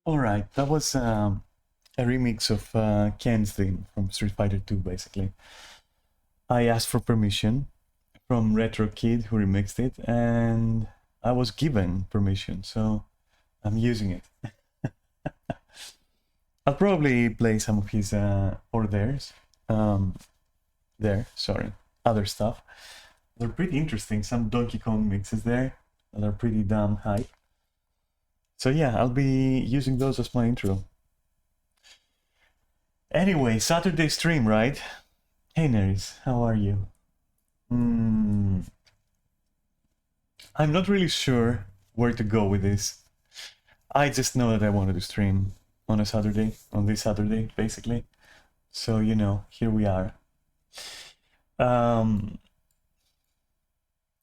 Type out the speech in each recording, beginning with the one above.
Alright, that was a remix of Ken's theme from Street Fighter 2, basically. I asked for permission from Retro Kid, who remixed it, and I was given permission, so I'm using it. I'll probably play some of his, or theirs, other stuff. They're pretty interesting, some Donkey Kong mixes there that are pretty damn hype. So yeah, I'll be using those as my intro. Anyway, Saturday stream, right? Hey Neris, how are you? I'm not really sure where to go with this. I just know that I wanted to stream on a Saturday, on this Saturday, basically. So, you know, here we are.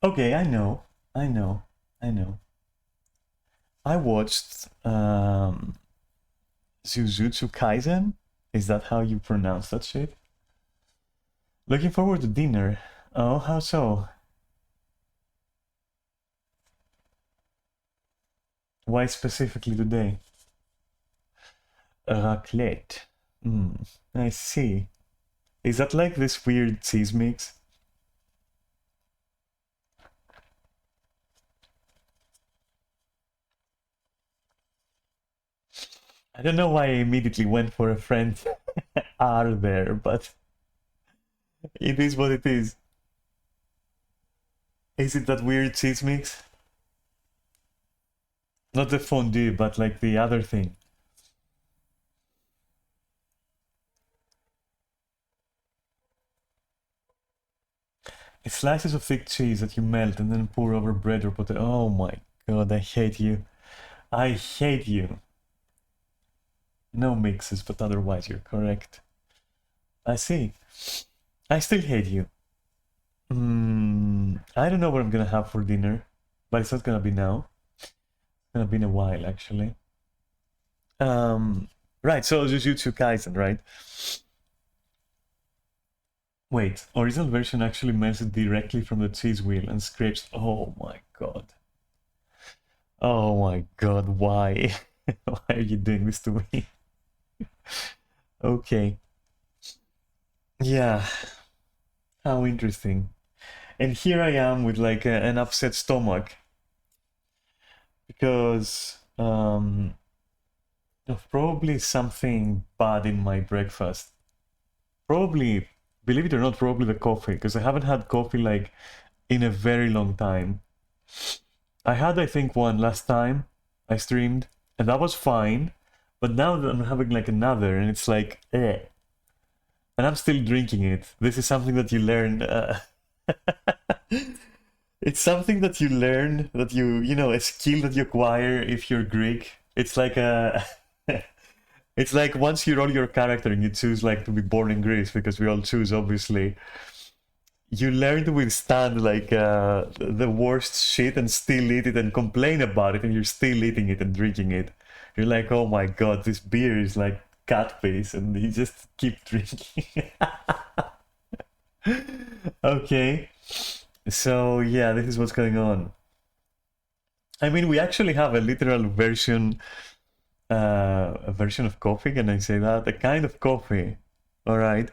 Okay, I know. I watched Jujutsu Kaisen. Is that how you pronounce that shit? Looking forward to dinner. Oh, how so? Why specifically today? Raclette. I see. Is that like this weird cheese mix? I don't know why I immediately went for a friend R there, but it is what it is. Is it that weird cheese mix? Not the fondue, but like the other thing. It's slices of thick cheese that you melt and then pour over bread or potato. Oh my god, I hate you. I hate you. No mixes, but otherwise you're correct. I see. I still hate you. I don't know what I'm gonna have for dinner, but it's not gonna be now. It's gonna be in a while, actually. Right, so Jujutsu Kaisen, right? Wait, original version actually melts it directly from the cheese wheel and scrapes. Oh my god. Oh my god, why? Why are you doing this to me? Okay. Yeah. How interesting. And here I am with like an upset stomach because of probably something bad in my breakfast. Probably, believe it or not, probably the coffee, because I haven't had coffee like in a very long time. I had, I think, one last time I streamed, and that was fine. But now that I'm having like another, and it's like, eh. And I'm still drinking it. This is something that you learn. It's something that you learn, that you know, a skill that you acquire if you're Greek. It's like a. It's like once you roll your character and you choose like to be born in Greece, because we all choose, obviously. You learn to withstand like the worst shit and still eat it and complain about it, and you're still eating it and drinking it. You're like, oh my god, this beer is like cat piss, and you just keep drinking. Okay, so yeah, this is what's going on. I mean, we actually have a version of coffee. Can I say that? A kind of coffee. All right.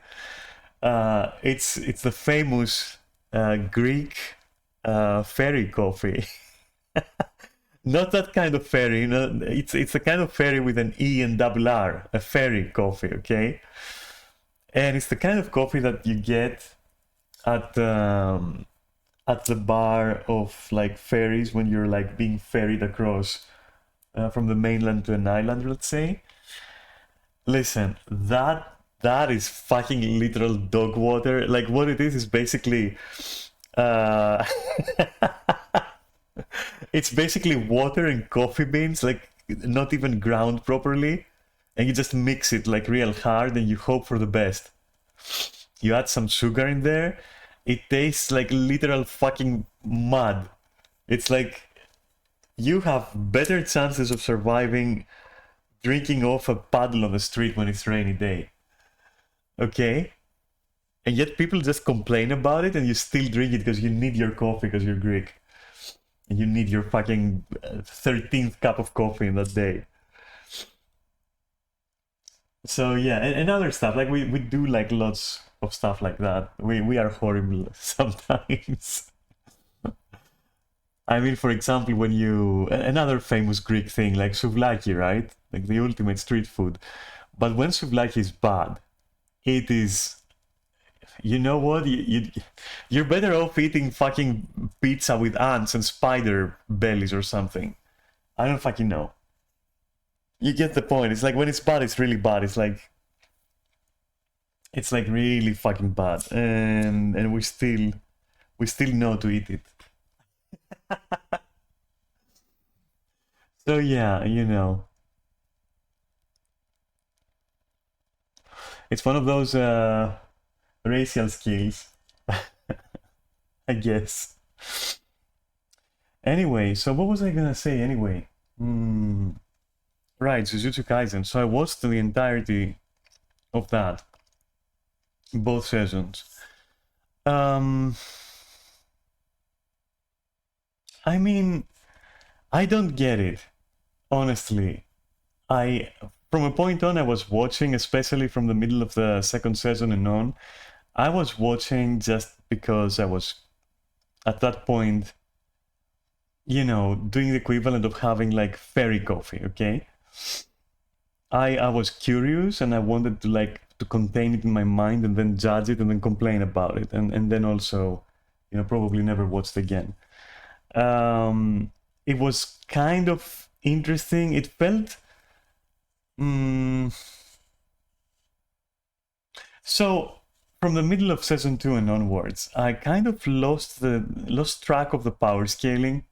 It's the famous Greek fairy coffee. Not that kind of fairy. No, it's a kind of fairy with an E and double R. A fairy coffee, okay? And it's the kind of coffee that you get at at the bar of like ferries when you're like being ferried across from the mainland to an island, let's say. Listen, that is fucking literal dog water. Like what it is basically uh it's basically water and coffee beans, like not even ground properly, and you just mix it like real hard and you hope for the best. You add some sugar in there. It tastes like literal fucking mud. It's like you have better chances of surviving drinking off a puddle on the street when it's rainy day. Okay? And yet people just complain about it and you still drink it because you need your coffee because you're Greek. And you need your fucking 13th cup of coffee in that day. So yeah, and other stuff like we do like lots of stuff like that. We are horrible sometimes. I mean, for example, when another famous Greek thing like souvlaki, right? Like the ultimate street food. But when souvlaki is bad, it is. You know what? You're better off eating fucking pizza with ants and spider bellies or something. I don't fucking know. You get the point. It's like when it's bad, it's really bad. It's like really fucking bad, and we still know to eat it. So yeah, it's one of those racial skills, I guess. Anyway, so what was I gonna say anyway? Hmm. Right, Jujutsu Kaisen. So I watched the entirety of that, both seasons. Um, I mean, I don't get it, honestly. I, from a point on, I was watching, especially from the middle of the second season and on. I was watching just because I was at that point, doing the equivalent of having like fairy coffee. Okay, I was curious and I wanted to like to contain it in my mind and then judge it and then complain about it and then also, probably never watched again. It was kind of interesting. It felt. Mm, so from the middle of season two and onwards, I kind of lost track of the power scaling.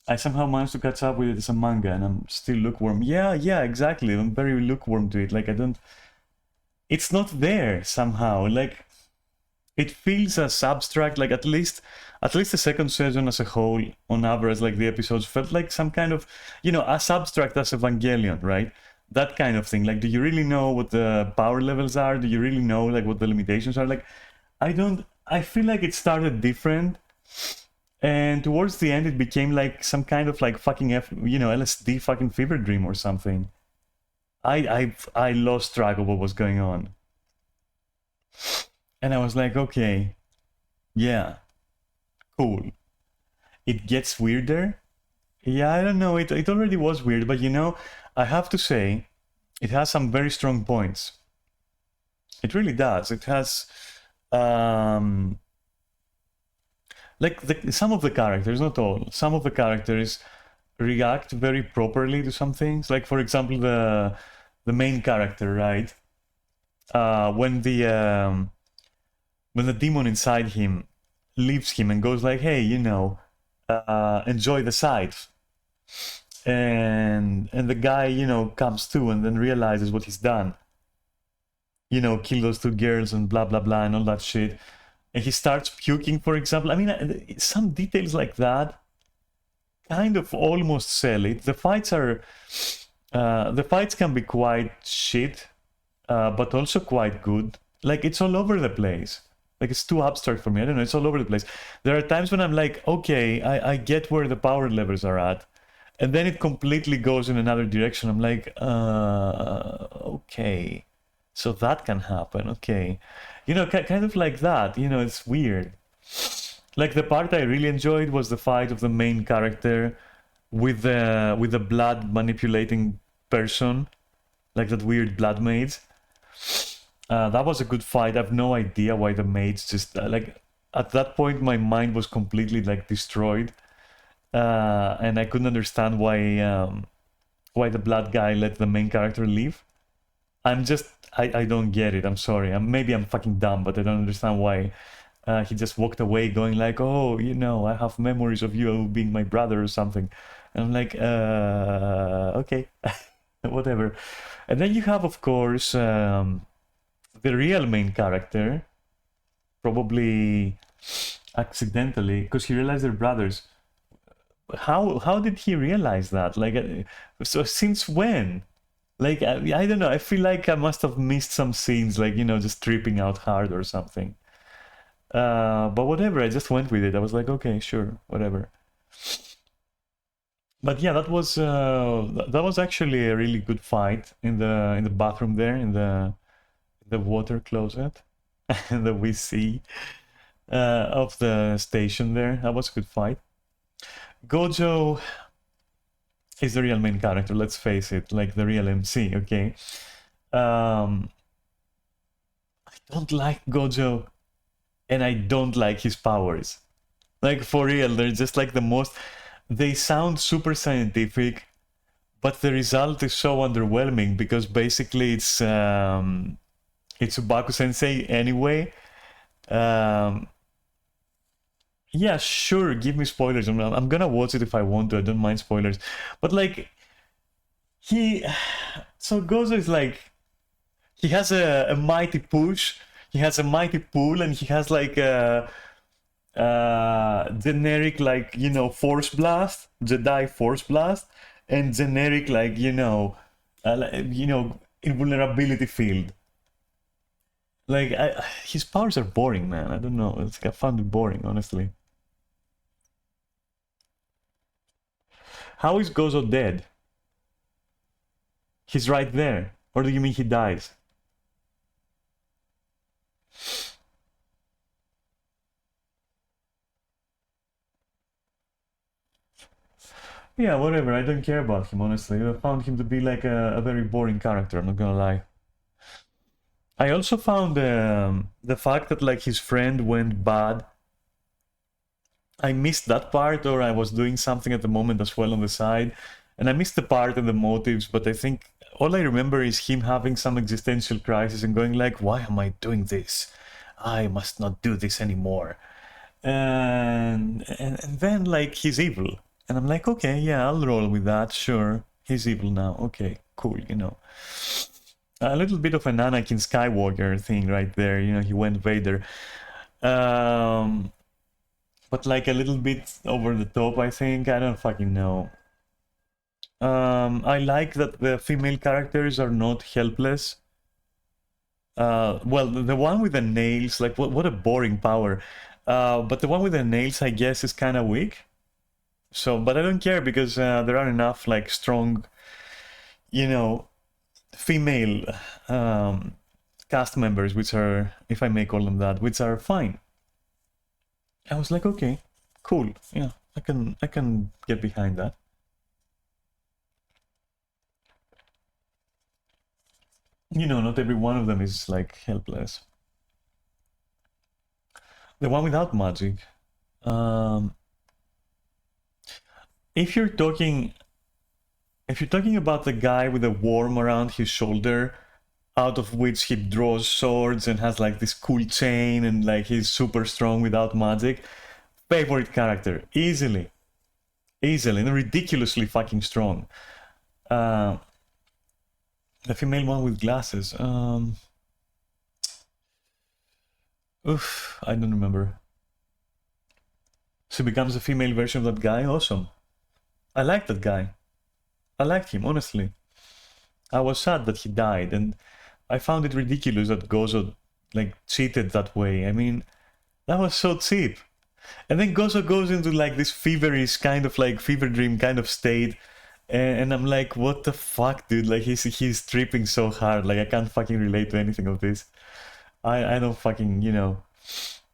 I somehow managed to catch up with it as a manga, and I'm still lukewarm. Yeah, yeah, exactly. I'm very lukewarm to it. Like I don't. It's not there somehow. Like it feels as abstract. Like at least the second season as a whole, on average, like the episodes felt like some kind of, as abstract as Evangelion, right? That kind of thing. Like, do you really know what the power levels are? Do you really know like what the limitations are? Like, I don't. I feel like it started different, and towards the end, it became like some kind of like fucking LSD fucking fever dream or something. I lost track of what was going on, and I was like, okay, yeah, cool. It gets weirder. Yeah, I don't know. It already was weird, but I have to say, it has some very strong points. It really does. It has, um, like some of the characters, not all. Some of the characters react very properly to some things. Like for example, the main character, right? When the demon inside him leaves him and goes like, "Hey, enjoy the sight," and the guy, comes to and then realizes what he's done. Kill those two girls and blah blah blah and all that shit. And he starts puking, for example. I mean, some details like that kind of almost sell it. The fights can be quite shit, but also quite good. Like it's all over the place. Like it's too abstract for me. I don't know. It's all over the place. There are times when I'm like, okay, I get where the power levels are at, and then it completely goes in another direction. I'm like, okay, so that can happen. Okay, kind of like that. It's weird. Like the part I really enjoyed was the fight of the main character with the blood manipulating person, like that weird blood mage. That was a good fight. I have no idea why the mage just like at that point my mind was completely like destroyed, and I couldn't understand why the blood guy let the main character leave. I don't get it. I'm sorry. Maybe I'm fucking dumb, but I don't understand why he just walked away going like, oh, I have memories of you being my brother or something. And I'm like, okay, whatever. And then you have, of course, the real main character, probably accidentally, because he realized they're brothers. How did he realize that? Like, so since when? Like, I don't know. I feel like I must have missed some scenes, like, just tripping out hard or something. But whatever, I just went with it. I was like, okay, sure, whatever. But yeah, that was actually a really good fight in the bathroom there, in the water closet and the WC of the station there. That was a good fight. Gojo is the real main character, let's face it, like the real MC, okay? I don't like Gojo, and I don't like his powers. Like, for real, they're just like the most... They sound super scientific, but the result is so underwhelming because basically it's Subaku Sensei anyway. Yeah, sure, give me spoilers. I'm gonna watch it if I want to. I don't mind spoilers. But like, he... So Gozo is like... He has a mighty push, he has a mighty pull, and he has like a generic, like, you know, force blast, Jedi force blast, and generic, like, invulnerability field. Like, his powers are boring, man. I don't know. I found it boring, honestly. How is Gozo dead? He's right there. Or do you mean he dies? Yeah, whatever. I don't care about him, honestly. I found him to be like a very boring character, I'm not gonna lie. I also found the fact that like his friend went bad. I missed that part, or I was doing something at the moment as well on the side, and I missed the part and the motives, but I think all I remember is him having some existential crisis and going like, why am I doing this? I must not do this anymore. And then like he's evil. And I'm like, okay, yeah, I'll roll with that, sure. He's evil now. Okay, cool, you know. A little bit of an Anakin Skywalker thing right there, you know, he went Vader. But like a little bit over the top, I think. I don't fucking know. I like that the female characters are not helpless. Well, the one with the nails, like, what a boring power. But the one with the nails, I guess, is kind of weak. So, but I don't care because there are enough, like, strong, you know, female cast members, which are, if I may call them that, which are fine. I was like, okay, cool, yeah, I can get behind that. You know, not every one of them is like helpless. The one without magic. Um, if you're talking, if you're talking about the guy with a worm around his shoulder, out of which he draws swords and has like this cool chain and like he's super strong without magic, favorite character, easily, and ridiculously fucking strong. Uh, the female one with glasses. Oof, I don't remember. She becomes a female version of that guy. Awesome. I like that guy. I liked him, honestly. I was sad that he died, and I found it ridiculous that Gozo like cheated that way. I mean, that was so cheap. And then Gozo goes into like this feverish kind of like fever dream kind of state, and I'm like, what the fuck, dude? Like he's tripping so hard. Like I can't fucking relate to anything of this. I don't fucking, you know,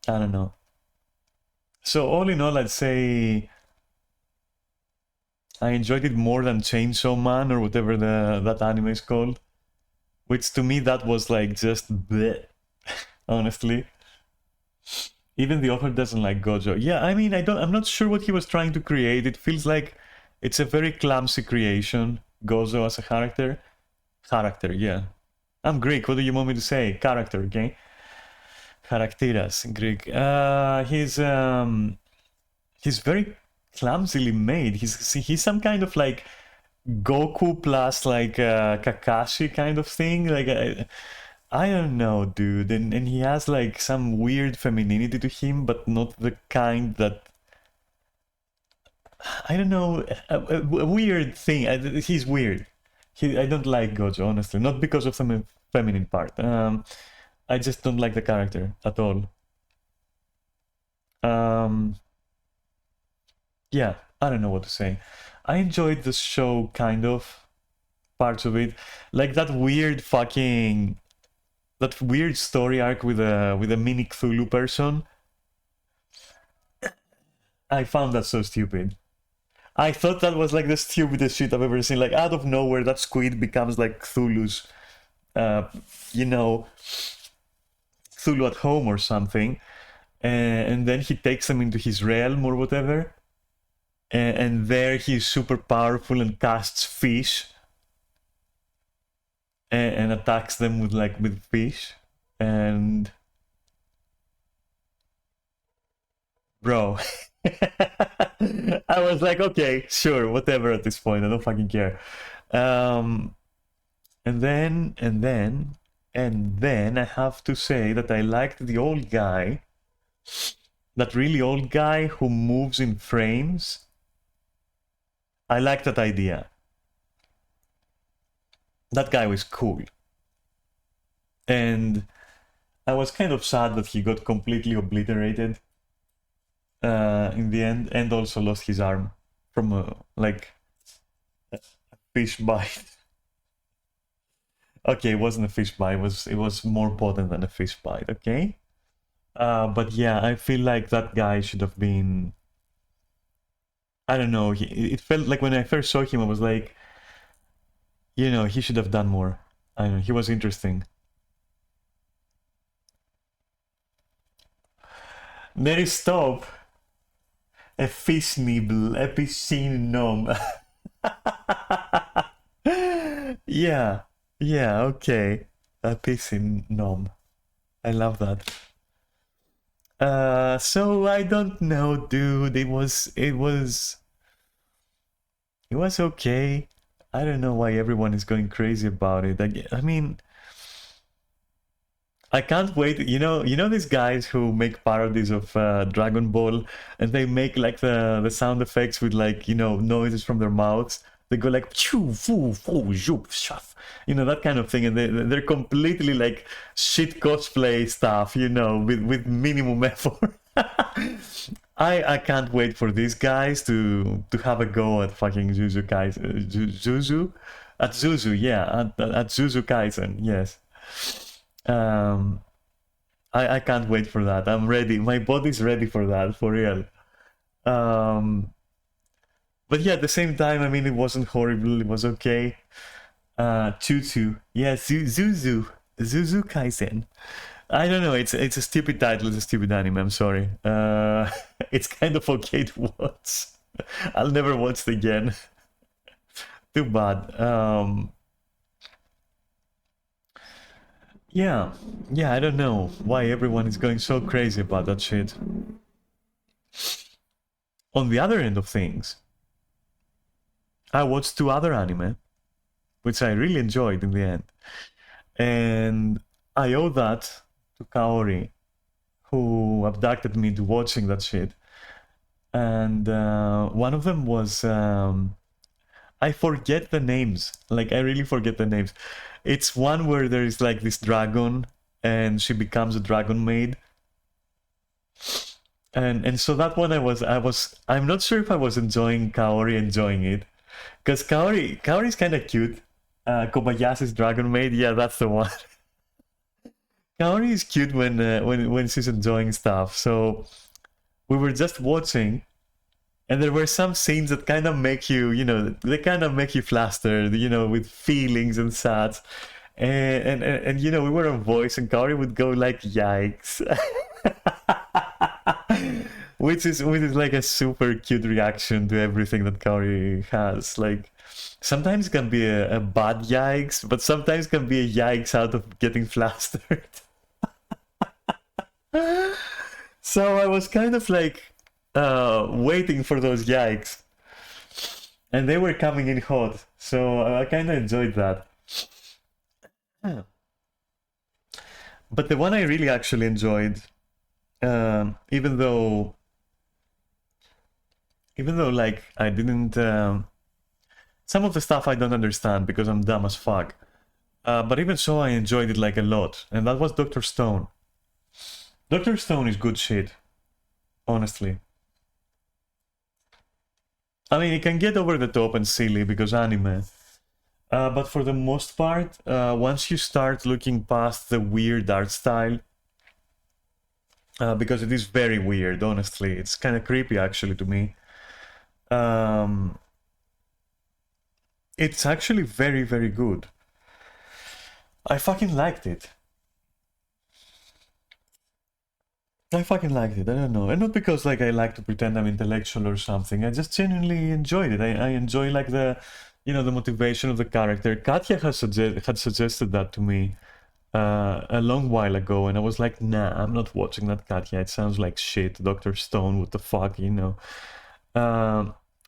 I don't know. So all in all, I'd say I enjoyed it more than Chainsaw Man or whatever that anime is called. Which to me that was like just bleh, honestly. Even the author doesn't like Gojo. Yeah, I mean I'm not sure what he was trying to create. It feels like it's a very clumsy creation, Gozo as a character. Character, yeah. I'm Greek, what do you want me to say? Character, okay? Characteras, Greek. He's very clumsily made. He's some kind of like Goku plus like Kakashi kind of thing. Like I don't know, dude. And he has like some weird femininity to him, but not the kind that I don't know. A weird thing. He's weird. I don't like Gojo, honestly. Not because of the feminine part. I just don't like the character at all. Um, yeah, I don't know what to say. I enjoyed the show, kind of, parts of it. Like that weird story arc with a mini Cthulhu person. I found that so stupid. I thought that was like the stupidest shit I've ever seen. Like out of nowhere, that squid becomes like Cthulhu's, uh, you know, Cthulhu at home or something, and then he takes them into his realm or whatever, and there he's super powerful and casts fish, and attacks them with fish, and bro. I was like, okay, sure, whatever at this point. I don't fucking care. Um, and then I have to say that I liked the old guy, that really old guy who moves in frames. I like that idea. That guy was cool. And I was kind of sad that he got completely obliterated in the end, and also lost his arm from a fish bite. Okay, it wasn't a fish bite. It was more potent than a fish bite. Okay, but yeah, I feel like that guy should have been. I don't know. It felt like when I first saw him, I was like, he should have done more. I don't know. He was interesting. Mary, stop. A fish nibble, a piscine nom. Yeah, yeah, okay. A piscine nom. I love that. So I don't know, dude. It was okay. I don't know why everyone is going crazy about it. I mean, I can't wait. These guys who make parodies of Dragon Ball, and they make like the sound effects with like noises from their mouths. They go like choo foo foo zoop shaf, that kind of thing, and they're completely like shit cosplay stuff, with minimum effort. I can't wait for these guys to have a go at fucking Zuzu Kaisen. Zuzu? At Zuzu, yeah, at Zuzu Kaisen, yes. Um, I can't wait for that. I'm ready. My body's ready for that, for real. Um, but yeah, at the same time, I mean, it wasn't horrible. It was okay. Tutu, yeah, Zuzu Kaisen. I don't know. It's a stupid title. It's a stupid anime. I'm sorry. It's kind of okay to watch. I'll never watch it again. Too bad. Yeah, yeah. I don't know why everyone is going so crazy about that shit. On the other end of things, I watched two other anime, which I really enjoyed in the end, and I owe that to Kaori, who abducted me into watching that shit. And one of them was I forget the names. Like I really forget the names. It's one where there is like this dragon, and she becomes a dragon maid. And so that one I'm not sure if I was enjoying Kaori enjoying it, because Kaori's kind of cute. Kobayashi's dragon maid, yeah, that's the one. Kaori is cute when she's enjoying stuff. So we were just watching, and there were some scenes that kind of make you, they kind of make you flustered, with feelings and such. And we were on voice, and Kaori would go like, "Yikes," which is like a super cute reaction to everything that Kaori has. Like sometimes it can be a bad yikes, but sometimes it can be a yikes out of getting flustered. So I was kind of like waiting for those yikes, and they were coming in hot. So I kind of enjoyed that. But the one I really actually enjoyed, even though like I didn't, some of the stuff I don't understand because I'm dumb as fuck. But even so, I enjoyed it like a lot, and that was Dr. Stone. Dr. Stone is good shit, honestly. I mean, it can get over the top and silly because anime. But for the most part, once you start looking past the weird art style, because it is very weird, honestly, it's kind of creepy actually to me. It's actually very, very good. I fucking liked it. I fucking liked it. I don't know, and not because like I like to pretend I'm intellectual or something. I just genuinely enjoyed it. I enjoy like the, you know, the motivation of the character. Katya had suggested that to me a long while ago, and I was like, nah, I'm not watching that Katya. It sounds like shit. Dr. Stone, what the fuck, you know.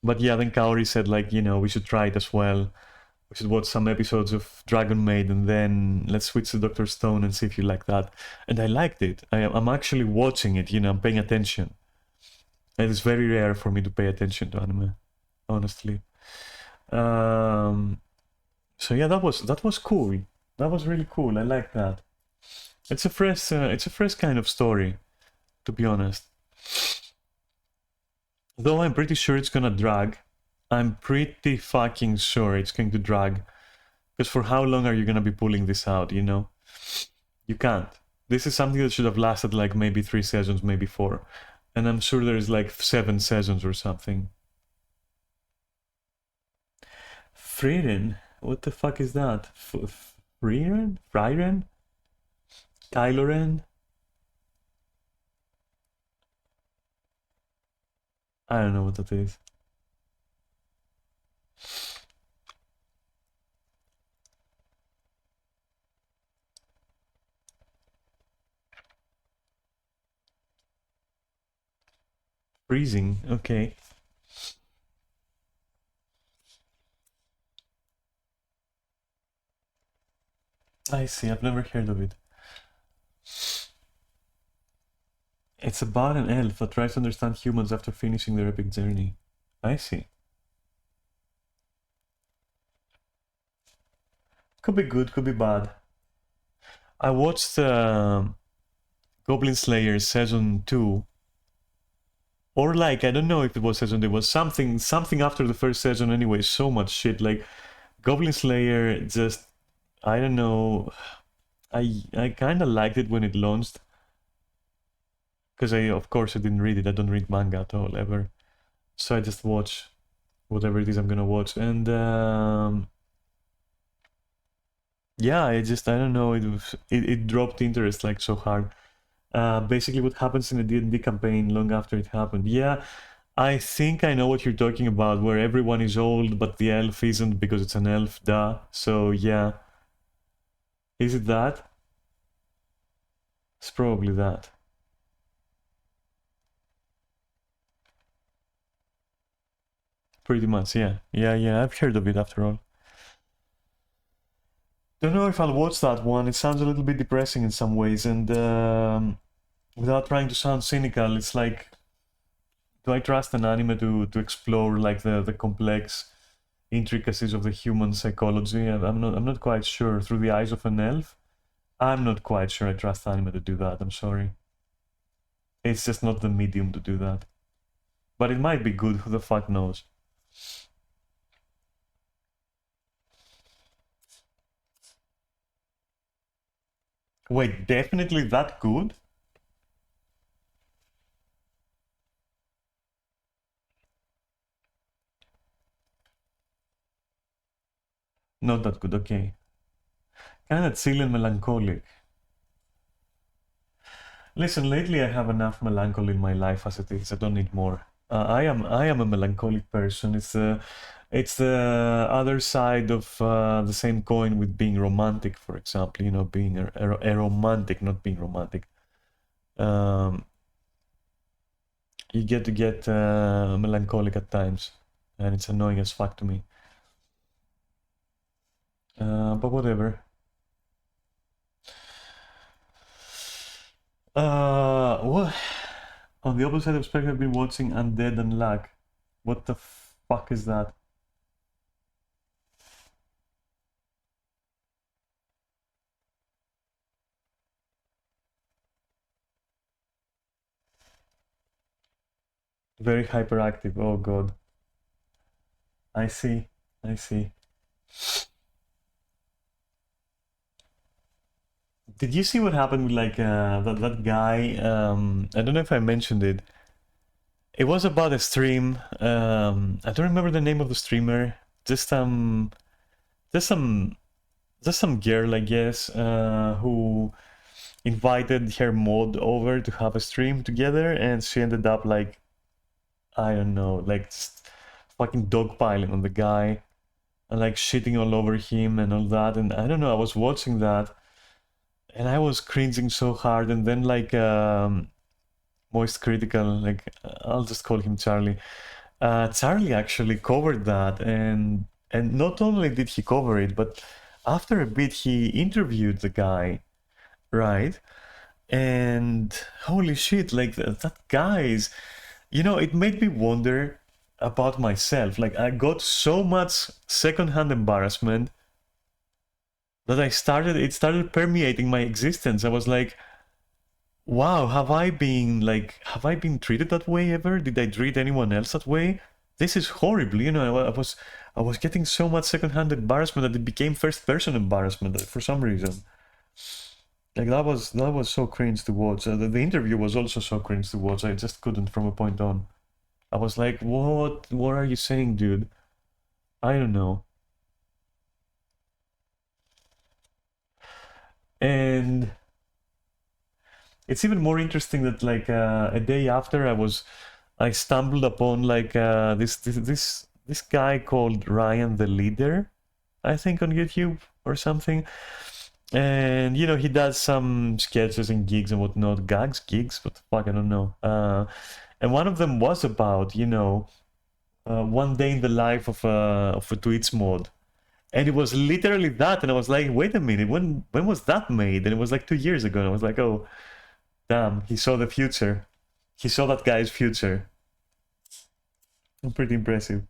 But yeah, then Kaori said like, you know, we should try it as well. We should watch some episodes of Dragon Maid and then let's switch to Dr. Stone and see if you like that. And I liked it. I'm actually watching it, you know, I'm paying attention. It is very rare for me to pay attention to anime, honestly. So yeah, that was cool. That was really cool. I like that. It's a fresh kind of story, to be honest. Though I'm pretty sure it's gonna drag. I'm pretty fucking sure it's going to drag. Because for how long are you gonna be pulling this out, you know? You can't. This is something that should have lasted like maybe 3 seasons, maybe 4. And I'm sure there's like 7 seasons or something. Frieren? What the fuck is that? Frieren? Frieren? Kylo Ren? I don't know what that is. Freezing, okay. I see, I've never heard of it. It's about an elf that tries to understand humans after finishing their epic journey. I see. Could be good, could be bad. I watched Goblin Slayer season 2. Or like, I don't know if it was season 2, it was something after the first season anyway, so much shit. Like, Goblin Slayer just, I don't know, I kind of liked it when it launched. Because of course I didn't read it, I don't read manga at all, ever. So I just watch whatever it is I'm gonna watch. And yeah, I don't know, it dropped interest like so hard. Basically what happens in a D&D campaign long after it happened. Yeah, I think I know what you're talking about, where everyone is old, but the elf isn't because it's an elf, duh. So yeah. Is it that? It's probably that. Pretty much, yeah. Yeah, I've heard of it after all. Don't know if I'll watch that one. It sounds a little bit depressing in some ways, and without trying to sound cynical, it's like, do I trust an anime to explore like the complex intricacies of the human psychology? I'm not quite sure. Through the eyes of an elf, I'm not quite sure I trust anime to do that. I'm sorry. It's just not the medium to do that. But it might be good. Who the fuck knows? Wait, definitely that good? Not that good. Okay. Kind of chill and melancholic. Listen, lately I have enough melancholy in my life as it is. I don't need more. I am a melancholic person. It's the other side of the same coin with being romantic, for example. You know, being a romantic, not being romantic. Um, you get to get melancholic at times, and it's annoying as fuck to me. But whatever. What? On the opposite of spectrum, I've been watching Undead Unluck. What the fuck is that? Very hyperactive. Oh god. I see. I see. Did you see what happened with like that guy? I don't know if I mentioned it. It was about a stream. I don't remember the name of the streamer. Just just some, just some girl, I guess, who invited her mod over to have a stream together, and she ended up like, I don't know, like just fucking dogpiling on the guy and like shitting all over him and all that. And I don't know, I was watching that and I was cringing so hard. And then like Moist Critical, like I'll just call him Charlie. Charlie actually covered that, and not only did he cover it, but after a bit he interviewed the guy, right? And holy shit, like that guy is, it made me wonder about myself. Like I got so much secondhand embarrassment that it started permeating my existence. I was like, wow, have I been treated that way ever? Did I treat anyone else that way? This is horrible. I was getting so much secondhand embarrassment that it became first person embarrassment for some reason. Like that was so cringe to watch. The interview was also so cringe to watch. I just couldn't from a point on. I was like, what are you saying, dude? I don't know. And it's even more interesting that like a day after I stumbled upon like this guy called Ryan the Leader, I think on YouTube or something. And he does some sketches and gigs and whatnot, gigs, what the fuck, I don't know. And one of them was about, one day in the life of a Twitch mod. And it was literally that, and I was like, wait a minute, when was that made? And it was like 2 years ago, and I was like, oh, damn, he saw the future. He saw that guy's future. Pretty impressive.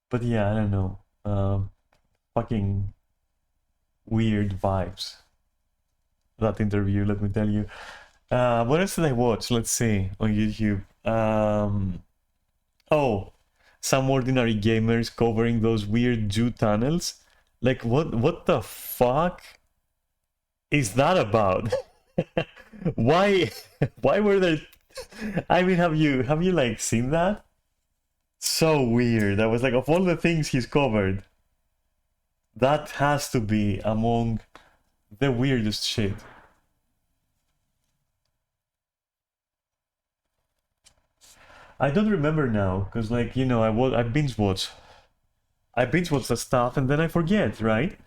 But yeah, I don't know. Fucking weird vibes. That interview, let me tell you. What else did I watch? Let's see on YouTube. Oh, some ordinary gamers covering those weird Jew tunnels. Like what the fuck is that about? Why why were there I mean, have you like seen that? So weird. I was like, of all the things he's covered, that has to be among the weirdest shit. I don't remember now, because like, I binge watch the stuff and then I forget, right?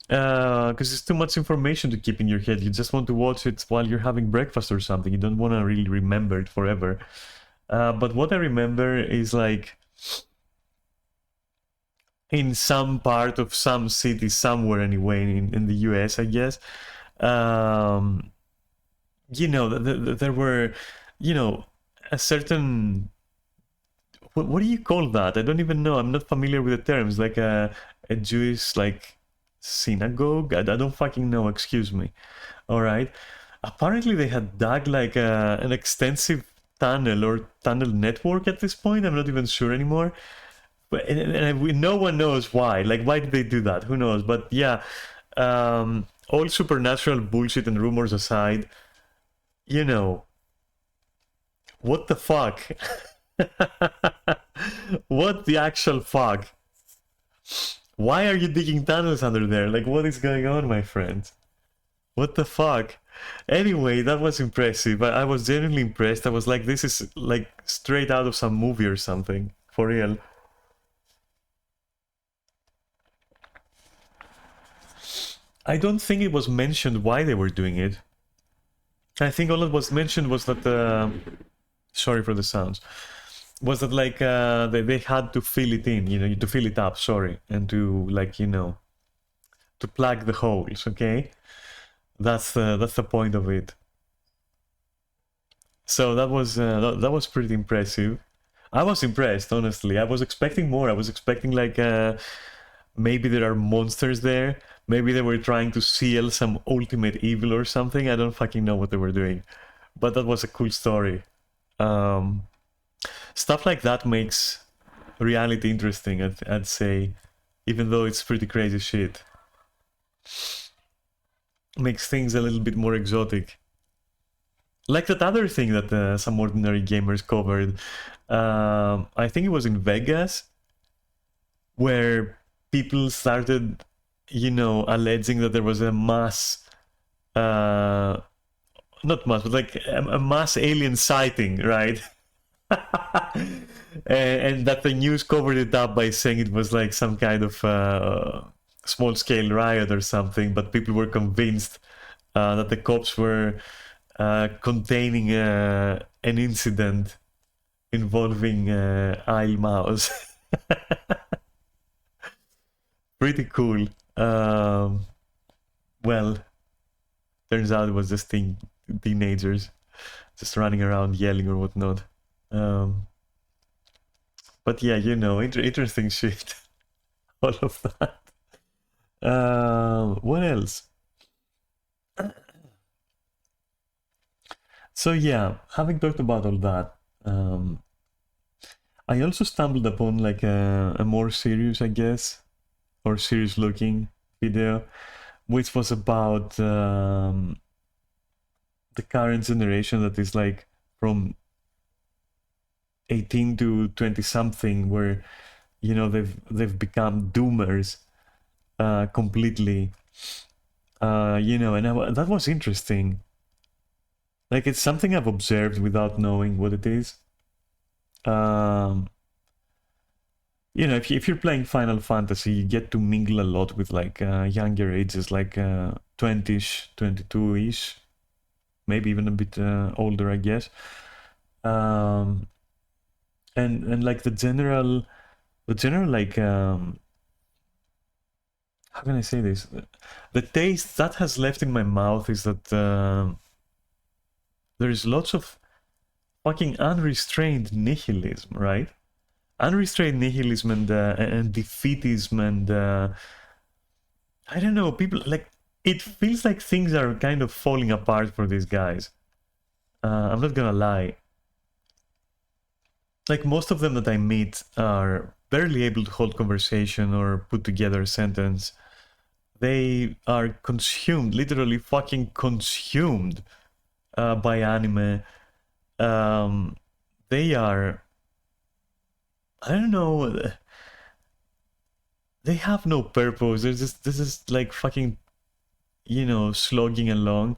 Because it's too much information to keep in your head. You just want to watch it while you're having breakfast or something. You don't want to really remember it forever. But what I remember is like in some part of some city somewhere anyway in the US, I guess. Um, there were, a certain what do you call that? I don't even know. I'm not familiar with the terms. Like a Jewish like synagogue. I don't fucking know. Excuse me. All right. Apparently they had dug like an extensive tunnel or tunnel network at this point. I'm not even sure anymore. But no one knows why. Like why did they do that? Who knows? But yeah, all supernatural bullshit and rumors aside, you know, what the fuck? What the actual fuck? Why are you digging tunnels under there? Like, what is going on, my friend? What the fuck? Anyway, that was impressive. I was genuinely impressed. I was like, this is like straight out of some movie or something. For real. I don't think it was mentioned why they were doing it. I think all that was mentioned was that, sorry for the sounds, was that like they had to fill it in, to fill it up, sorry, and to like, to plug the holes, okay? That's the point of it. So that was pretty impressive. I was impressed, honestly. I was expecting more. I was expecting like maybe there are monsters there. Maybe they were trying to seal some ultimate evil or something. I don't fucking know what they were doing, but that was a cool story. Stuff like that makes reality interesting, I'd say, even though it's pretty crazy shit. Makes things a little bit more exotic. Like that other thing that some ordinary gamers covered. I think it was in Vegas, where people started, alleging that there was a mass, not mass, but like a mass alien sighting, right? and that the news covered it up by saying it was like some kind of small scale riot or something, but people were convinced that the cops were containing an incident involving Isle Mouse. Pretty cool. Well, turns out it was just teenagers just running around yelling or whatnot. But yeah, interesting shit. All of that. What else? So yeah, having talked about all that, I also stumbled upon like a more serious, I guess, or serious looking video, which was about the current generation that is like from 18 to 20 something, where they've become doomers completely. And that was interesting. Like, it's something I've observed without knowing what it is. If you're playing Final Fantasy, you get to mingle a lot with like younger ages, like 20ish, 22ish, maybe even a bit older, I guess. And like the general like how can I say this? The taste that has left in my mouth is that there's lots of fucking unrestrained nihilism, right? Unrestrained nihilism and defeatism and I don't know, people like, it feels like things are kind of falling apart for these guys. I'm not gonna lie. Like, most of them that I meet are barely able to hold conversation or put together a sentence. They are consumed, literally fucking consumed by anime. They are, I don't know, they have no purpose. They're just, this is like fucking, slogging along.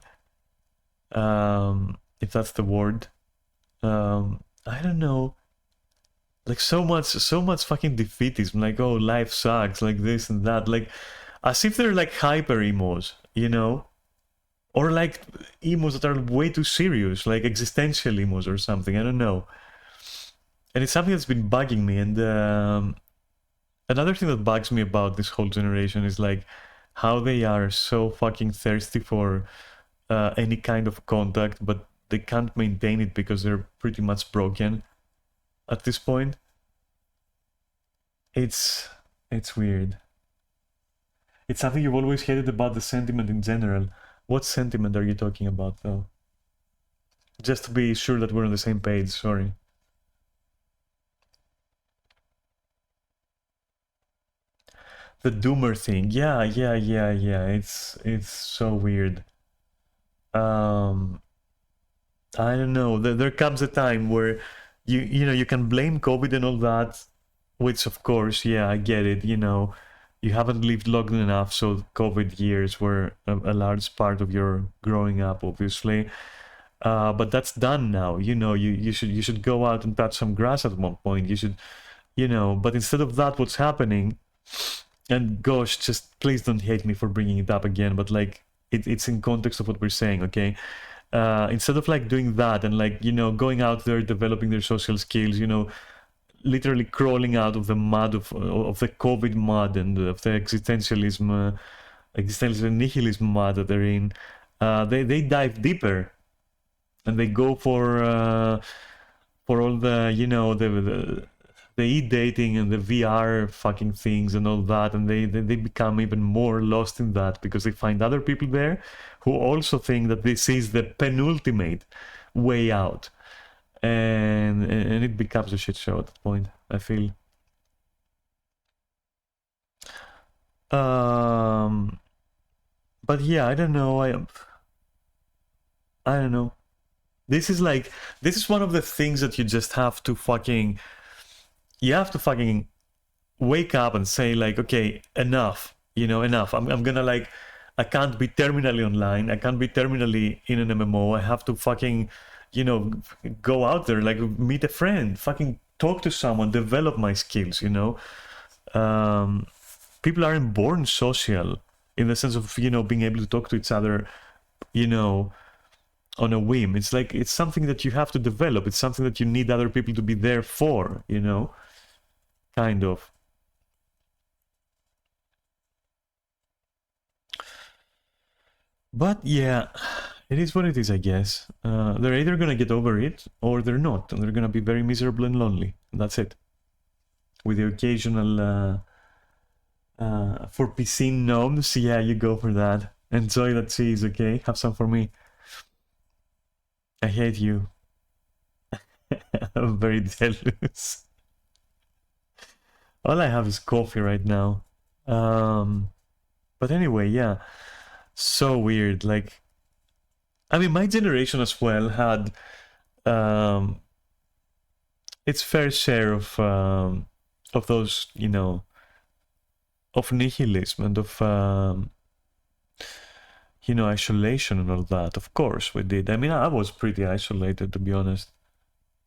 If that's the word. I don't know. Like, so much fucking defeatism. Like, oh, life sucks, like this and that. Like, as if they're like hyper emos, or like emos that are way too serious, like existential emos or something. I don't know. And it's something that's been bugging me. And another thing that bugs me about this whole generation is like how they are so fucking thirsty for any kind of contact, but they can't maintain it because they're pretty much broken at this point. It's weird. It's something you've always hated about the sentiment in general. What sentiment are you talking about, though? Just to be sure that we're on the same page, sorry. The doomer thing. Yeah. It's so weird. I don't know. There comes a time where you can blame COVID and all that, which of course, yeah, I get it. You haven't lived long enough, so COVID years were a large part of your growing up, obviously. But that's done now. You should go out and touch some grass at one point. You should, But instead of that, what's happening? And gosh, just please don't hate me for bringing it up again. But like, it's in context of what we're saying, okay? Instead of like doing that and like going out there, developing their social skills, literally crawling out of the mud of the COVID mud and of the existentialism nihilism mud that they're in, they dive deeper and they go for all the e-dating and the VR fucking things and all that, and they become even more lost in that because they find other people there who also think that this is the penultimate way out. and it becomes a shit show at that point, I feel. But yeah, I don't know. I don't know. This is like, this is one of the things that you just have to fucking, you have to fucking wake up and say like, okay, enough, you know, enough. I'm gonna like, I can't be terminally online. I can't be terminally in an MMO. I have to fucking, you know, go out there, like meet a friend, fucking talk to someone, develop my skills, you know. Um, People aren't born social in the sense of, you know, being able to talk to each other, you know, on a whim. It's like, it's something that you have to develop. It's something that you need other people to be there for, you know, kind of. But yeah, it is what it is, I guess. They're either gonna get over it or they're not, and they're gonna be very miserable and lonely. That's it. With the occasional for piscine gnomes, yeah, you go for that. Enjoy that cheese, okay? Have some for me. I hate you. I'm very jealous. All I have is coffee right now. But anyway, yeah. So weird. Like, I mean, my generation as well had um, its fair share of those, you know, of nihilism and of you know, isolation and all that. Of course, we did. I mean, I was pretty isolated, to be honest.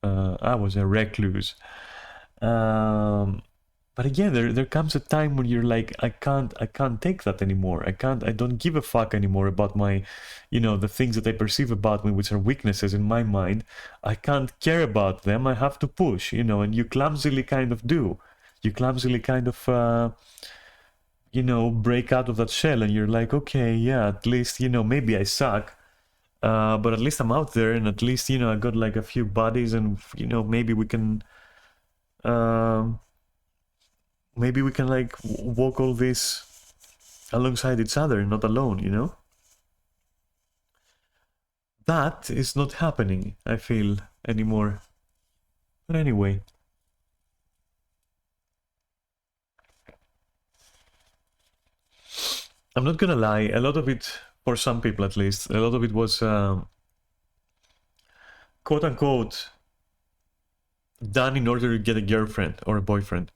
I was a recluse. But again, there comes a time when you're like, I can't take that anymore. I don't give a fuck anymore about my, you know, the things that I perceive about me, which are weaknesses in my mind. I can't care about them. I have to push, you know, and you clumsily kind of do. You clumsily kind of, you know, break out of that shell, and you're like, okay, yeah, at least, you know, maybe I suck. But at least I'm out there, and at least, you know, I got like a few buddies, and, you know, maybe we can um maybe we can like walk all this alongside each other, not alone, you know. That is not happening, I feel, anymore. But anyway, I'm not gonna lie, a lot of it, for some people at least, a lot of it was quote unquote done in order to get a girlfriend or a boyfriend.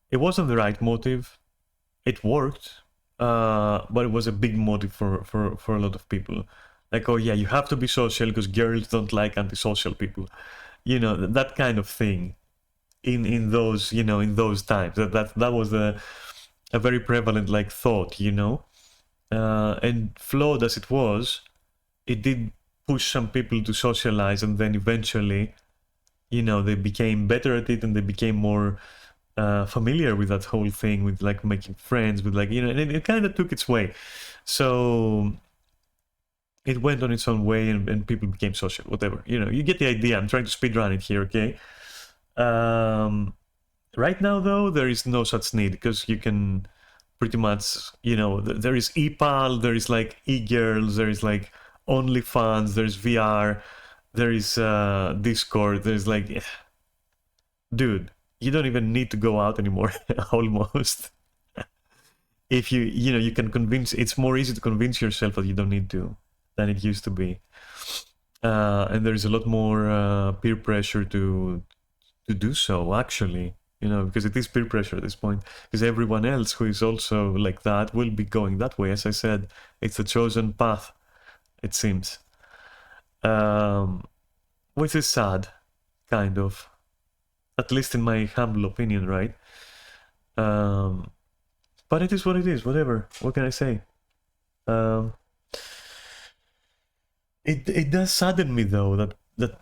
It wasn't the right motive. It worked, but it was a big motive for a lot of people. Like, oh yeah, you have to be social because girls don't like antisocial people. You know, that kind of thing. In those, you know, in those times, that was a very prevalent like thought, you know. And flawed as it was, it did push some people to socialize, and then eventually, you know, they became better at it, and they became more familiar with that whole thing, with like making friends, with like, you know, and it kind of took its way. So it went on its own way, and people became social, whatever. You know, you get the idea. I'm trying to speedrun it here, okay? Right now, though, there is no such need, because you can pretty much, you know, there is ePal, there is like e-girls, there is like OnlyFans, there's VR, there is Discord, there's like, dude, you don't even need to go out anymore, almost. If you know, you can convince, it's more easy to convince yourself that you don't need to than it used to be. And there's a lot more peer pressure to do so, actually, you know, because it is peer pressure at this point, because everyone else who is also like that will be going that way. As I said, it's the chosen path, it seems. Which is sad, kind of, at least in my humble opinion, right? But it is what it is, whatever. What can I say? Um, it does sadden me, though, that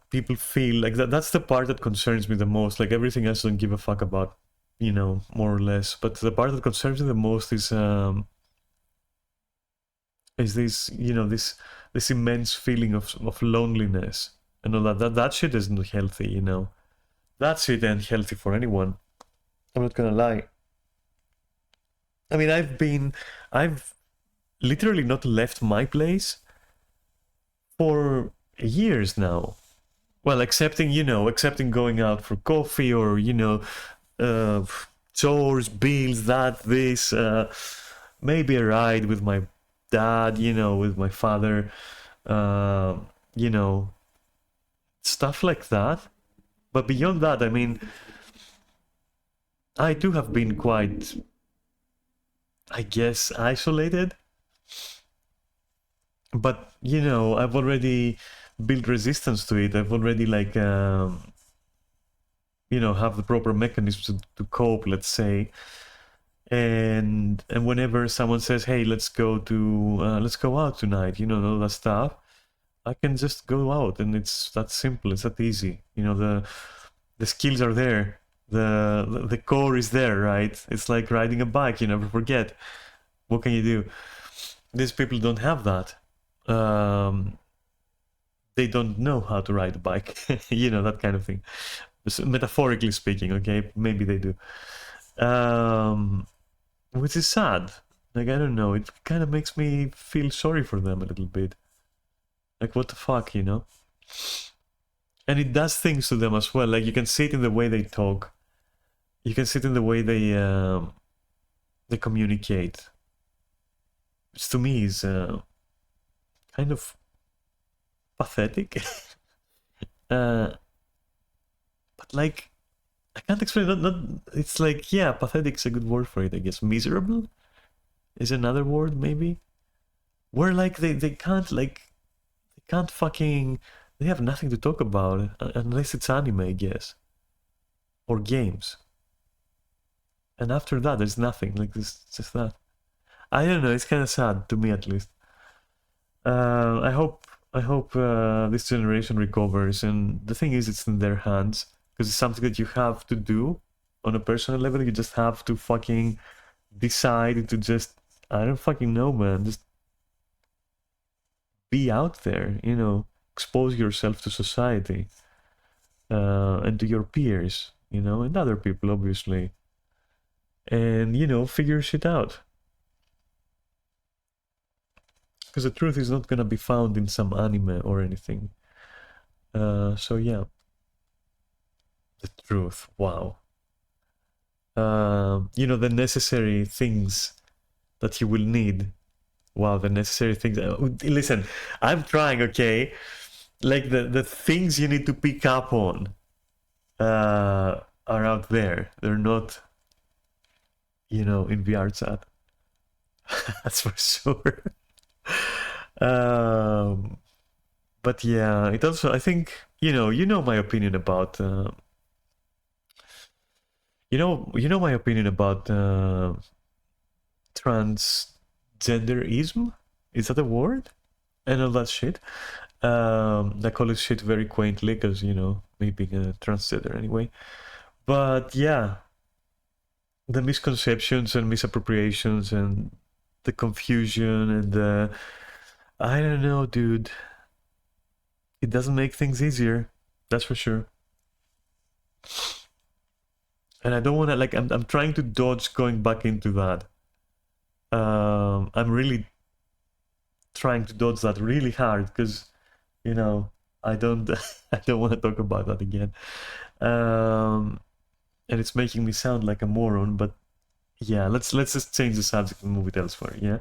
people feel like that's the part that concerns me the most. Like, everything else I don't give a fuck about, you know, more or less. But the part that concerns me the most is this, you know, this immense feeling of loneliness and all that shit isn't healthy, you know. That shit ain't healthy for anyone. I'm not gonna lie. I mean, I've literally not left my place for years now. Well, accepting going out for coffee, or uh, chores, bills, this, maybe a ride with my dad, with my father, uh, you know, stuff like that. But beyond that, I mean, I do have been quite, I guess, isolated. But I've already built resistance to it. I've already have the proper mechanisms to cope, let's say. And whenever someone says, hey, let's go out tonight, all that stuff, I can just go out, and it's that simple, it's that easy. The skills are there, the core is there, right? It's like riding a bike, you never forget. What can you do? These people don't have that. They don't know how to ride a bike, that kind of thing. Metaphorically speaking, okay, maybe they do. Which is sad. Like, I don't know, it kind of makes me feel sorry for them a little bit. Like, what the fuck, And it does things to them as well. Like, you can see it in the way they talk. You can see it in the way they communicate. Which to me is kind of pathetic. But like, I can't explain. Not it's like, yeah, pathetic is a good word for it, I guess. Miserable is another word, maybe. Where like they can't fucking, they have nothing to talk about unless it's anime, I guess, or games. And after that, there's nothing. Like, this, just that. I don't know. It's kind of sad to me, at least. I hope this generation recovers. And the thing is, it's in their hands, because it's something that you have to do on a personal level. You just have to fucking decide to just, I don't fucking know, man. Just be out there, expose yourself to society, and to your peers, and other people, obviously. And, figure shit out. Because the truth is not gonna be found in some anime or anything. So yeah. The truth, wow. The necessary things that you will need. Wow, the necessary things. Listen, I'm trying, okay? Like, the things you need to pick up on are out there. They're not, in VR chat. That's for sure. But yeah, it also, I think, my opinion about my opinion about transgenderism. Is that a word? And all that shit. I call it shit very quaintly, because me being a transgender anyway. But yeah, the misconceptions and misappropriations and the confusion and the, I don't know, dude. It doesn't make things easier, that's for sure. And I don't want to, like, I'm trying to dodge going back into that. I'm really trying to dodge that really hard, because I don't I don't want to talk about that again. And it's making me sound like a moron, but yeah, let's just change the subject and move it elsewhere. Yeah,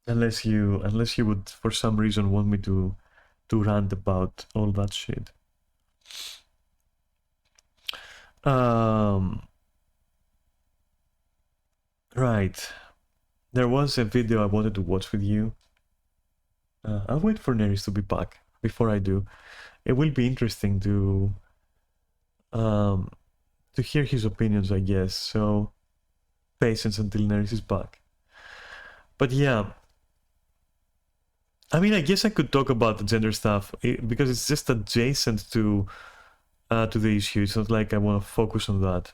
unless you would for some reason want me to rant about all that shit. Right, there was a video I wanted to watch with you. I'll wait for Neris to be back before I do. It will be interesting to hear his opinions, I guess. So patience until Neris is back. But yeah, I mean, I guess I could talk about the gender stuff because it's just adjacent to the issue. It's not like I want to focus on that.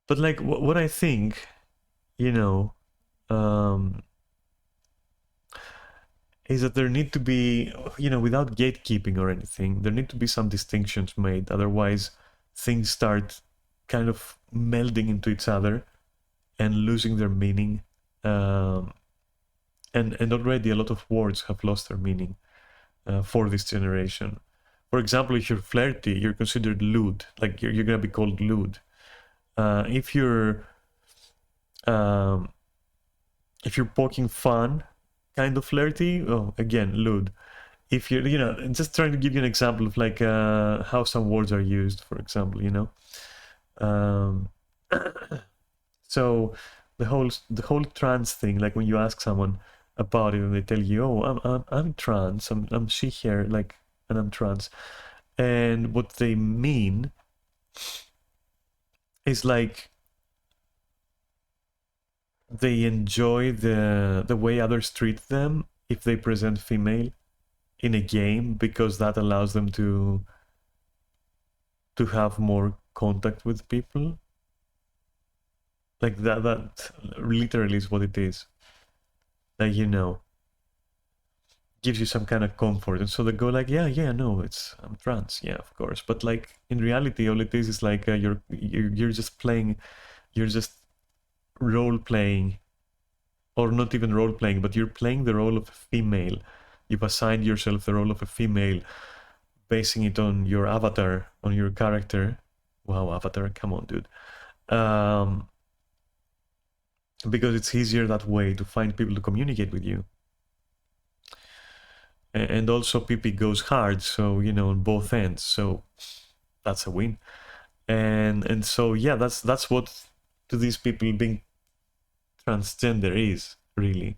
But like, what I think, is that there need to be, without gatekeeping or anything, there need to be some distinctions made. Otherwise, things start kind of melding into each other and losing their meaning. and already a lot of words have lost their meaning for this generation. For example, if you're flirty, you're considered lewd. Like you're gonna be called lewd. If you're um, poking fun, kind of flirty, oh, again, lewd. If you're, just trying to give you an example of like how some words are used, for example, Um, so the whole trans thing, like when you ask someone about it and they tell you, oh, I'm trans, I'm she here, like, and I'm trans, and what they mean is like they enjoy the way others treat them if they present female in a game, because that allows them to have more contact with people. Like that literally is what it is. Like, gives you some kind of comfort. And so they go like, yeah, no, I'm trans, yeah, of course. But like in reality, all it is like you're just playing, you're just role playing, or not even role playing, but you're playing the role of a female. You've assigned yourself the role of a female, basing it on your avatar, on your character. Wow, avatar, come on, dude. Because it's easier that way to find people to communicate with you. And also PP goes hard, so on both ends, so that's a win. And so yeah, that's what to these people being transgender is, really.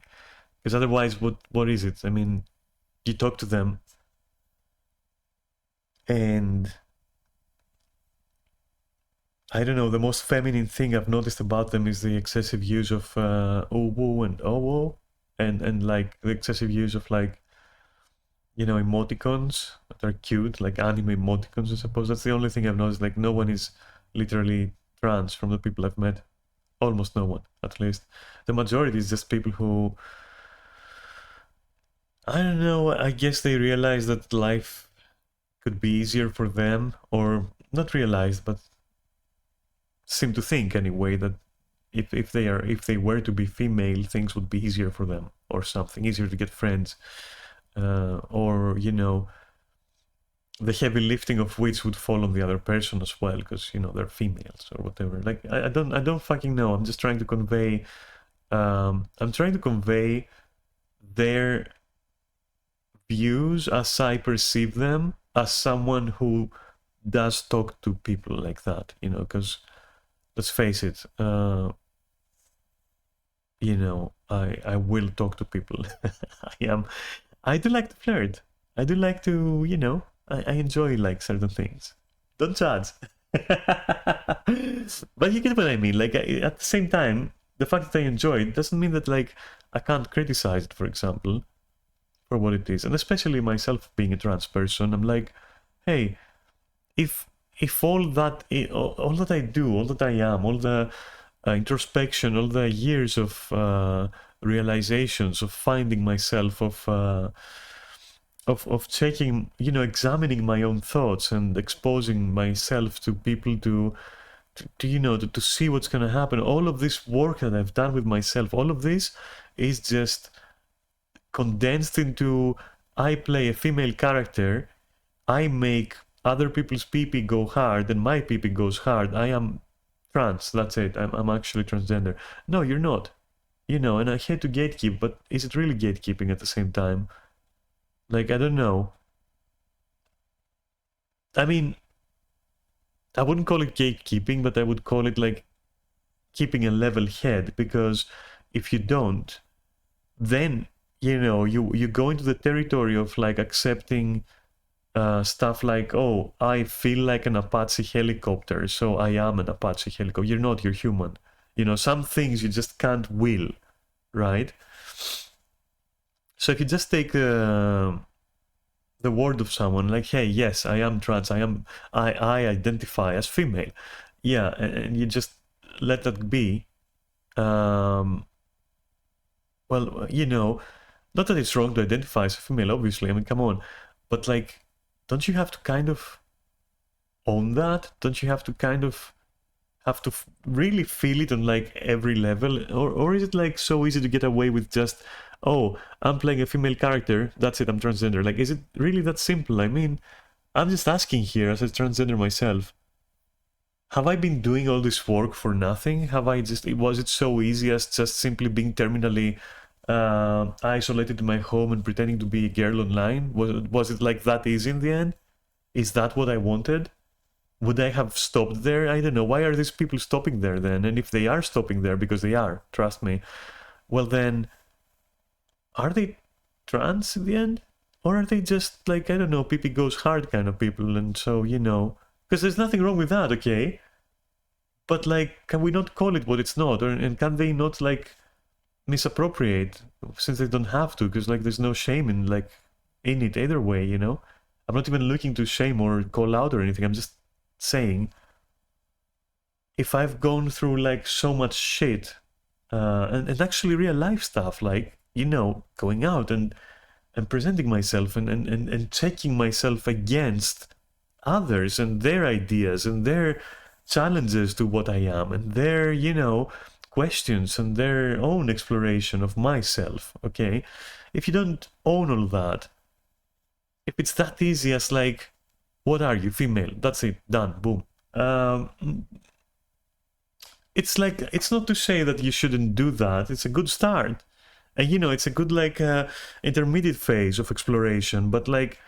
Because otherwise, what is it? I mean, you talk to them and I don't know, the most feminine thing I've noticed about them is the excessive use of owo and owo, and like the excessive use of like emoticons that are cute, like anime emoticons, I suppose. That's the only thing I've noticed. Like, no one is literally trans from the people I've met. Almost no one, at least. The majority is just people who, I don't know, I guess they realize that life could be easier for them, or not realize, but seem to think anyway that if they were to be female, things would be easier for them, or something, easier to get friends. Or the heavy lifting of which would fall on the other person as well, because they're females or whatever. Like I don't fucking know. I'm just trying to convey. I'm trying to convey their views as I perceive them, as someone who does talk to people like that. Because let's face it. I will talk to people. I do like to flirt. I do like to, I enjoy like certain things. Don't judge. But you get what I mean. Like at the same time, the fact that I enjoy it doesn't mean that like I can't criticize it, for example, for what it is. And especially myself being a trans person, I'm like, hey, if all that I do, all that I am, all the introspection, all the years of realizations, of finding myself, of checking, examining my own thoughts and exposing myself to people to see what's going to happen. All of this work that I've done with myself, all of this is just condensed into, I play a female character, I make other people's pee-pee go hard and my pee-pee goes hard. I am trans, that's it. I'm actually transgender. No, you're not. And I hate to gatekeep, but is it really gatekeeping at the same time? Like, I don't know. I mean, I wouldn't call it gatekeeping, but I would call it like keeping a level head, because if you don't, then you go into the territory of like accepting stuff like, oh, I feel like an Apache helicopter, so I am an Apache helicopter. You're not, you're human. Some things you just can't will, right? So if you just take the word of someone like, hey, yes, I am trans, I identify as female, yeah, and you just let that be, well, not that it's wrong to identify as a female, obviously, I mean, come on, but like, don't you have to kind of own that? Don't you have to kind of really feel it on like every level? Or is it like so easy to get away with just oh, I'm playing a female character, that's it, I'm transgender. Like, is it really that simple? I mean, I'm just asking here as a transgender myself. Have I been doing all this work for nothing? Was it so easy as just simply being terminally isolated in my home and pretending to be a girl online? Was it like that easy in the end? Is that what I wanted? Would I have stopped there? I don't know. Why are these people stopping there then? And if they are stopping there, because they are, trust me, well then, are they trans in the end? Or are they just like, I don't know, pee goes hard kind of people? And so, because there's nothing wrong with that, okay? But like, can we not call it what it's not? And can they not like misappropriate since they don't have to? Because like, there's no shame in like in it either way, I'm not even looking to shame or call out or anything. I'm just saying, if I've gone through like so much shit, and actually real life stuff, like, going out and presenting myself and checking myself against others and their ideas and their challenges to what I am and their, questions and their own exploration of myself, okay? If you don't own all that, if it's that easy as like, what are you, female? That's it, done, boom. It's like, it's not to say that you shouldn't do that. It's a good start. And it's a good like intermediate phase of exploration, but like,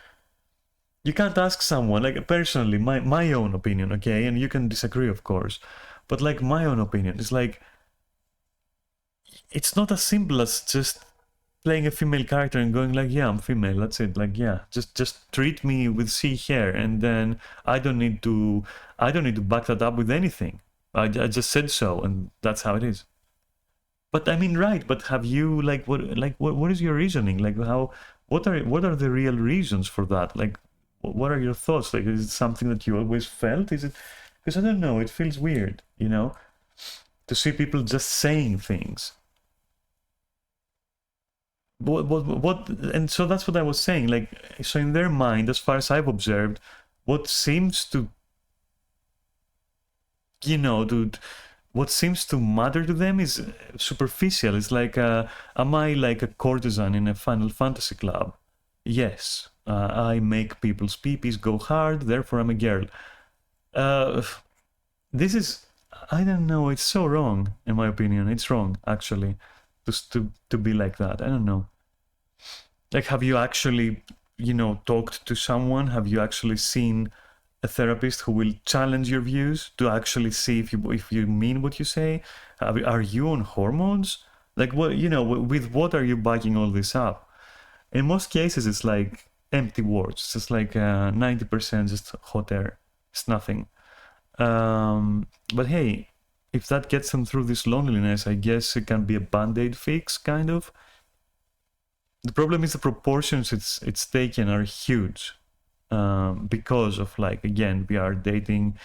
you can't ask someone, like, personally, my own opinion, okay, and you can disagree of course, but like, my own opinion is like, it's not as simple as just playing a female character and going like, yeah, I'm female, that's it, like, yeah, just treat me with C hair, and then I don't need to back that up with anything. I just said so, and that's how it is. But I mean, right? But have you what is your reasoning? Like, what are the real reasons for that? Like, what are your thoughts? Like, is it something that you always felt? Is it, because I don't know, it feels weird, to see people just saying things. What? And so that's what I was saying. Like, so in their mind, as far as I've observed, what seems to, what seems to matter to them is superficial. It's like, am I like a courtesan in a Final Fantasy club? Yes. I make people's peepees go hard, therefore I'm a girl. This is, I don't know, it's so wrong, in my opinion. It's wrong, actually, to be like that. I don't know. Like, have you actually, talked to someone? Have you actually seen a therapist who will challenge your views to actually see if you mean what you say? Are you on hormones? Like, what, with what are you backing all this up? In most cases, it's like empty words. It's just like 90% just hot air. It's nothing. But hey, if that gets them through this loneliness, I guess it can be a band-aid fix, kind of. The problem is the proportions it's taken are huge. Because of, like, again, we are dating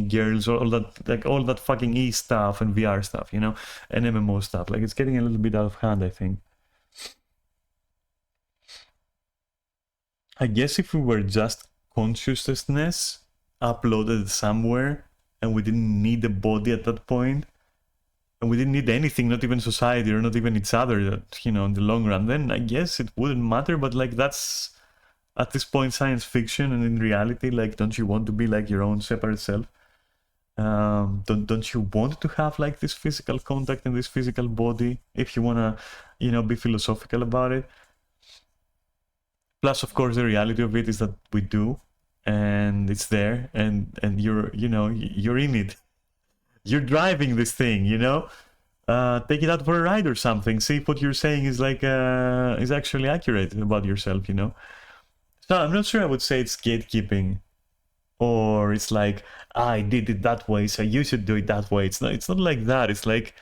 girls, all that, like, all that fucking E stuff and VR stuff, and MMO stuff. Like, it's getting a little bit out of hand, I think. I guess if we were just consciousness uploaded somewhere and we didn't need a body at that point, and we didn't need anything, not even society or not even each other, that, in the long run, then I guess it wouldn't matter. But like, that's at this point science fiction, and in reality, like, don't you want to be like your own separate self? Don't you want to have like this physical contact in this physical body, if you wanna, be philosophical about it? Plus, of course, the reality of it is that we do, and it's there, and you're, you're in it. You're driving this thing, take it out for a ride or something. See if what you're saying is like is actually accurate about yourself, So I'm not sure I would say it's gatekeeping, or it's like, I did it that way, so you should do it that way. It's not like that. It's like,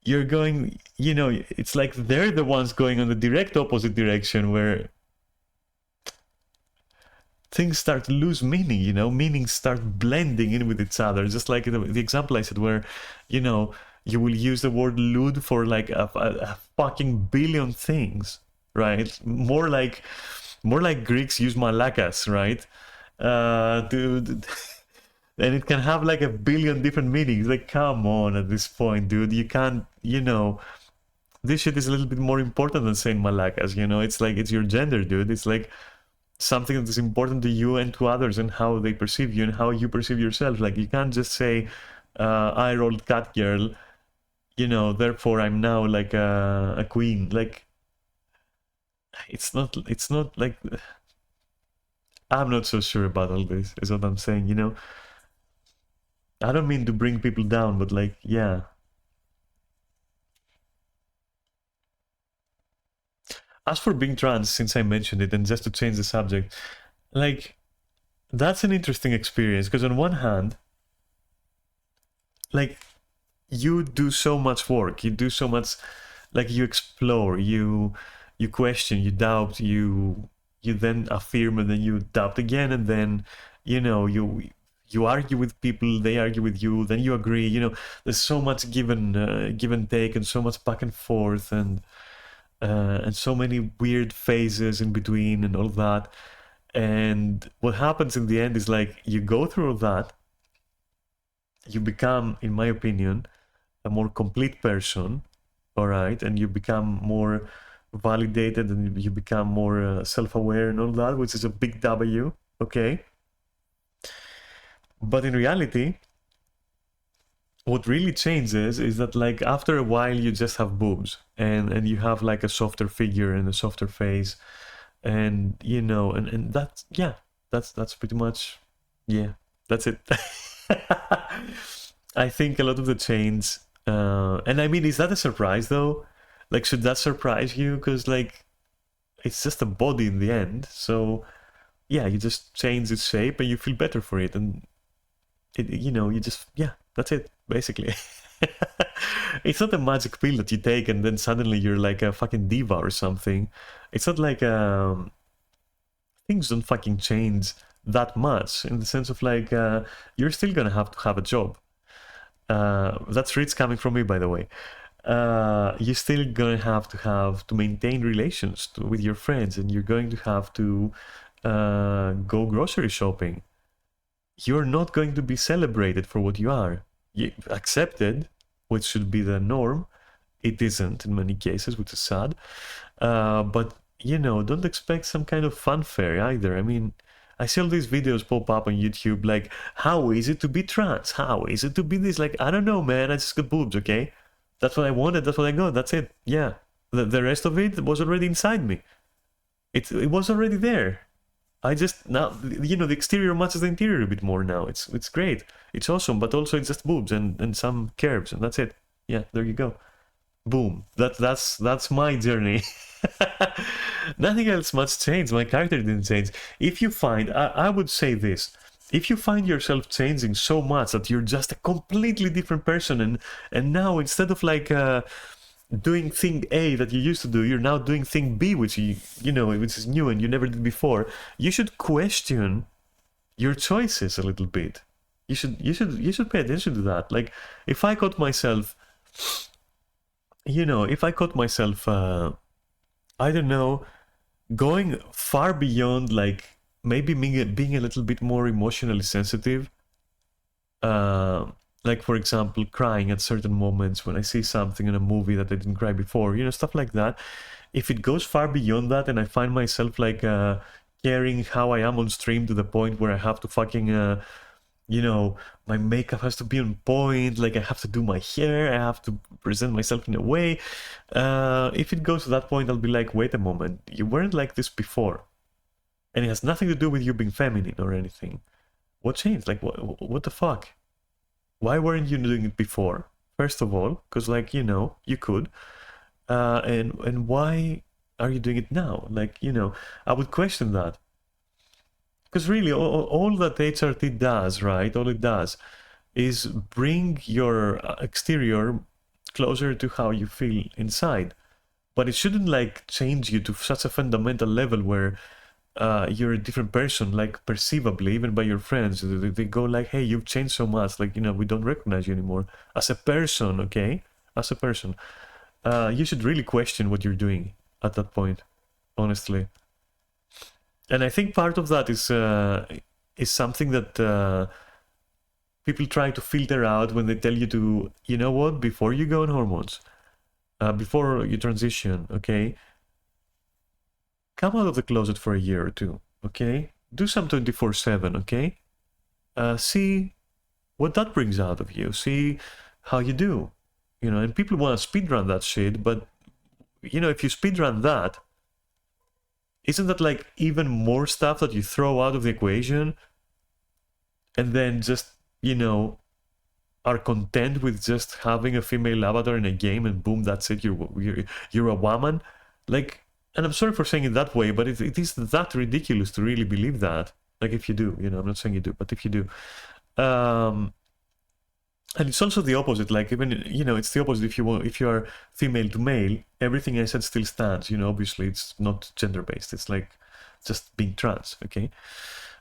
you're going, it's like they're the ones going on the direct opposite direction, where things start to lose meaning, meanings start blending in with each other. Just like the example I said, where, you will use the word lewd for like a fucking billion things, right? More like Greeks use malakas, right? Dude. And it can have like a billion different meanings. Like, come on, at this point, dude, you can't, this shit is a little bit more important than saying malakas, you know? It's like, it's your gender, dude. It's like something that is important to you and to others, and how they perceive you and how you perceive yourself. Like, you can't just say, I rolled cat girl, you know, therefore I'm now like a queen. Like, it's not like, I'm not so sure about all this, is what I'm saying, you know? I don't mean to bring people down, but like, yeah. As for being trans, since I mentioned it, and just to change the subject, like, that's an interesting experience, because on one hand, like, you do so much work, you do so much, like, you explore, you question, you doubt, you then affirm, and then you doubt again, and then, you know, you argue with people, they argue with you, then you agree, you know. There's so much give and take, and so much back and forth, and so many weird phases in between and all that. And what happens in the end is, like, you go through all that, you become, in my opinion, a more complete person, all right, and you become more validated, and you become more self-aware and all that, which is a big W, okay? But in reality, what really changes is that, like, after a while you just have boobs, and you have like a softer figure and a softer face, and you know, and that's, yeah, that's pretty much, yeah, that's it. I think a lot of the change, and I mean, is that a surprise though? Like, should that surprise you? Because, like, it's just a body in the end, so yeah, you just change its shape and you feel better for it, and it, you know, you just, yeah, that's it, basically. It's not a magic pill that you take and then suddenly you're like a fucking diva or something. It's not like, things don't fucking change that much, in the sense of, like, you're still gonna have to have a job. That's rich coming from me, by the way. You're still gonna have to maintain relations with your friends, and you're going to have to go grocery shopping. You're not going to be celebrated for what you are. You accepted, which should be the norm. It isn't in many cases, which is sad. But, you know, don't expect some kind of fanfare either. I mean, I see all these videos pop up on YouTube, like, how is it to be trans? How is it to be this? Like, I don't know, man. I just got boobs, okay? That's what I wanted. That's what I got. That's it. Yeah. The rest of it was already inside me. It was already there. I just, now, you know, the exterior matches the interior a bit more now. It's great. It's awesome, but also it's just boobs and some curves, and that's it. Yeah, there you go. Boom. That's my journey. Nothing else much changed. My character didn't change. If you find, I would say this, if you find yourself changing so much that you're just a completely different person, and now, instead of, like, doing thing A that you used to do, you're now doing thing B, which you know, which is new and you never did before, you should question your choices a little bit. You should pay attention to that. Like, if I caught myself, you know, if I caught myself, I don't know, going far beyond, like, maybe being a little bit more emotionally sensitive, like, for example, crying at certain moments when I see something in a movie that I didn't cry before, you know, stuff like that. If it goes far beyond that, and I find myself, like, caring how I am on stream to the point where I have to fucking, you know, my makeup has to be on point, like, I have to do my hair, I have to present myself in a way. If it goes to that point, I'll be like, wait a moment, you weren't like this before. And it has nothing to do with you being feminine or anything. What changed? Like, what the fuck? Why weren't you doing it before? First of all, because, like, you know, you could. And why are you doing it now? Like, you know, I would question that. Because really, all that HRT does, right, all it does is bring your exterior closer to how you feel inside. But it shouldn't, like, change you to such a fundamental level where you're a different person, like, perceivably, even by your friends. They go like, hey, you've changed so much, like, you know, we don't recognize you anymore. As a person, okay? As a person. You should really question what you're doing at that point, honestly. And I think part of that is something that people try to filter out when they tell you to, you know what, before you go on hormones, before you transition, okay, come out of the closet for a year or two, okay? Do some 24/7, okay? See what that brings out of you. See how you do, you know. And people want to speedrun that shit, but you know, if you speedrun that, isn't that like even more stuff that you throw out of the equation, and then just, you know, are content with just having a female avatar in a game, and boom, that's it. You're a woman, like. And I'm sorry for saying it that way, but it is that ridiculous to really believe that. Like, if you do, you know, I'm not saying you do, but if you do, and it's also the opposite. Like, even, you know, it's the opposite. If you are female to male, everything I said still stands. You know, obviously it's not gender based. It's like just being trans. Okay,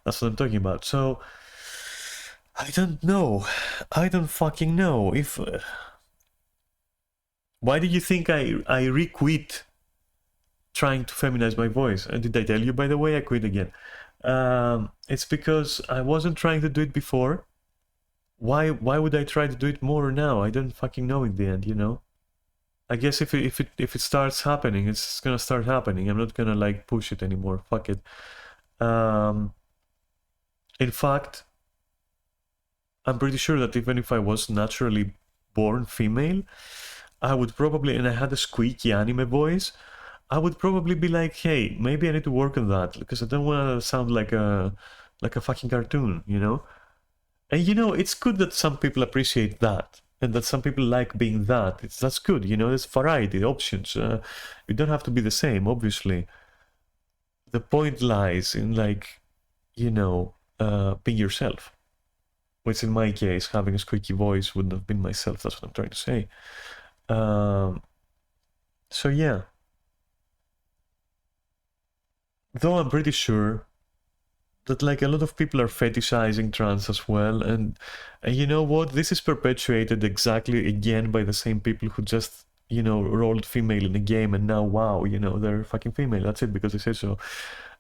that's what I'm talking about. So I don't know. I don't fucking know if. Why do you think I re-quit trying to feminize my voice? And did I tell you, by the way, I quit again? It's because I wasn't trying to do it before. Why would I try to do it more now? I don't fucking know in the end, you know. I guess if it starts happening, it's gonna start happening. I'm not gonna like push it anymore. Fuck it. In fact, I'm pretty sure that even if I was naturally born female, I would probably, and I had a squeaky anime voice, I would probably be like, hey, maybe I need to work on that, because I don't want to sound like a fucking cartoon, you know? And you know, it's good that some people appreciate that, and that some people like being that. That's good, you know, there's variety, options. You don't have to be the same, obviously. The point lies in, like, you know, being yourself. Which in my case, having a squeaky voice wouldn't have been myself, that's what I'm trying to say. So yeah. Though I'm pretty sure that like a lot of people are fetishizing trans as well, and you know what, this is perpetuated exactly again by the same people who just, you know, rolled female in a game, and now, wow, you know, they're fucking female, that's it, because they say so.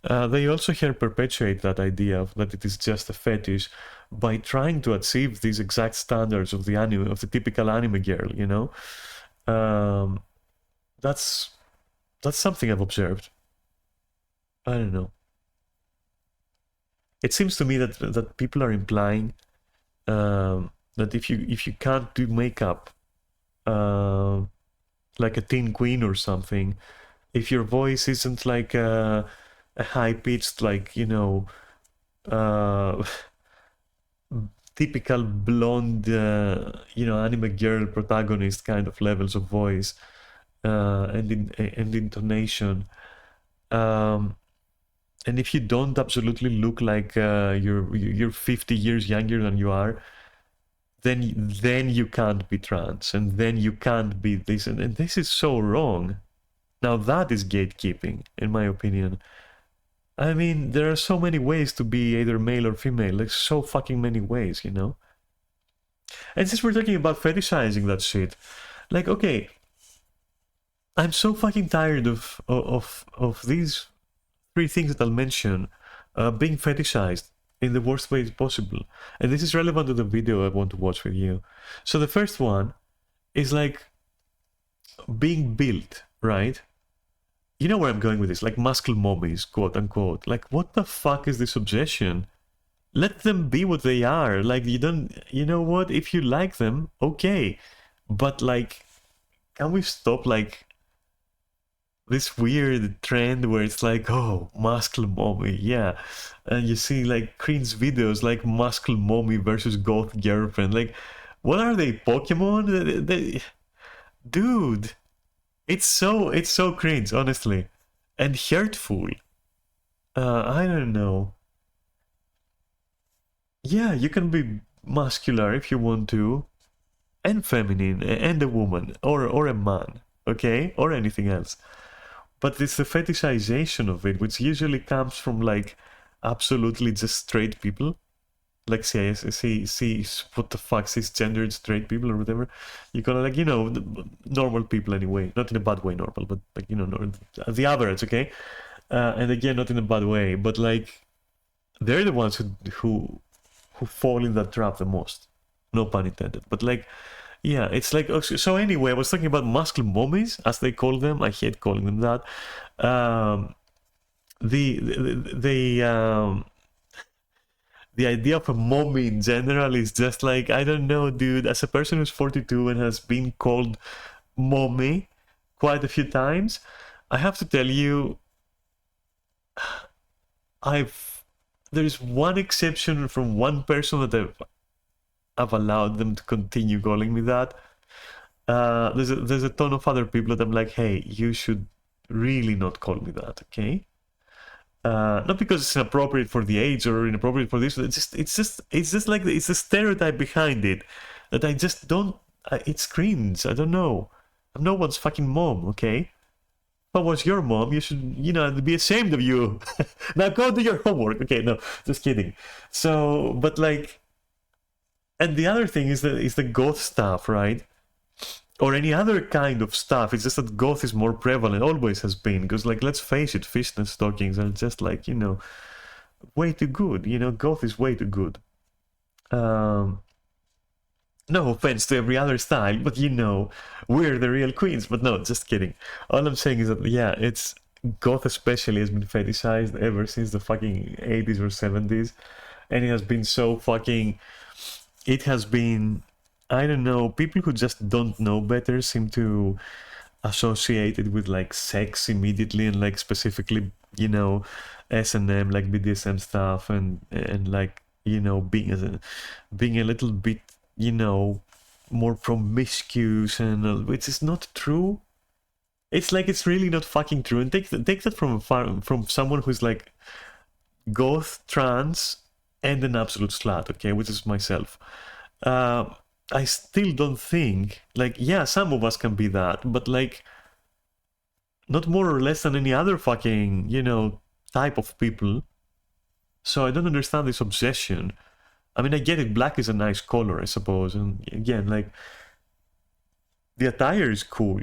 They also here perpetuate that idea of that it is just a fetish by trying to achieve these exact standards of the anime, of the typical anime girl, you know. That's something I've observed. I don't know. It seems to me that people are implying that if you can't do makeup like a teen queen or something, if your voice isn't like a high pitched, like, you know, typical blonde, you know, anime girl protagonist kind of levels of voice and intonation. And if you don't absolutely look like you're 50 years younger than you are, then you can't be trans, and then you can't be this, and this is so wrong. Now that is gatekeeping, in my opinion. I mean, there are so many ways to be either male or female. Like, so fucking many ways, you know? And since we're talking about fetishizing that shit, like, okay, I'm so fucking tired of these three things that I'll mention being fetishized in the worst way possible. And this is relevant to the video I want to watch with you. So the first one is like being built, right? You know where I'm going with this, like muscle mommies, quote unquote. Like, what the fuck is this obsession? Let them be what they are. Like, you don't, you know what? If you like them, okay. But like, can we stop like this weird trend where it's like, oh, muscle mommy, yeah. And you see like cringe videos like muscle mommy versus goth girlfriend. Like, what are they, Pokemon? Dude, it's so cringe, honestly, and hurtful. I don't know. Yeah, you can be muscular if you want to, and feminine, and a woman, or a man, okay, or anything else. But it's the fetishization of it, which usually comes from like absolutely just straight people, like see what the fuck, cisgendered straight people or whatever. You call it, like, you know, normal people anyway, not in a bad way normal, but like, you know, the average, okay. And again, not in a bad way, but like they're the ones who fall in that trap the most. No pun intended. But like, Yeah, it's like so. Anyway, I was talking about muscle mummies, as they call them. I hate calling them that. Um, the the idea of a mommy in general is just like, I don't know, dude. As a person who's 42 and has been called mommy quite a few times, I have to tell you, there's one exception from one person that I've allowed them to continue calling me that. There's a ton of other people that I'm like, hey, you should really not call me that, okay? Not because it's inappropriate for the age or inappropriate for this. It's just like it's a stereotype behind it that I just don't. It's cringe. I don't know. I'm no one's fucking mom, okay? If I was your mom, you should, be ashamed of you. Now go do your homework. Okay, no, just kidding. So, but like, and the other thing is the goth stuff, right? Or any other kind of stuff. It's just that goth is more prevalent, always has been. Because, like, let's face it, fishnet stockings are just like, way too good. Goth is way too good. No offense to every other style, but we're the real queens. But no, just kidding. All I'm saying is that, yeah, it's goth especially has been fetishized ever since the fucking 80s or 70s. And it has been so fucking. It has been. I don't know, people who just don't know better seem to associate it with like sex immediately and like specifically, S&M, like BDSM stuff and like, being a little bit, more promiscuous and which is not true. It's like it's really not fucking true. And take that from someone who's like goth, trans, and an absolute slut, okay, which is myself. I still don't think, like, yeah, some of us can be that, but like, not more or less than any other fucking, type of people. So I don't understand this obsession. I mean, I get it, black is a nice color, I suppose, and again, like, the attire is cool.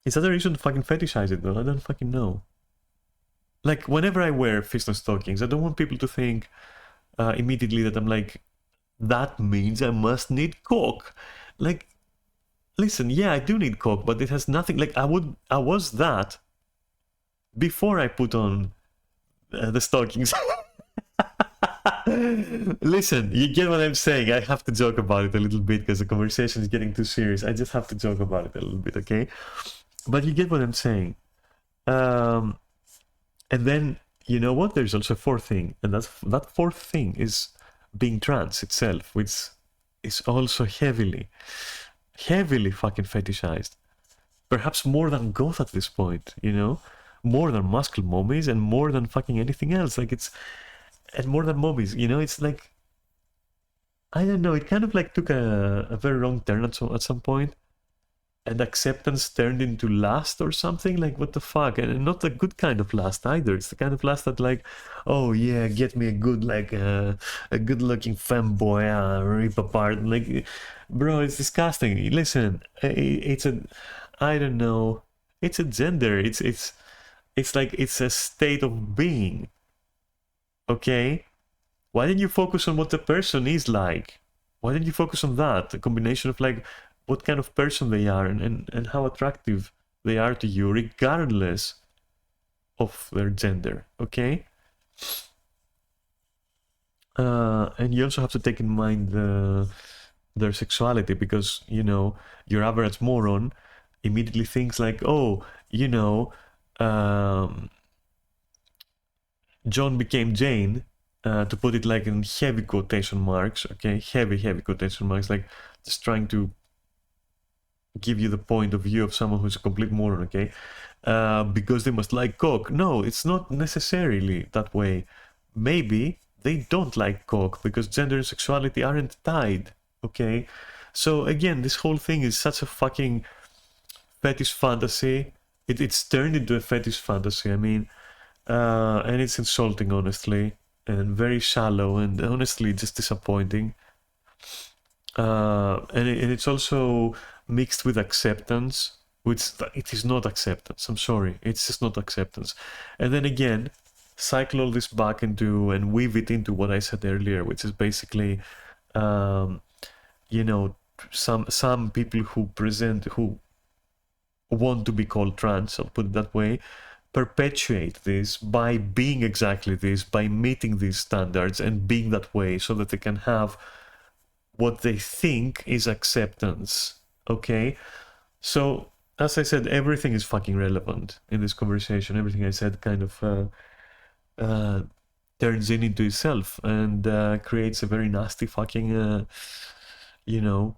Is that a reason to fucking fetishize it, though? I don't fucking know. Like, whenever I wear fishnet stockings, I don't want people to think immediately that I'm like, that means I must need coke. Like, listen, yeah, I do need coke, but it has nothing. Like, I was that before I put on the stockings. Listen, you get what I'm saying. I have to joke about it a little bit because the conversation is getting too serious. I just have to joke about it a little bit, okay? But you get what I'm saying. And then, you know what? There's also a fourth thing, and that fourth thing is being trans itself, which is also heavily fucking fetishized. Perhaps more than goth at this point, more than muscle mummies and more than fucking anything else. Like and more than mummies, it's like, I don't know, it kind of like took a very wrong turn at some point. And acceptance turned into lust or something. Like, what the fuck? And not the good kind of lust either. It's the kind of lust that, like, oh yeah, get me a good, like, a good looking femboy, rip apart. Like, bro, it's disgusting. Listen, it's I don't know, it's a gender. It's like, it's a state of being. Okay, why didn't you focus on what the person is like? Why didn't you focus on that? A combination of, like, what kind of person they are and how attractive they are to you, regardless of their gender, okay? And you also have to take in mind their sexuality, because, your average moron immediately thinks like, oh, John became Jane, to put it like in heavy quotation marks, okay? Heavy quotation marks, like just trying to give you the point of view of someone who's a complete moron, okay? Because they must like coke. No, it's not necessarily that way. Maybe they don't like coke because gender and sexuality aren't tied, okay? So again, this whole thing is such a fucking fetish fantasy. It's turned into a fetish fantasy, I mean, and it's insulting, honestly, and very shallow, and honestly just disappointing. And it's also mixed with acceptance, which it is not acceptance. I'm sorry, it's just not acceptance. And then again, cycle all this back into and weave it into what I said earlier, which is basically you know, some people who want to be called trans, I'll put it that way, perpetuate this by being exactly this, by meeting these standards and being that way, so that they can have what they think is acceptance. Okay, so as I said, everything is fucking relevant in this conversation. Everything I said kind of turns into itself and creates a very nasty fucking you know,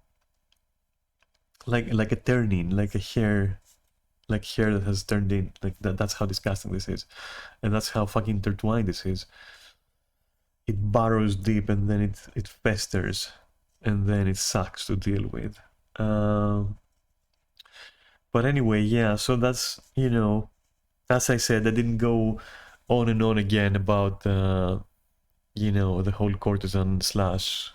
like a turning, like a hair, like hair that has turned in, like that's how disgusting this is, and that's how fucking intertwined this is. It burrows deep and then it festers, and then it sucks to deal with. But anyway, yeah, so that's, you know, as I said, I didn't go on and on again about you know, the whole courtesan slash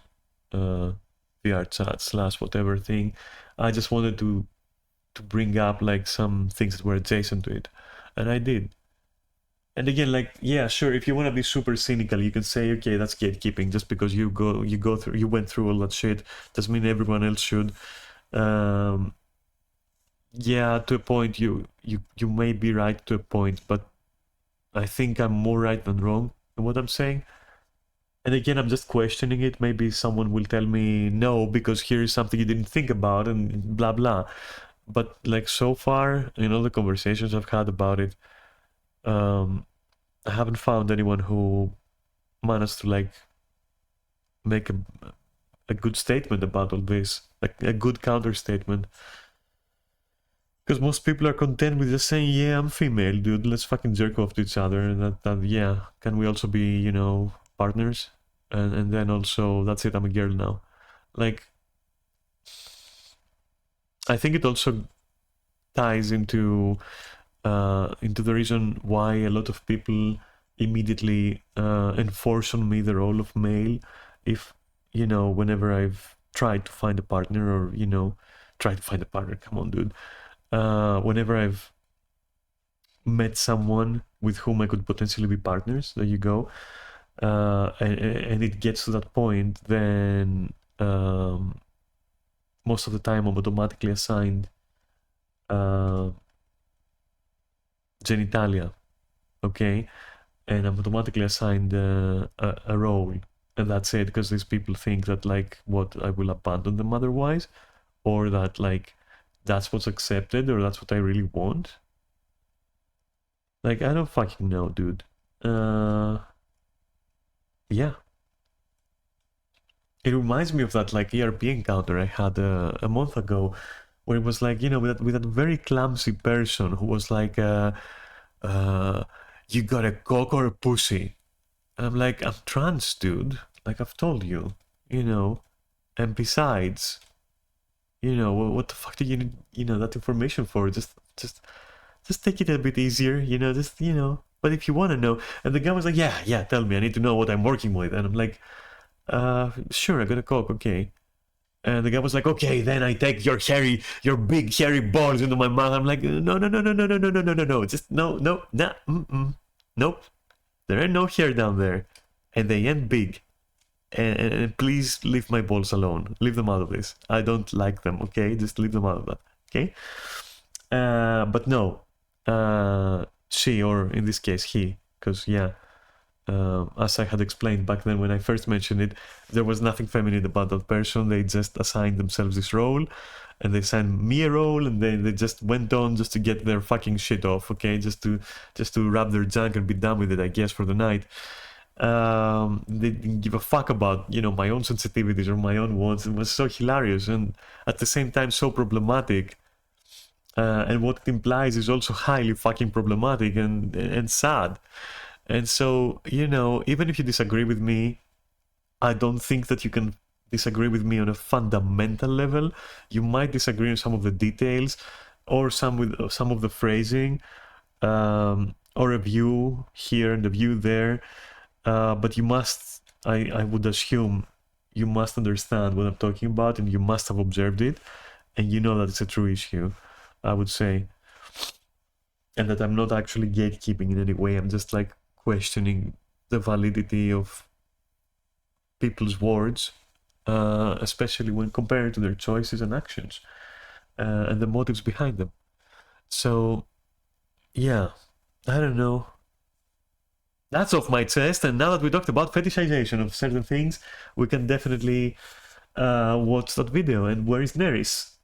VR chat slash whatever thing. I just wanted to bring up like some things that were adjacent to it, and I did. And again, like, yeah, sure, if you want to be super cynical, you can say, okay, that's gatekeeping. Just because you went through all that shit doesn't mean everyone else should. Yeah, to a point, you may be right to a point, but I think I'm more right than wrong in what I'm saying. And again, I'm just questioning it. Maybe someone will tell me no, because here is something you didn't think about, and blah blah. But like, so far in all the conversations I've had about it, I haven't found anyone who managed to like make a good statement about all this, like a good counter statement. Because most people are content with just saying, yeah, I'm female, dude, let's fucking jerk off to each other, and that yeah, can we also be, you know, partners? And then also, that's it, I'm a girl now. Like, I think it also ties into the reason why a lot of people immediately enforce on me the role of male. If, you know, whenever I've tried to find a partner, or, you know, try to find a partner, come on, dude. Whenever I've met someone with whom I could potentially be partners, there you go, and it gets to that point, then most of the time I'm automatically assigned genitalia, okay, and I'm automatically assigned a role, and that's it. Because these people think that, like, what, I will abandon them otherwise, or that, like, that's what's accepted, or that's what I really want. Like, I don't fucking know, dude. Yeah. It reminds me of that, like, ERP encounter I had a month ago, where it was like, you know, with that very clumsy person who was like, you got a cock or a pussy? And I'm like, I'm trans, dude. Like, I've told you, you know. And besides, you know, what the fuck do you need, you know, that information for? Just take it a bit easier, you know, just, you know. But if you want to know, and the guy was like, yeah, tell me, I need to know what I'm working with. And I'm like, sure, I got a cock, okay. And the guy was like, okay, then I take your big hairy balls into my mouth. I'm like, no, just no, nope. There ain't no hair down there, and they ain't big. And please leave my balls alone. Leave them out of this. I don't like them, okay? Just leave them out of that, okay? But no, she, or in this case he, because yeah, as I had explained back then when I first mentioned it, there was nothing feminine about that person. They just assigned themselves this role, and they assigned me a role, and they just went on just to get their fucking shit off, okay? Just to wrap their junk and be done with it, I guess, for the night. They didn't give a fuck about, you know, my own sensitivities or my own wants. It was so hilarious, and at the same time so problematic. And what it implies is also highly fucking problematic and sad. And so, you know, even if you disagree with me, I don't think that you can disagree with me on a fundamental level. You might disagree on some of the details, or some of the phrasing, or a view here and a view there. But you must, I would assume, you must understand what I'm talking about, and you must have observed it, and you know that it's a true issue, I would say. And that I'm not actually gatekeeping in any way. I'm just like questioning the validity of people's words, especially when compared to their choices and actions and the motives behind them. So, yeah, I don't know. That's off my chest. And now that we talked about fetishization of certain things, we can definitely watch that video. And where is Neris?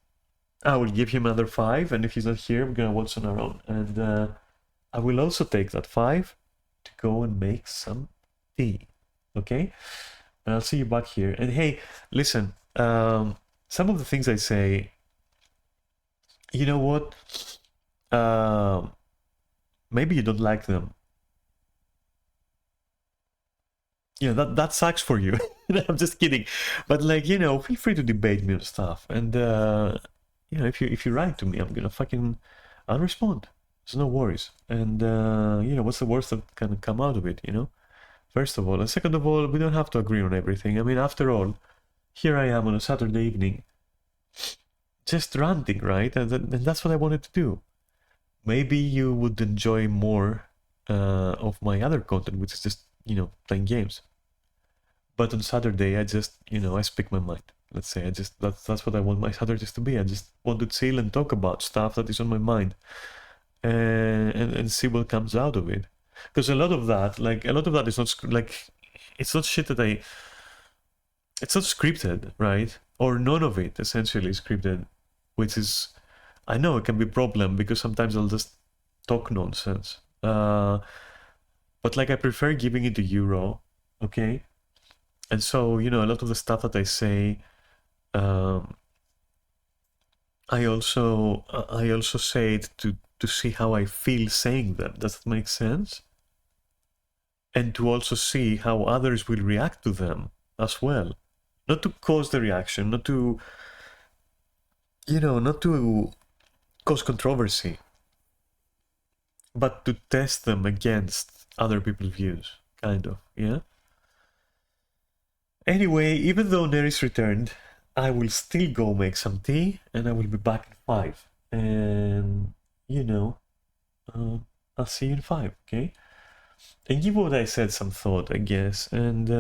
I will give him another 5, and if he's not here, we're gonna watch on our own. And I will also take that 5 to go and make some tea. Okay? And I'll see you back here. And hey, listen, some of the things I say, you know what? Maybe you don't like them. You know, that sucks for you. I'm just kidding. But like, you know, feel free to debate me on stuff. And you know, if you write to me, I'm gonna fucking I'll respond. There's no worries. And you know, what's the worst that can come out of it, you know? First of all. And second of all, we don't have to agree on everything. I mean, after all, here I am on a Saturday evening, just ranting, right? And that's what I wanted to do. Maybe you would enjoy more of my other content, which is just, you know, playing games. But on Saturday, I just, you know, I speak my mind. Let's say I just that's what I want my Saturdays to be. I just want to chill and talk about stuff that is on my mind, and see what comes out of it. Because a lot of that, like a lot of that, is not like it's not shit that it's not scripted, right? Or none of it essentially is scripted, which is, I know it can be a problem because sometimes I'll just talk nonsense. But like I prefer giving it to Euro, okay? And so, you know, a lot of the stuff that I say, um, I also say it to see how I feel saying them. Does that make sense? And to also see how others will react to them as well. Not to cause the reaction, not to, you know, not to cause controversy, but to test them against other people's views, kind of, yeah? Anyway, even though Neris returned, I will still go make some tea, and I will be back in 5. And, you know, I'll see you in 5, okay? And give what I said some thought, I guess. And,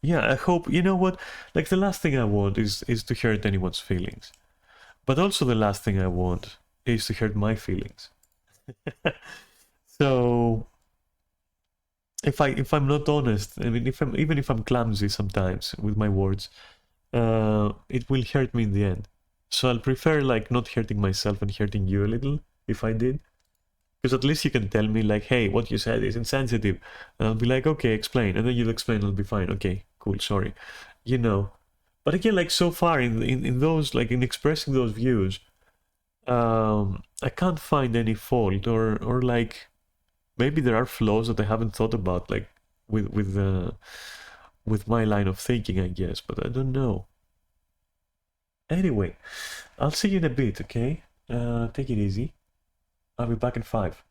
yeah, I hope, you know what? Like, the last thing I want is to hurt anyone's feelings. But also the last thing I want is to hurt my feelings. So if I'm not honest, I mean, even if I'm clumsy sometimes with my words, it will hurt me in the end. So I'll prefer like not hurting myself and hurting you a little if I did, because at least you can tell me like, hey, what you said is insensitive, and I'll be like, okay, explain, and then you'll explain. I'll be fine. Okay, cool, sorry, you know. But again, like so far in those like in expressing those views, I can't find any fault or like maybe there are flaws that I haven't thought about, like with my line of thinking, I guess, but I don't know. Anyway, I'll see you in a bit, okay? Take it easy. I'll be back in 5.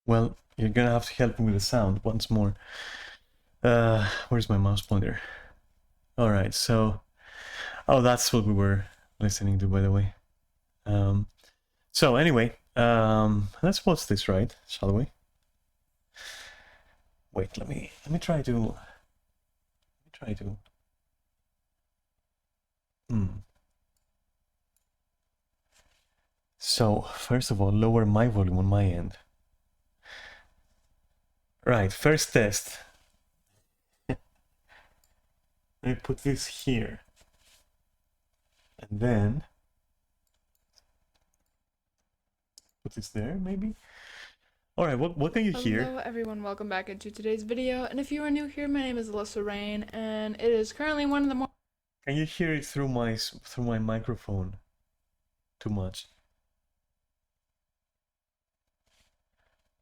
Well, you're gonna have to help me with the sound once more. Where's my mouse pointer? All right, so, oh, that's what we were listening to, by the way. So anyway, let's watch this, right? Shall we? Wait, let me try to. So first of all, lower my volume on my end. Right, first test. Let me put this here. And then put this there, maybe? Alright, what can you hear? Hello everyone, welcome back into today's video, and if you are new here, my name is Alyssa Rain, and it is currently one of the more... Can you hear it through my microphone? Too much.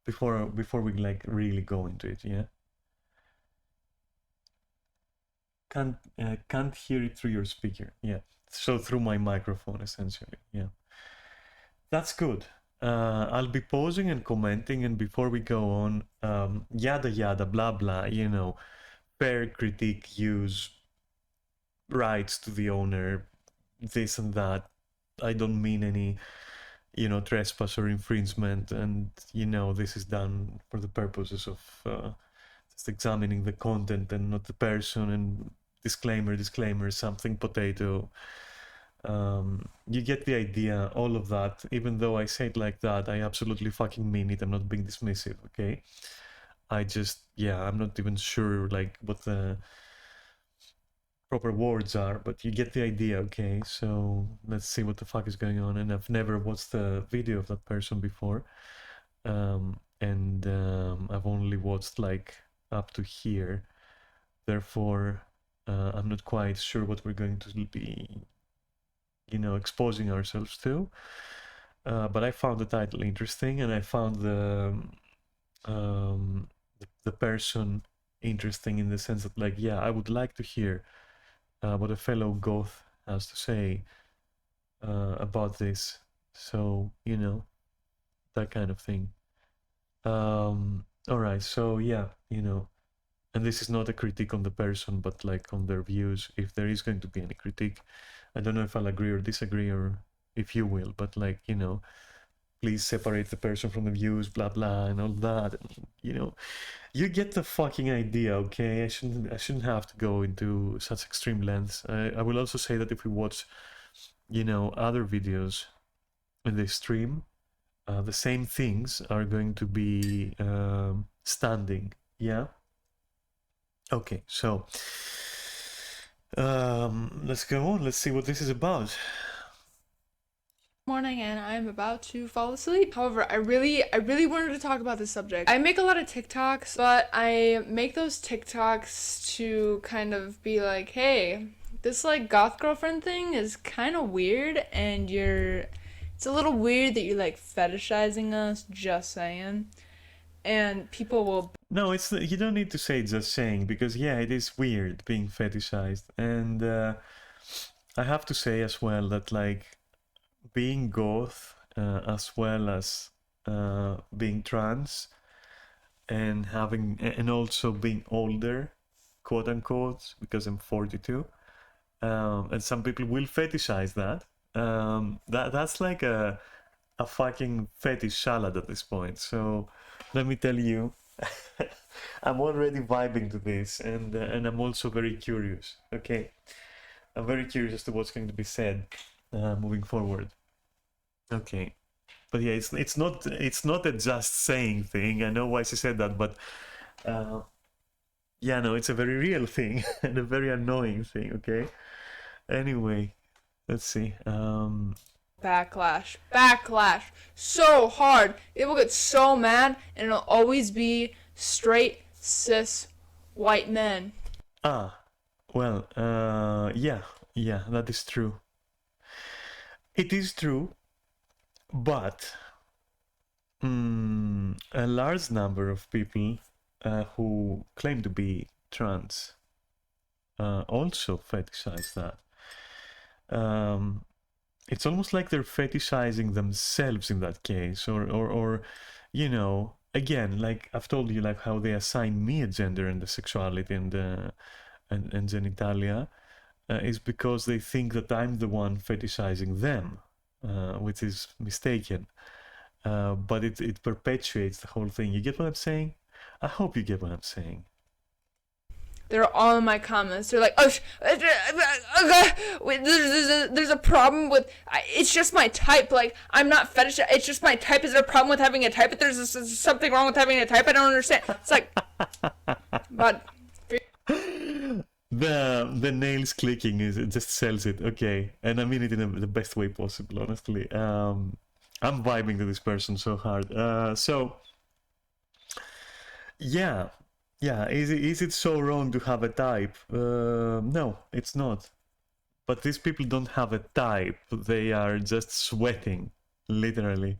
Before we like really go into it, yeah? Can't hear it through your speaker, yeah. So through my microphone, essentially, yeah. That's good. I'll be pausing and commenting, and before we go on, yada yada, blah blah, you know, fair critique, use rights to the owner, this and that. I don't mean any, you know, trespass or infringement, and you know, this is done for the purposes of just examining the content and not the person, and disclaimer, something potato. You get the idea, all of that. Even though I say it like that, I absolutely fucking mean it. I'm not being dismissive, okay? I just, yeah, I'm not even sure like what the proper words are, but you get the idea, okay? So let's see what the fuck is going on. And I've never watched the video of that person before. I've only watched like up to here. Therefore, I'm not quite sure what we're going to be, you know, exposing ourselves to. But I found the title interesting, and I found the person interesting in the sense that, like, yeah, I would like to hear what a fellow goth has to say about this. So, you know, that kind of thing. All right, so yeah, you know, and this is not a critique on the person, but like on their views. If there is going to be any critique, I don't know if I'll agree or disagree, or if you will, but like, you know, please separate the person from the views, blah blah, and all that. You know, you get the fucking idea, okay? I shouldn't have to go into such extreme lengths. I will also say that if we watch, you know, other videos in the stream, the same things are going to be standing. Yeah. Okay, so let's go on. Let's see what this is about. Morning, and I'm about to fall asleep. However, I really wanted to talk about this subject. I make a lot of TikToks, but I make those TikToks to kind of be like, hey, this like goth girlfriend thing is kind of weird, and it's a little weird that you're like fetishizing us, just saying. And people will... No, it's you don't need to say just saying, because yeah, it is weird being fetishized, and I have to say as well that like being goth as well as being trans and also being older, quote unquote, because I'm 42, and some people will fetishize that. That's like a fucking fetish salad at this point. So let me tell you, I'm already vibing to this, and I'm also very curious. Okay, I'm very curious as to what's going to be said moving forward. Okay, but yeah, it's not a just saying thing. I know why she said that, but yeah, no, it's a very real thing and a very annoying thing. Okay. Anyway, let's see. Backlash so hard. It will get so mad, and it'll always be straight cis white men. Well, yeah, that is true. It is true, but a large number of people who claim to be trans also fetishize that. It's almost like they're fetishizing themselves in that case, or you know, again, like I've told you, like how they assign me a gender and the sexuality and genitalia, is because they think that I'm the one fetishizing them, which is mistaken. But it perpetuates the whole thing. You get what I'm saying? I hope you get what I'm saying. They're all in my comments. They're like, oh, there's a problem with, it's just my type. Like, I'm not fetish. It's just my type. Is there a problem with having a type? If there's something wrong with having a type, I don't understand. It's like, but the nails clicking it just sells it. Okay, and I mean it in the best way possible. Honestly, I'm vibing to this person so hard. So yeah. Yeah, is it so wrong to have a type? No, it's not. But these people don't have a type. They are just sweating, literally.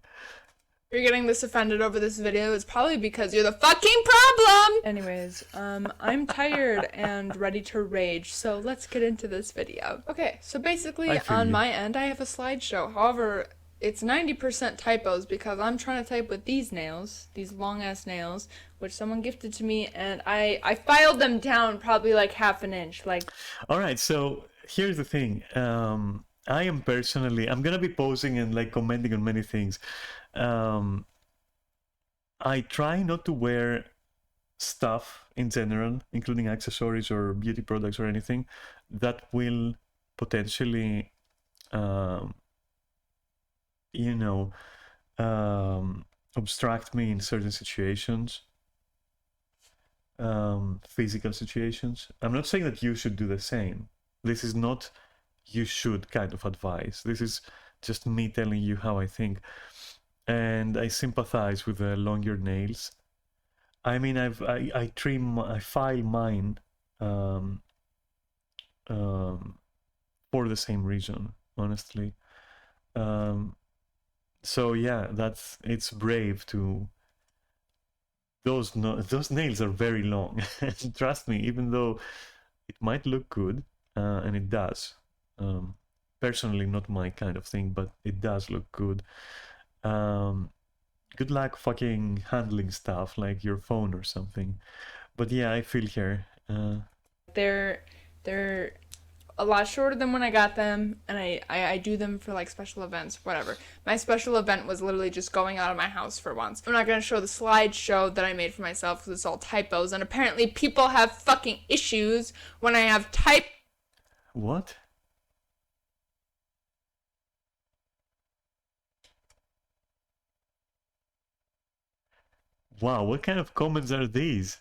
If you're getting this offended over this video, it's probably because you're the fucking problem! Anyways, I'm tired and ready to rage, so let's get into this video. Okay, so basically on my end, I have a slideshow. However, it's 90% typos because I'm trying to type with these nails, these long-ass nails, which someone gifted to me, and I filed them down probably like half an inch, like... Alright, so here's the thing. I am personally, I'm gonna be posing and like commenting on many things. I try not to wear stuff in general, including accessories or beauty products or anything, that will potentially, you know, obstruct me in certain situations, physical situations. I'm not saying that you should do the same. This is not you should kind of advice. This is just me telling you how I think. And I sympathize with the longer nails. I mean, I file mine for the same reason, honestly. So yeah, it's brave to. Those nails are very long. Trust me, even though it might look good, and it does. Personally, not my kind of thing, but it does look good. Good luck fucking handling stuff like your phone or something. But yeah, I feel here. They're a lot shorter than when I got them, and I do them for like special events, whatever. My special event was literally just going out of my house for once. I'm not gonna show the slideshow that I made for myself because it's all typos, and apparently people have fucking issues when I have type. What? Wow, what kind of comments are these?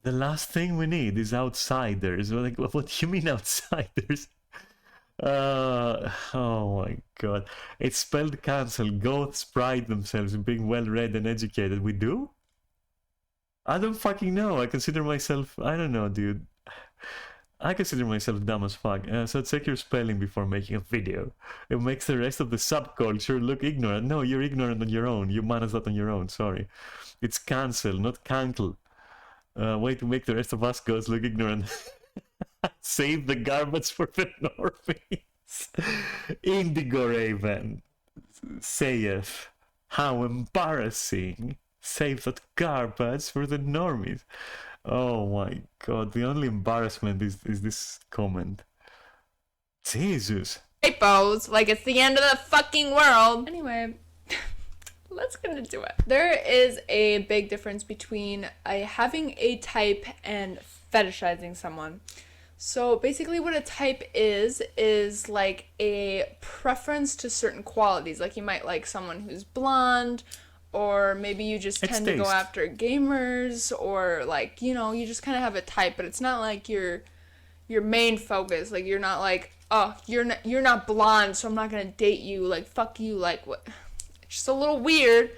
The last thing we need is outsiders. Like, what do you mean outsiders? Oh my god. It's spelled cancel. Goths pride themselves in being well read and educated. We do? I don't fucking know. I consider myself, I don't know, dude. I consider myself dumb as fuck. So check your spelling before making a video. It makes the rest of the subculture look ignorant. No, you're ignorant on your own. You manage that on your own. Sorry. It's cancel, not cankle. Way to make the rest of us girls look ignorant. Save the garbage for the normies. Indigo Raven saith, how embarrassing. Save that garbage for the normies. Oh my god, the only embarrassment is this comment. Jesus. Typos, like it's the end of the fucking world. Anyway, let's get into it. There is a big difference between having a type and fetishizing someone. So basically what a type is like a preference to certain qualities. Like you might like someone who's blonde, or maybe you just tend to go after gamers, or like, you know, you just kind of have a type, but it's not like your main focus. Like you're not like, oh, you're not blonde, so I'm not gonna date you. Like fuck you. Like what? It's just a little weird.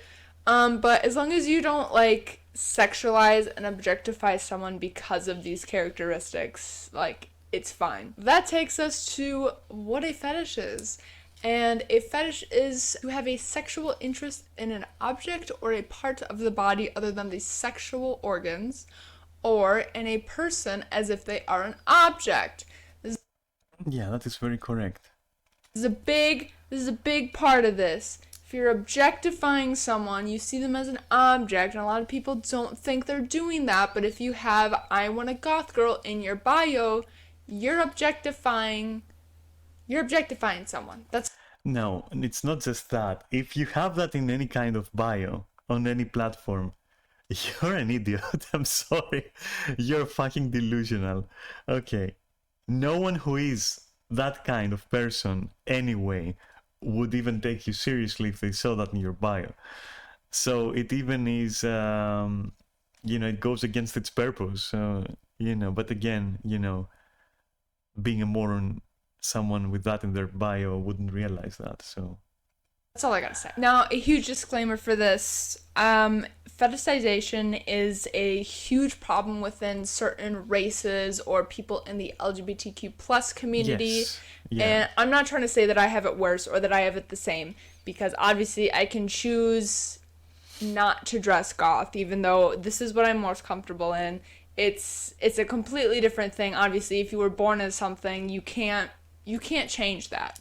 But as long as you don't like sexualize and objectify someone because of these characteristics, like it's fine. That takes us to what a fetish is. And a fetish is to have a sexual interest in an object or a part of the body other than the sexual organs, or in a person as if they are an object. Yeah, that is very correct. This is a big part of this. If you're objectifying someone, you see them as an object, and a lot of people don't think they're doing that, but if you have "I want a goth girl" in your bio, you're objectifying someone. That's No, and it's not just that. If you have that in any kind of bio on any platform, you're an idiot. I'm sorry. You're fucking delusional. Okay. No one who is that kind of person anyway would even take you seriously if they saw that in your bio. So it even is, it goes against its purpose. So, but again, being a moron, someone with that in their bio wouldn't realize that. So that's all I gotta say. Now, a huge disclaimer for this. Fetishization is a huge problem within certain races or people in the LGBTQ plus community. yes, yeah, And I'm not trying to say that I have it worse or that I have it the same, because obviously I can choose not to dress goth, even though this is what I'm most comfortable in. It's a completely different thing. Obviously, if you were born as something, you can't change that.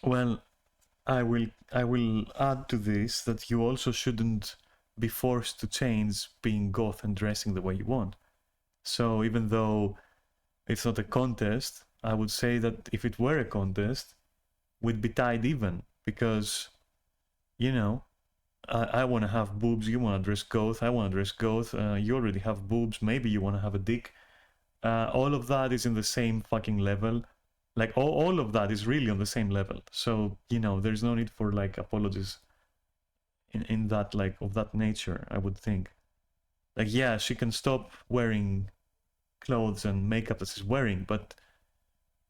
well, I will add to this that you also shouldn't be forced to change being goth and dressing the way you want. So even though it's not a contest, I would say that if it were a contest, we'd be tied even, because I want to have boobs, you want to dress goth, I want to dress goth, you already have boobs, maybe you want to have a dick. All of that is in the same fucking level. Like all of that is really on the same level. So there's no need for like apologies in that, like, of that nature, I would think. Like, yeah, she can stop wearing clothes and makeup that she's wearing, but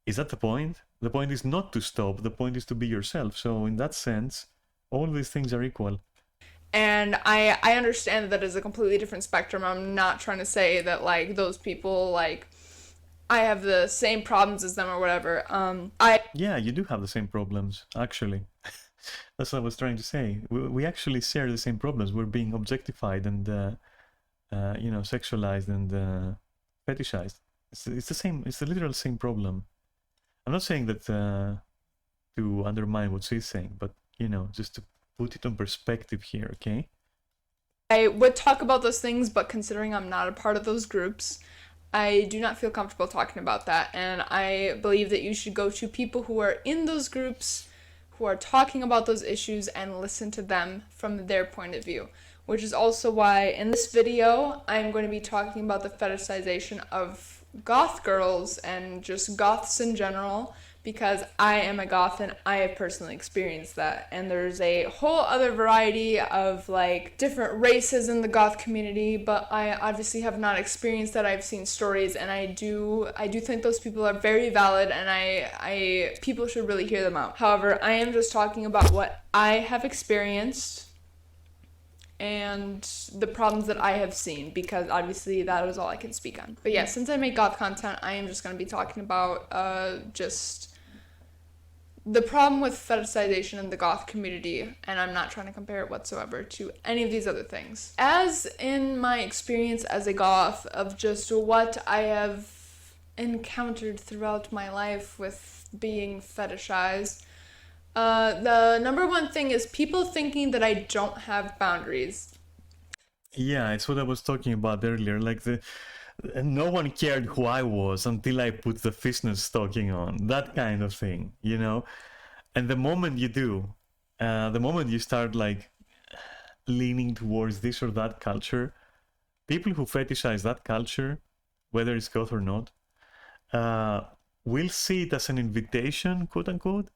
is that the point? The point is not to stop, the point is to be yourself. So in that sense, all these things are equal. And I understand that is a completely different spectrum. I'm not trying to say that like those people, like, I have the same problems as them or whatever. Yeah, you do have the same problems, actually. That's what I was trying to say. We actually share the same problems. We're being objectified and sexualized and fetishized. It's the same. It's the literal same problem. I'm not saying that to undermine what she's saying, but just to put it on perspective here, okay? I would talk about those things, but considering I'm not a part of those groups, I do not feel comfortable talking about that. And I believe that you should go to people who are in those groups, who are talking about those issues, and listen to them from their point of view. Which is also why in this video, I'm going to be talking about the fetishization of goth girls and just goths in general, because I am a goth and I have personally experienced that. And there's a whole other variety of like different races in the goth community, but I obviously have not experienced that. I've seen stories, and I do think those people are very valid, and I people should really hear them out. However, I am just talking about what I have experienced and the problems that I have seen, because obviously that is all I can speak on. But yeah, since I make goth content, I am just going to be talking about just the problem with fetishization in the goth community, and I'm not trying to compare it whatsoever to any of these other things. As in my experience as a goth, of just what I have encountered throughout my life with being fetishized, the number one thing is people thinking that I don't have boundaries. Yeah, it's what I was talking about earlier. Like no one cared who I was until I put the fishnet stocking on. That kind of thing, And the moment you do, the moment you start like leaning towards this or that culture, people who fetishize that culture, whether it's goth or not, will see it as an invitation, quote unquote.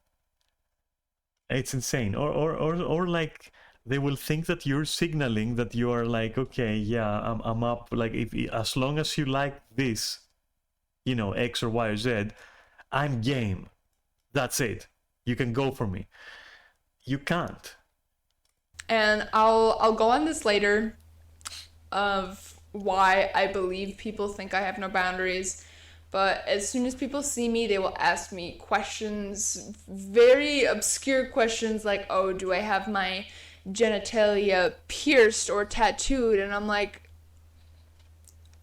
It's insane. Or like they will think that you're signaling that you are like, okay, yeah, I'm up. Like, if as long as you like this, X or Y or Z, I'm game. That's it. You can go for me. You can't. And I'll go on this later of why I believe people think I have no boundaries. But as soon as people see me, they will ask me questions, very obscure questions like, oh, do I have my genitalia pierced or tattooed? And I'm like,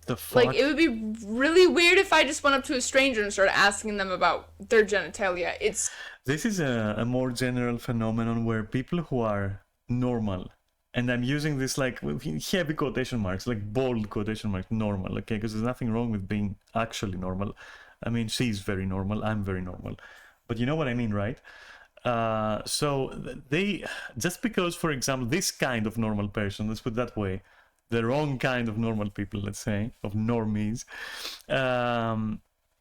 The fuck? Like, it would be really weird if I just went up to a stranger and started asking them about their genitalia. This is a more general phenomenon where people who are normal, and I'm using this like with heavy quotation marks, like bold quotation marks, normal, okay? Because there's nothing wrong with being actually normal. I mean, she's very normal, I'm very normal. But you know what I mean, right? So they, just because, for example, this kind of normal person, let's put it that way, the wrong kind of normal people, let's say, of normies,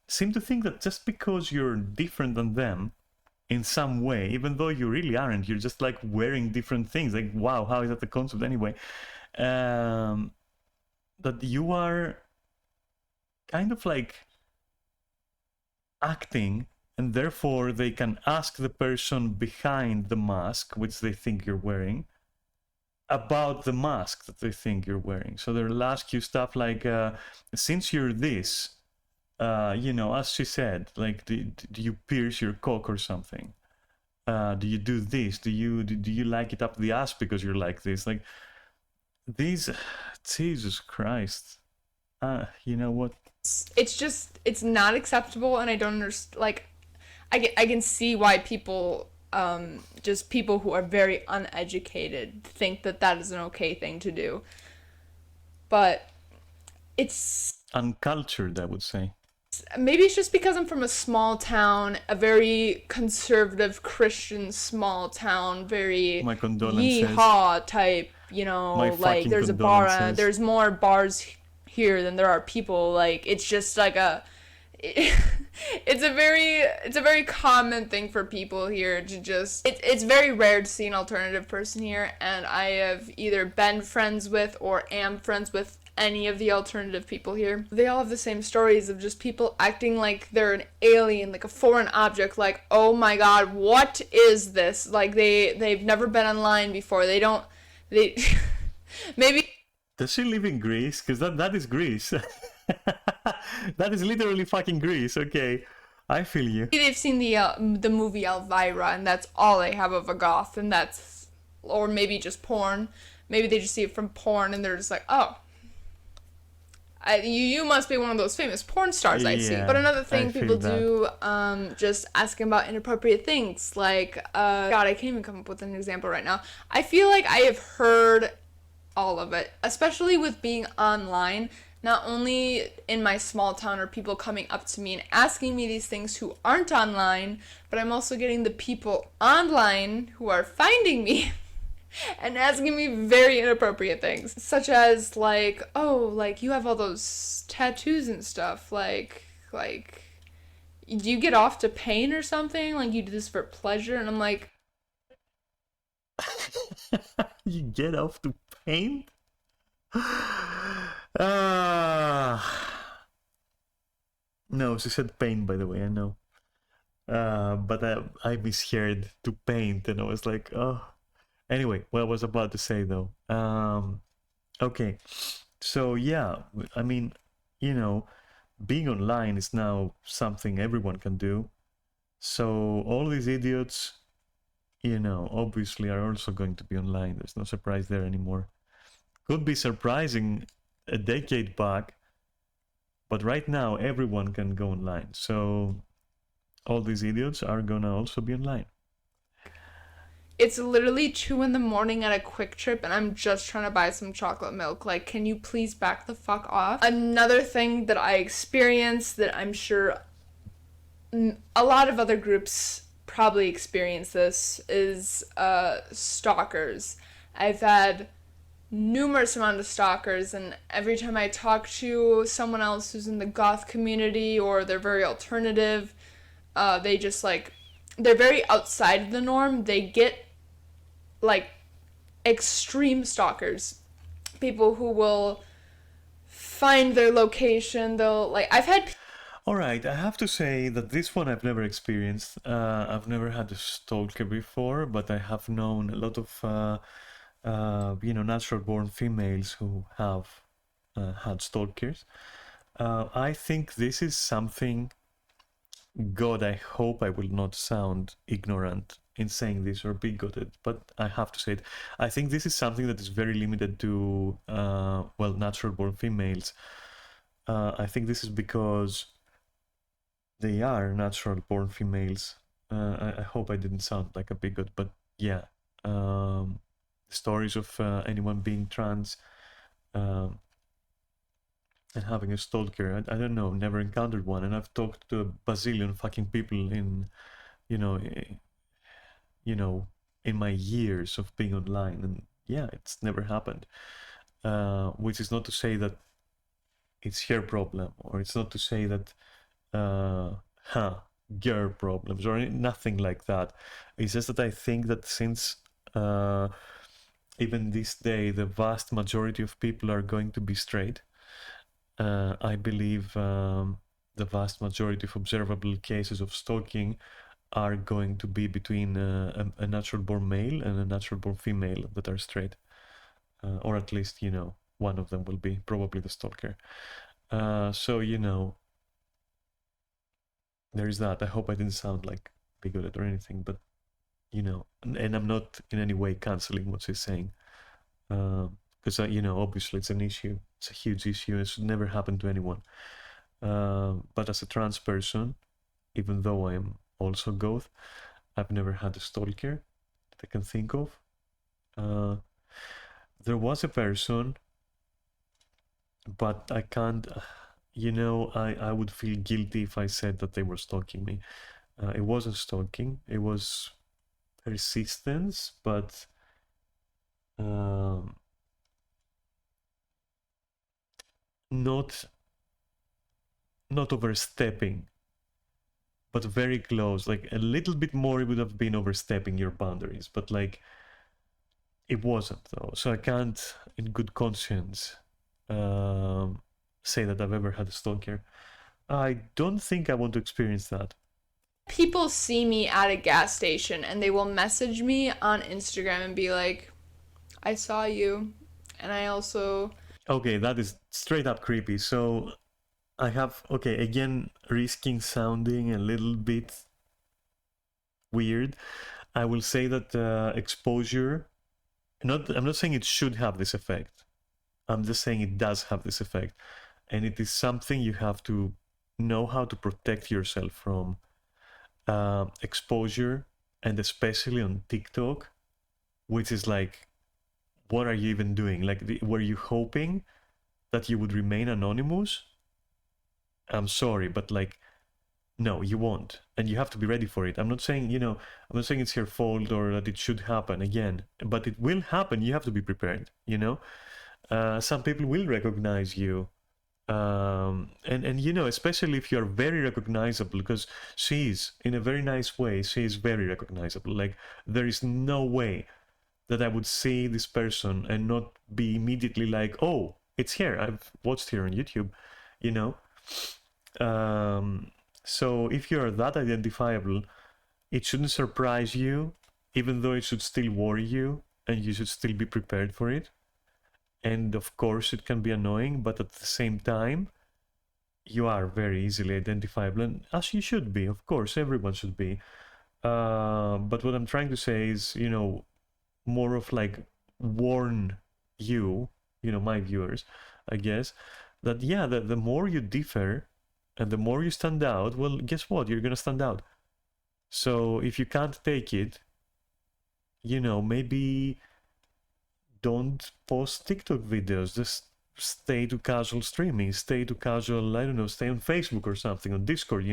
seem to think that just because you're different than them in some way, even though you really aren't, you're just like wearing different things. Like, wow, how is that the concept anyway? That you are kind of like acting, and therefore they can ask the person behind the mask, which they think you're wearing, about the mask that they think you're wearing. So they'll ask you stuff like, since you're this, as she said, like, do you pierce your cock or something? Do you do this? Do you like it up the ass because you're like this? Like, these, Jesus Christ. You know what? It's not acceptable, and I don't understand. Like, I can see why people, just people who are very uneducated, think that that is an okay thing to do. But it's Uncultured, I would say. maybe it's just because I'm from a small town, a very conservative Christian small town, very My condolences. yeehaw type, My like fucking there's a bar, condolences. there's more bars here than there are people. Like, it's just like it's a very common thing for people here to just it's very rare to see an alternative person here, and I have either been friends with or am friends with any of the alternative people here. They all have the same stories of just people acting like they're an alien, like a foreign object, like, oh my god, what is this? Like, they've never been online before. They maybe. Does she live in Greece? Because that is Greece. That is literally fucking Greece. Okay, I feel you. They've seen the movie Elvira, and that's all they have of a goth, and that's, or maybe just porn. Maybe they just see it from porn, and they're just like, oh, you must be one of those famous porn stars I see. Yeah, But another thing I feel people that. do, just asking about inappropriate things, like, God, I can't even come up with an example right now. I feel like I have heard all of it, especially with being online. Not only in my small town are people coming up to me and asking me these things who aren't online, but I'm also getting the people online who are finding me and asking me very inappropriate things, such as like, oh, like, you have all those tattoos and stuff, like do you get off to pain or something? Like, you do this for pleasure? And I'm like, You get off to paint? Ah. No, she said pain, by the way, I know. But I misheard to paint, and I was like, oh. Anyway, what I was about to say, though. Okay. So, yeah, I mean, being online is now something everyone can do. So, all these idiots, obviously are also going to be online. There's no surprise there anymore. Could be surprising a decade back, but right now everyone can go online. So all these idiots are gonna also be online. it's literally 2 a.m. at a Quick Trip, and I'm just trying to buy some chocolate milk. Like, can you please back the fuck off? Another thing that I experienced that I'm sure a lot of other groups probably experience this is stalkers. I've had numerous amount of stalkers, and every time I talk to someone else who's in the goth community or they're very alternative, they just like, they're very outside of the norm. They get like extreme stalkers, people who will find their location. They'll like, I've had All right, I have to say that this one I've never experienced. I've never had a stalker before, but I have known a lot of natural-born females who have had stalkers. I think this is something. God, I hope I will not sound ignorant in saying this or bigoted, but I have to say it. I think this is something that is very limited to, natural-born females I think this is because they are natural born females. I hope I didn't sound like a bigot, but yeah. Stories of anyone being trans um, and having a stalker. I don't know, never encountered one. And I've talked to a bazillion fucking people in, you know, you know, in my years of being online. And yeah, it's never happened. Which is not to say that it's her problem, or it's not to say that huh, girl problems or nothing like that. It's just that I think that since even this day the vast majority of people are going to be straight, I believe the vast majority of observable cases of stalking are going to be between a natural born male and a natural born female that are straight, or at least one of them will be probably the stalker. So there's that. I hope I didn't sound like bigoted or anything, but and I'm not in any way canceling what she's saying, because obviously it's an issue. It's a huge issue. It should never happen to anyone. But as a trans person, even though I am also goth, I've never had a stalker that I can think of. There was a person, but I can't. I would feel guilty if I said that they were stalking me. It wasn't stalking. It was persistence, but not overstepping, but very close. Like a little bit more, it would have been overstepping your boundaries, but like it wasn't though. So I can't, in good conscience, say that I've ever had a stalker. I don't think I want to experience that. People see me at a gas station and they will message me on Instagram and be like, I saw you. And I also. Okay, that is straight up creepy. So I have, okay, again, risking sounding a little bit weird. I will say that exposure, I'm not saying it should have this effect. I'm just saying it does have this effect. And it is something you have to know how to protect yourself from. Exposure, and especially on TikTok, which is like, what are you even doing? Like, were you hoping that you would remain anonymous? I'm sorry, but like, no, you won't, and you have to be ready for it. I'm not saying I'm not saying it's your fault or that it should happen again, but it will happen. You have to be prepared. Some people will recognize you, and especially if you're very recognizable, because she's in a very nice way. She is very recognizable. Like, there is no way that I would see this person and not be immediately like, oh, it's here. I've watched her on YouTube, you know. So if you're that identifiable, it shouldn't surprise you, even though it should still worry you, and you should still be prepared for it. And of course, it can be annoying, but at the same time, you are very easily identifiable, and as you should be. Of course, everyone should be. But what I'm trying to say is, more of like warn you, my viewers, I guess, that yeah, the more you differ and the more you stand out, well, guess what? You're gonna stand out. So if you can't take it, maybe don't post TikTok videos. Just stay to casual streaming, stay to casual, I don't know, stay on Facebook or something, on Discord,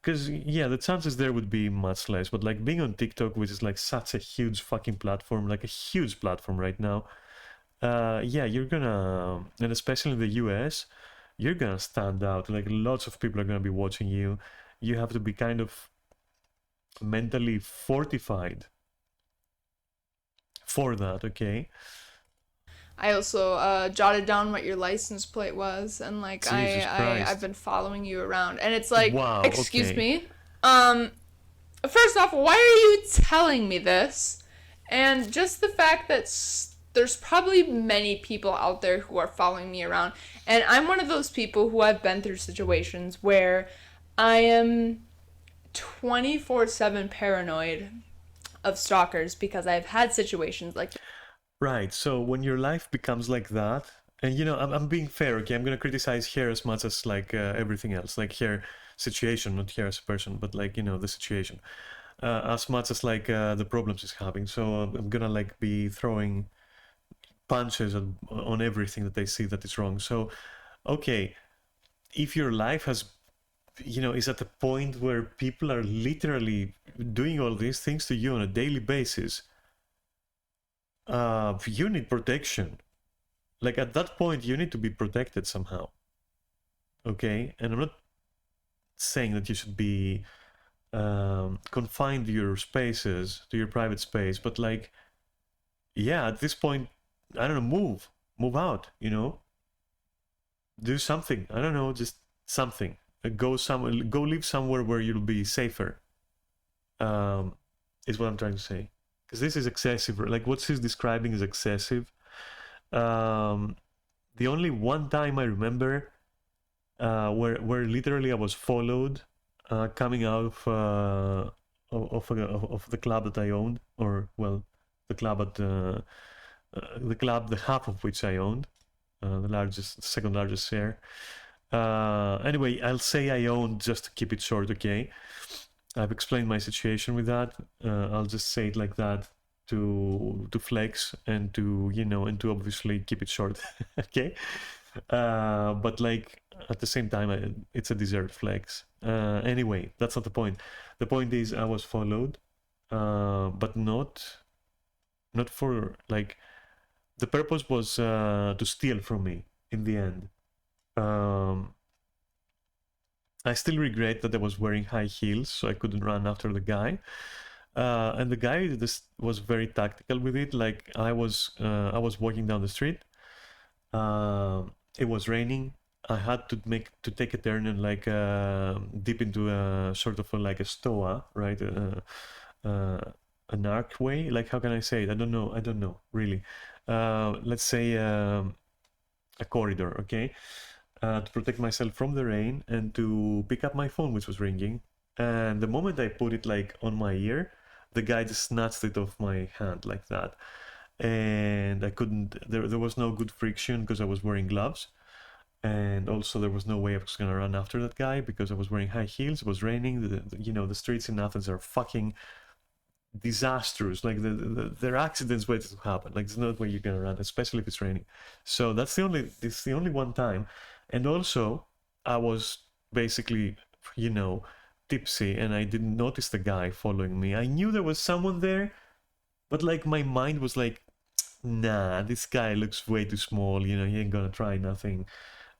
because yeah, the chances there would be much less. But like being on TikTok, which is like such a huge fucking platform, like a huge platform right now, yeah, you're gonna, and especially in the US, you're gonna stand out. Like, lots of people are gonna be watching you. You have to be kind of mentally fortified for that, okay? I also jotted down what your license plate was, and like Jesus I've Christ. been following you around, and it's like, Wow, excuse okay. me, first off, why are you telling me this? And just the fact that there's probably many people out there who are following me around, and I'm one of those people who have been through situations where I am 24/7 paranoid of stalkers because I've had situations like. Right, so when your life becomes like that, And you know, I'm being fair, okay? I'm gonna criticize her as much as like everything else, like her situation, not her as a person, but like, you know, the situation, as much as like the problems she's having. So I'm gonna like be throwing punches on everything that I see that is wrong. So okay, if your life has, you know, is at a point where people are literally doing all these things to you on a daily basis, you need protection. Like at that point, you need to be protected somehow. Okay, and I'm not saying that you should be confined to your spaces, to your private space, but like, yeah, at this point, I don't know, move out, you know, do something. I don't know, just something. Go somewhere, go live somewhere where you'll be safer. Is what I'm trying to say. Because this is excessive. Like what she's describing is excessive. The only one time I remember where literally I was followed coming out of the club that I owned, or well, the club the half of which I owned, second largest share. Anyway, I'll say I owned just to keep it short, okay? I've explained my situation with that. I'll just say it like that to flex and to, you know, and to obviously keep it short, okay? But like at the same time, it's a deserved flex. Anyway, that's not the point. The point is I was followed, but not for like, the purpose was to steal from me in the end. I still regret that I was wearing high heels, so I couldn't run after the guy. And the guy just was very tactical with it. Like I was walking down the street. It was raining. I had to take a turn and like dip into a sort of like a stoa, right? An archway. Like how can I say it? I don't know really. Let's say a corridor, okay? To protect myself from the rain and to pick up my phone, which was ringing. And the moment I put it like on my ear, the guy just snatched it off my hand like that. And I couldn't, there was no good friction because I was wearing gloves. And also there was no way I was gonna run after that guy because I was wearing high heels, it was raining, you know, the streets in Athens are fucking disastrous. Like there are accidents waiting to happen. Like there's no way you're gonna run, especially if it's raining. So it's the only one time. And also I was basically, you know, tipsy and I didn't notice the guy following me. I knew there was someone there, but like my mind was like, nah, this guy looks way too small, you know, he ain't gonna try nothing.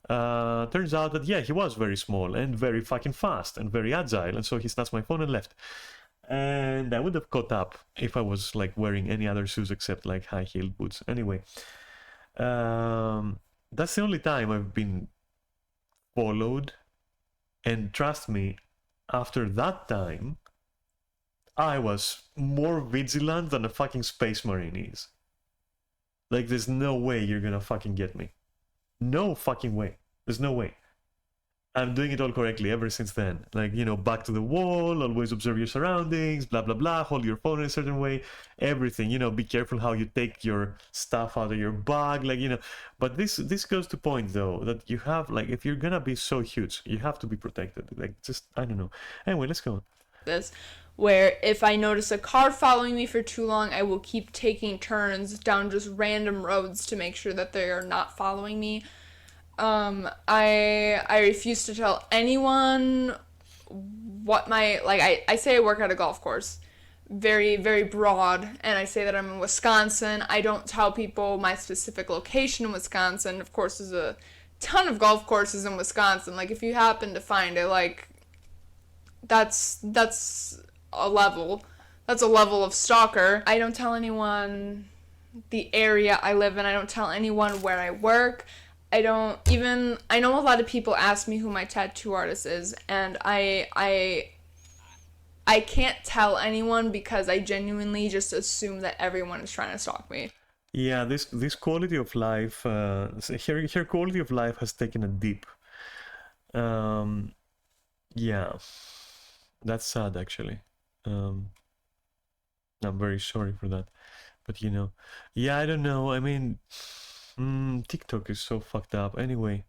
Turns out that yeah, he was very small and very fucking fast and very agile, and so he snatched my phone and left. And I would have caught up if I was like wearing any other shoes except like high-heeled boots. Anyway, that's the only time I've been followed, and trust me, after that time, I was more vigilant than a fucking space marine is. Like, there's no way you're gonna fucking get me. No fucking way. There's no way. I'm doing it all correctly ever since then. Like, you know, back to the wall, always observe your surroundings, blah, blah, blah, hold your phone in a certain way, everything, you know, be careful how you take your stuff out of your bag, like, you know. But this goes to point, though, that you have, like, if you're gonna be so huge, you have to be protected. Like, just, I don't know. Anyway, let's go on. This, where if I notice a car following me for too long, I will keep taking turns down just random roads to make sure that they are not following me. I refuse to tell anyone what my, like, I say I work at a golf course, very, very broad, and I say that I'm in Wisconsin. I don't tell people my specific location in Wisconsin. Of course, there's a ton of golf courses in Wisconsin. Like, if you happen to find it, like, that's a level. That's a level of stalker. I don't tell anyone the area I live in. I don't tell anyone where I work. I know a lot of people ask me who my tattoo artist is, and I can't tell anyone because I genuinely just assume that everyone is trying to stalk me. Yeah, this quality of life, her quality of life has taken a dip. Yeah, that's sad actually. I'm very sorry for that, but you know, yeah, I don't know. I mean, TikTok is so fucked up. Anyway.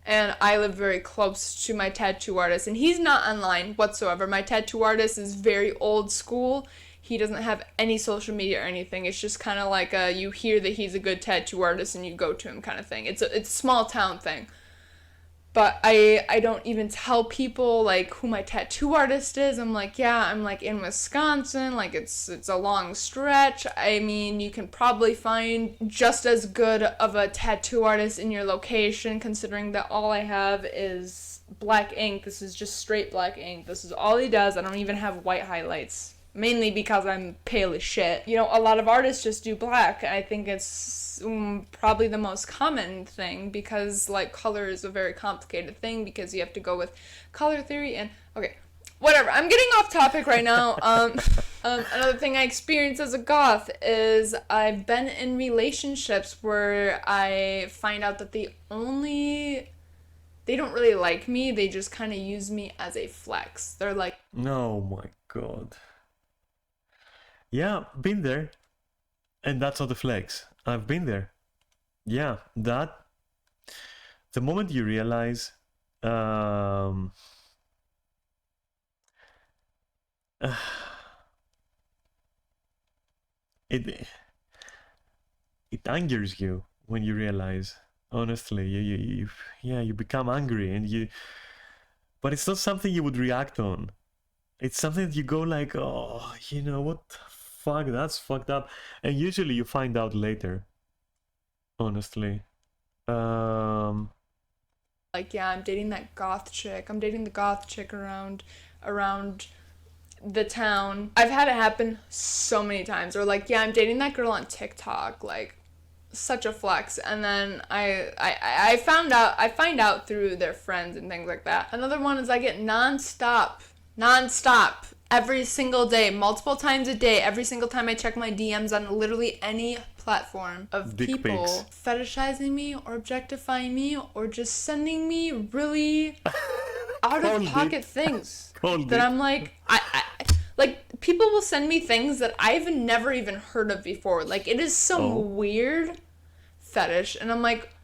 And I live very close to my tattoo artist, and he's not online whatsoever. My tattoo artist is very old school. He doesn't have any social media or anything. It's just kind of like you hear that he's a good tattoo artist and you go to him kind of thing. It's a small town thing. But I don't even tell people like who my tattoo artist is. I'm like, yeah, I'm like in Wisconsin, like it's a long stretch. I mean, you can probably find just as good of a tattoo artist in your location, considering that all I have is black ink. This is just straight black ink. This is all he does. I don't even have white highlights. Mainly because I'm pale as shit. You know, a lot of artists just do black. I think it's probably the most common thing because, like, color is a very complicated thing because you have to go with color theory and... Okay, whatever. I'm getting off topic right now. Another thing I experienced as a goth is I've been in relationships where I find out that they don't really like me. They just kind of use me as a flex. They're like... Oh my god. Yeah, been there. And that's not the flex. I've been there. Yeah, that... The moment you realize... it angers you when you realize, honestly, you become angry and but it's not something you would react on. It's something that you go like, oh, you know what the fuck, that's fucked up. And usually you find out later, honestly. Like, yeah, I'm dating that goth chick. I'm dating the goth chick around the town. I've had it happen so many times. Or like, yeah, I'm dating that girl on TikTok. Like, such a flex. And then I find out through their friends and things like that. Another one is I get nonstop every single day, multiple times a day, every single time I check my DMs on literally any platform of Dick people pics. fetishizing me or objectifying me or just sending me really out of pocket things that I'm like, I like people will send me things that I've never even heard of before. Like it is some weird fetish, and I'm like,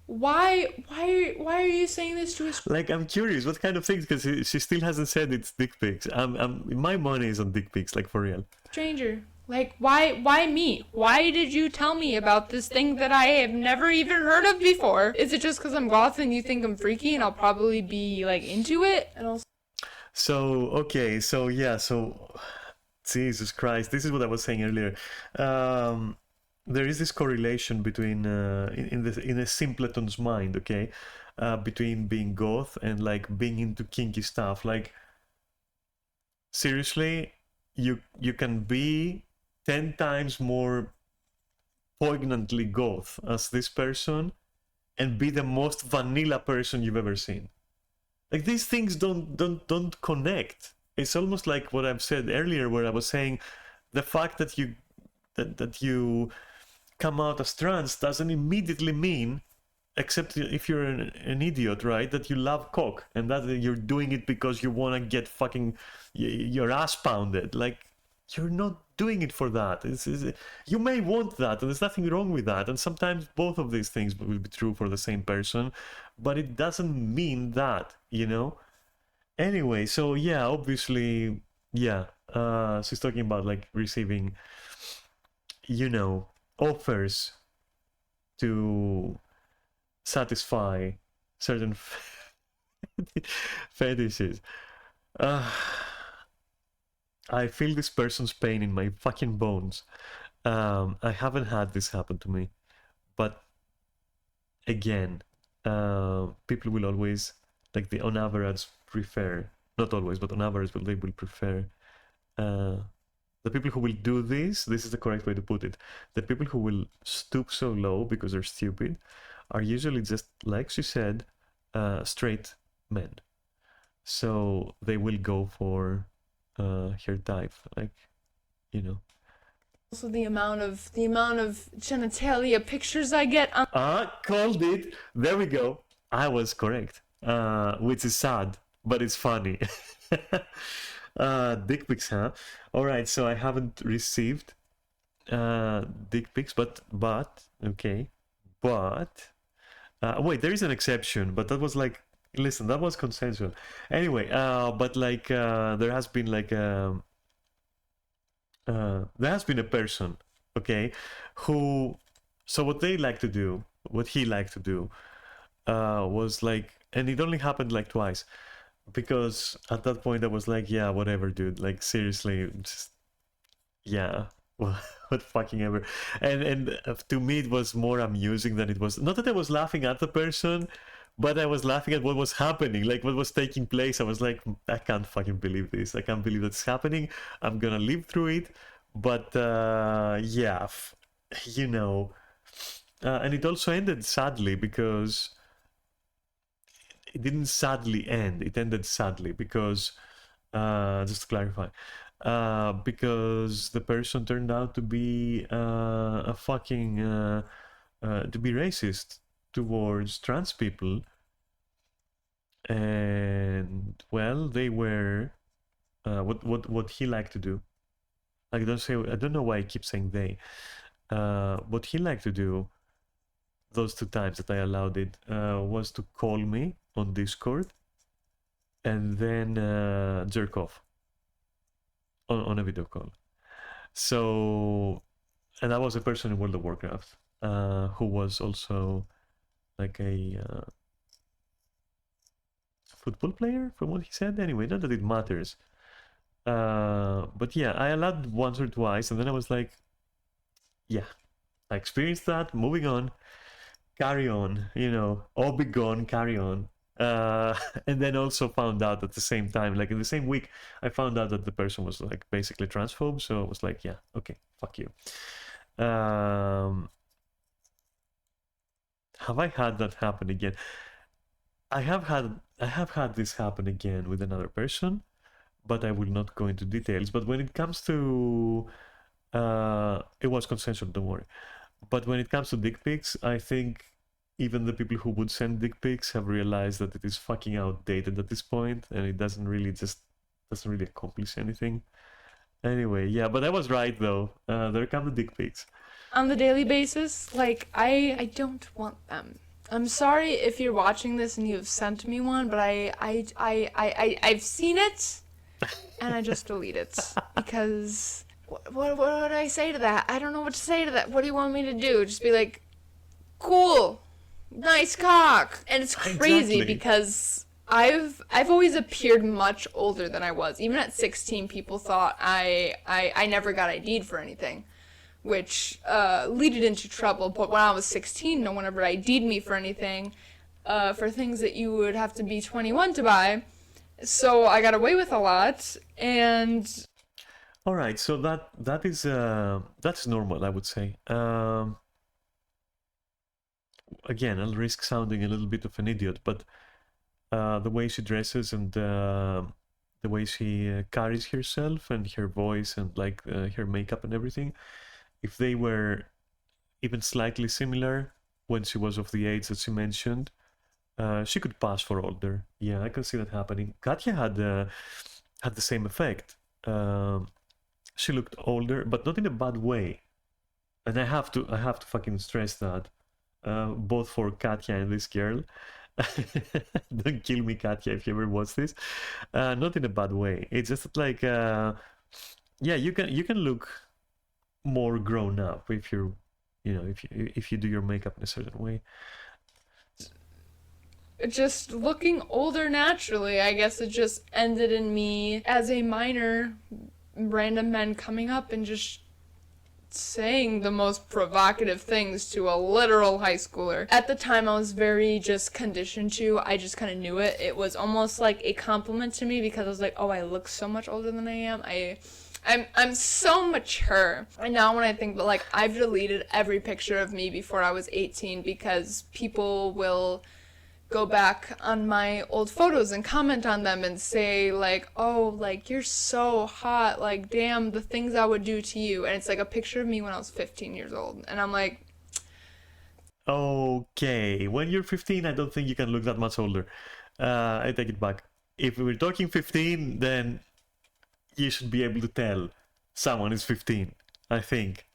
why are you saying this to us? Like, I'm curious, what kind of things? Because she still hasn't said it's dick pics. My money is on dick pics, like for real. Stranger. Like, why me? Why did you tell me about this thing that I have never even heard of before? Is it just because I'm goth and you think I'm freaky and I'll probably be, like, into it? And also... So, okay, so, yeah, so... Jesus Christ, this is what I was saying earlier. There is this correlation between, in a simpleton's mind, okay? Between being goth and, like, being into kinky stuff. Like, seriously, you can be 10 times more poignantly goth as this person and be the most vanilla person you've ever seen. Like, these things don't connect. It's almost like what I've said earlier, where I was saying the fact that you come out as trans doesn't immediately mean, except if you're an idiot, right, that you love cock and that you're doing it because you want to get fucking your ass pounded. Like, you're not doing it for that. You may want that, and there's nothing wrong with that. And sometimes both of these things will be true for the same person, but it doesn't mean that, you know? Anyway, so yeah, obviously, yeah, she's talking about like receiving, you know, offers to satisfy certain fetishes. I feel this person's pain in my fucking bones. I haven't had this happen to me, but again, people will always, like, on average, prefer, not always, but on average, but they will prefer the people who will do this is the correct way to put it. The people who will stoop so low because they're stupid are usually just, like she said, straight men. So they will go for her type, like, you know. Also the amount of genitalia pictures I get on... Called it. There we go. I was correct. Which is sad, but it's funny. Dick pics, huh? Alright, so I haven't received dick pics, but okay, but wait, there is an exception, but that was like, listen, that was consensual. Anyway, but like there has been like there has been a person, okay, who, so what they like to do, what he liked to do, was like, and it only happened like twice, because at that point I was like, yeah, whatever, dude, like seriously, just yeah, well, what fucking ever. And to me it was more amusing than it was, not that I was laughing at the person, but I was laughing at what was happening, like what was taking place. I was like, I can't fucking believe this, I can't believe that's happening, I'm gonna live through it. But yeah, you know, and it also ended sadly, because it didn't sadly end, it ended sadly because just to clarify, because the person turned out to be a fucking to be racist towards trans people, and well, they were what he liked to do. Like, don't say, I don't know why I keep saying they. What he liked to do those 2 times that I allowed it was to call me on Discord and then jerk off on a video call. So, and I was a person in World of Warcraft who was also like a football player, from what he said. Anyway, not that it matters. But yeah, I allowed once or twice, and then I was like, yeah, I experienced that. Moving on, carry on. You know, all be gone, carry on. And then also found out at the same time, like in the same week, I found out that the person was like basically transphobe. So I was like, yeah, okay, fuck you. Have I had that happen again? I have had this happen again with another person, but I will not go into details. But when it comes to it was consensual, don't worry. But when it comes to dick pics, I think even the people who would send dick pics have realized that it is fucking outdated at this point, and it doesn't really accomplish anything. Anyway, yeah, but I was right though. There come the dick pics. On the daily basis, like I don't want them. I'm sorry if you're watching this and you've sent me one, but I've seen it and I just delete it because what would I say to that? I don't know what to say to that. What do you want me to do? Just be like, cool, nice cock. And it's crazy Exactly. because I've always appeared much older than I was. Even at 16, people thought I never got ID'd for anything, which leaded into trouble. But when I was 16, no one ever ID'd me for anything, for things that you would have to be 21 to buy. So I got away with a lot, and All right, so that's normal, I would say. Again, I'll risk sounding a little bit of an idiot, but the way she dresses and the way she carries herself and her voice and like her makeup and everything, if they were even slightly similar when she was of the age that she mentioned, she could pass for older. Yeah, I can see that happening. Katya had the same effect. She looked older, but not in a bad way. And I have to fucking stress that, both for Katya and this girl. Don't kill me, Katya, if you ever watch this. Not in a bad way. It's just like, yeah, you can look more grown up if you're, if you do your makeup in a certain way. just looking older naturally. I guess it just ended in me as a minor, random men coming up and just saying the most provocative things to a literal high schooler. At the time, I was very just conditioned to, I just kind of knew it. It was almost like a compliment to me because I was like, oh, I look so much older than I am. I'm so mature. And now when I think, but like, I've deleted every picture of me before I was 18 because people will go back on my old photos and comment on them and say like, oh, like you're so hot, like damn, the things I would do to you. And it's like a picture of me when I was 15 years old, and I'm like, Okay, when you're 15, I don't think you can look that much older. I take it back. If we're talking 15, then you should be able to tell someone is 15, I think.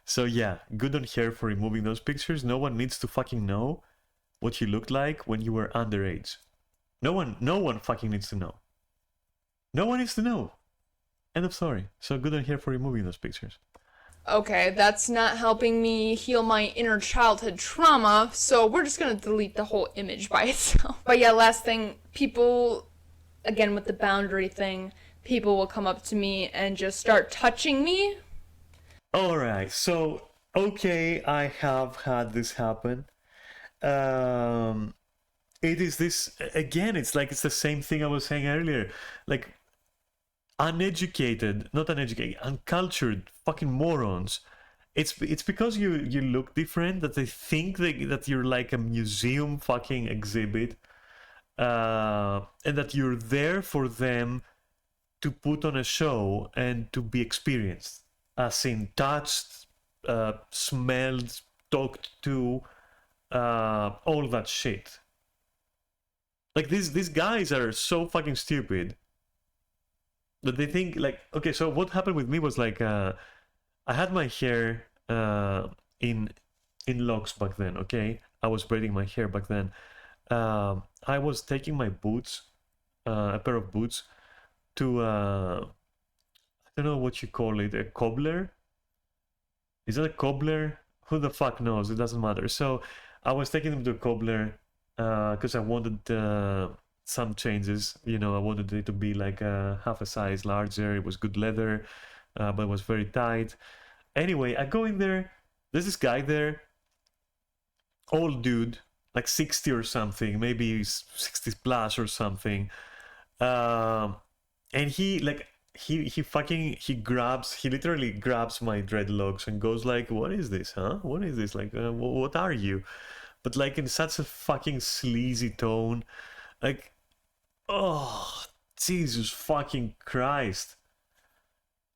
So yeah, good on her for removing those pictures. No one needs to fucking know what you looked like when you were underage. No one fucking needs to know. No one needs to know. End of story. So good on her for removing those pictures. Okay, that's not helping me heal my inner childhood trauma, so we're just gonna delete the whole image by itself. But yeah, last thing, people, again with the boundary thing, people will come up to me and just start touching me. Alright, so, okay, I have had this happen. It is this, again, it's like it's the same thing I was saying earlier. Like, not uneducated, uncultured fucking morons. It's because you look different that they think that you're like a museum fucking exhibit, and that you're there for them to put on a show and to be experienced, as in touched, smelled, talked to, all that shit. Like these guys are so fucking stupid that they think like, okay, so what happened with me was like, I had my hair in locks back then. Okay, I was braiding my hair back then. I was taking my boots, a pair of boots, to I don't know what you call it, a cobbler. Is that a cobbler? Who the fuck knows? It doesn't matter. So I was taking them to a cobbler because I wanted some changes. You know, I wanted it to be like half a size larger. It was good leather, but it was very tight. Anyway, I go in there. There's this guy there, old dude, like 60 or something, maybe 60 plus or something. And he literally grabs my dreadlocks and goes like, what is this, huh? What is this? Like, what are you? But like in such a fucking sleazy tone. Like, oh, Jesus fucking Christ.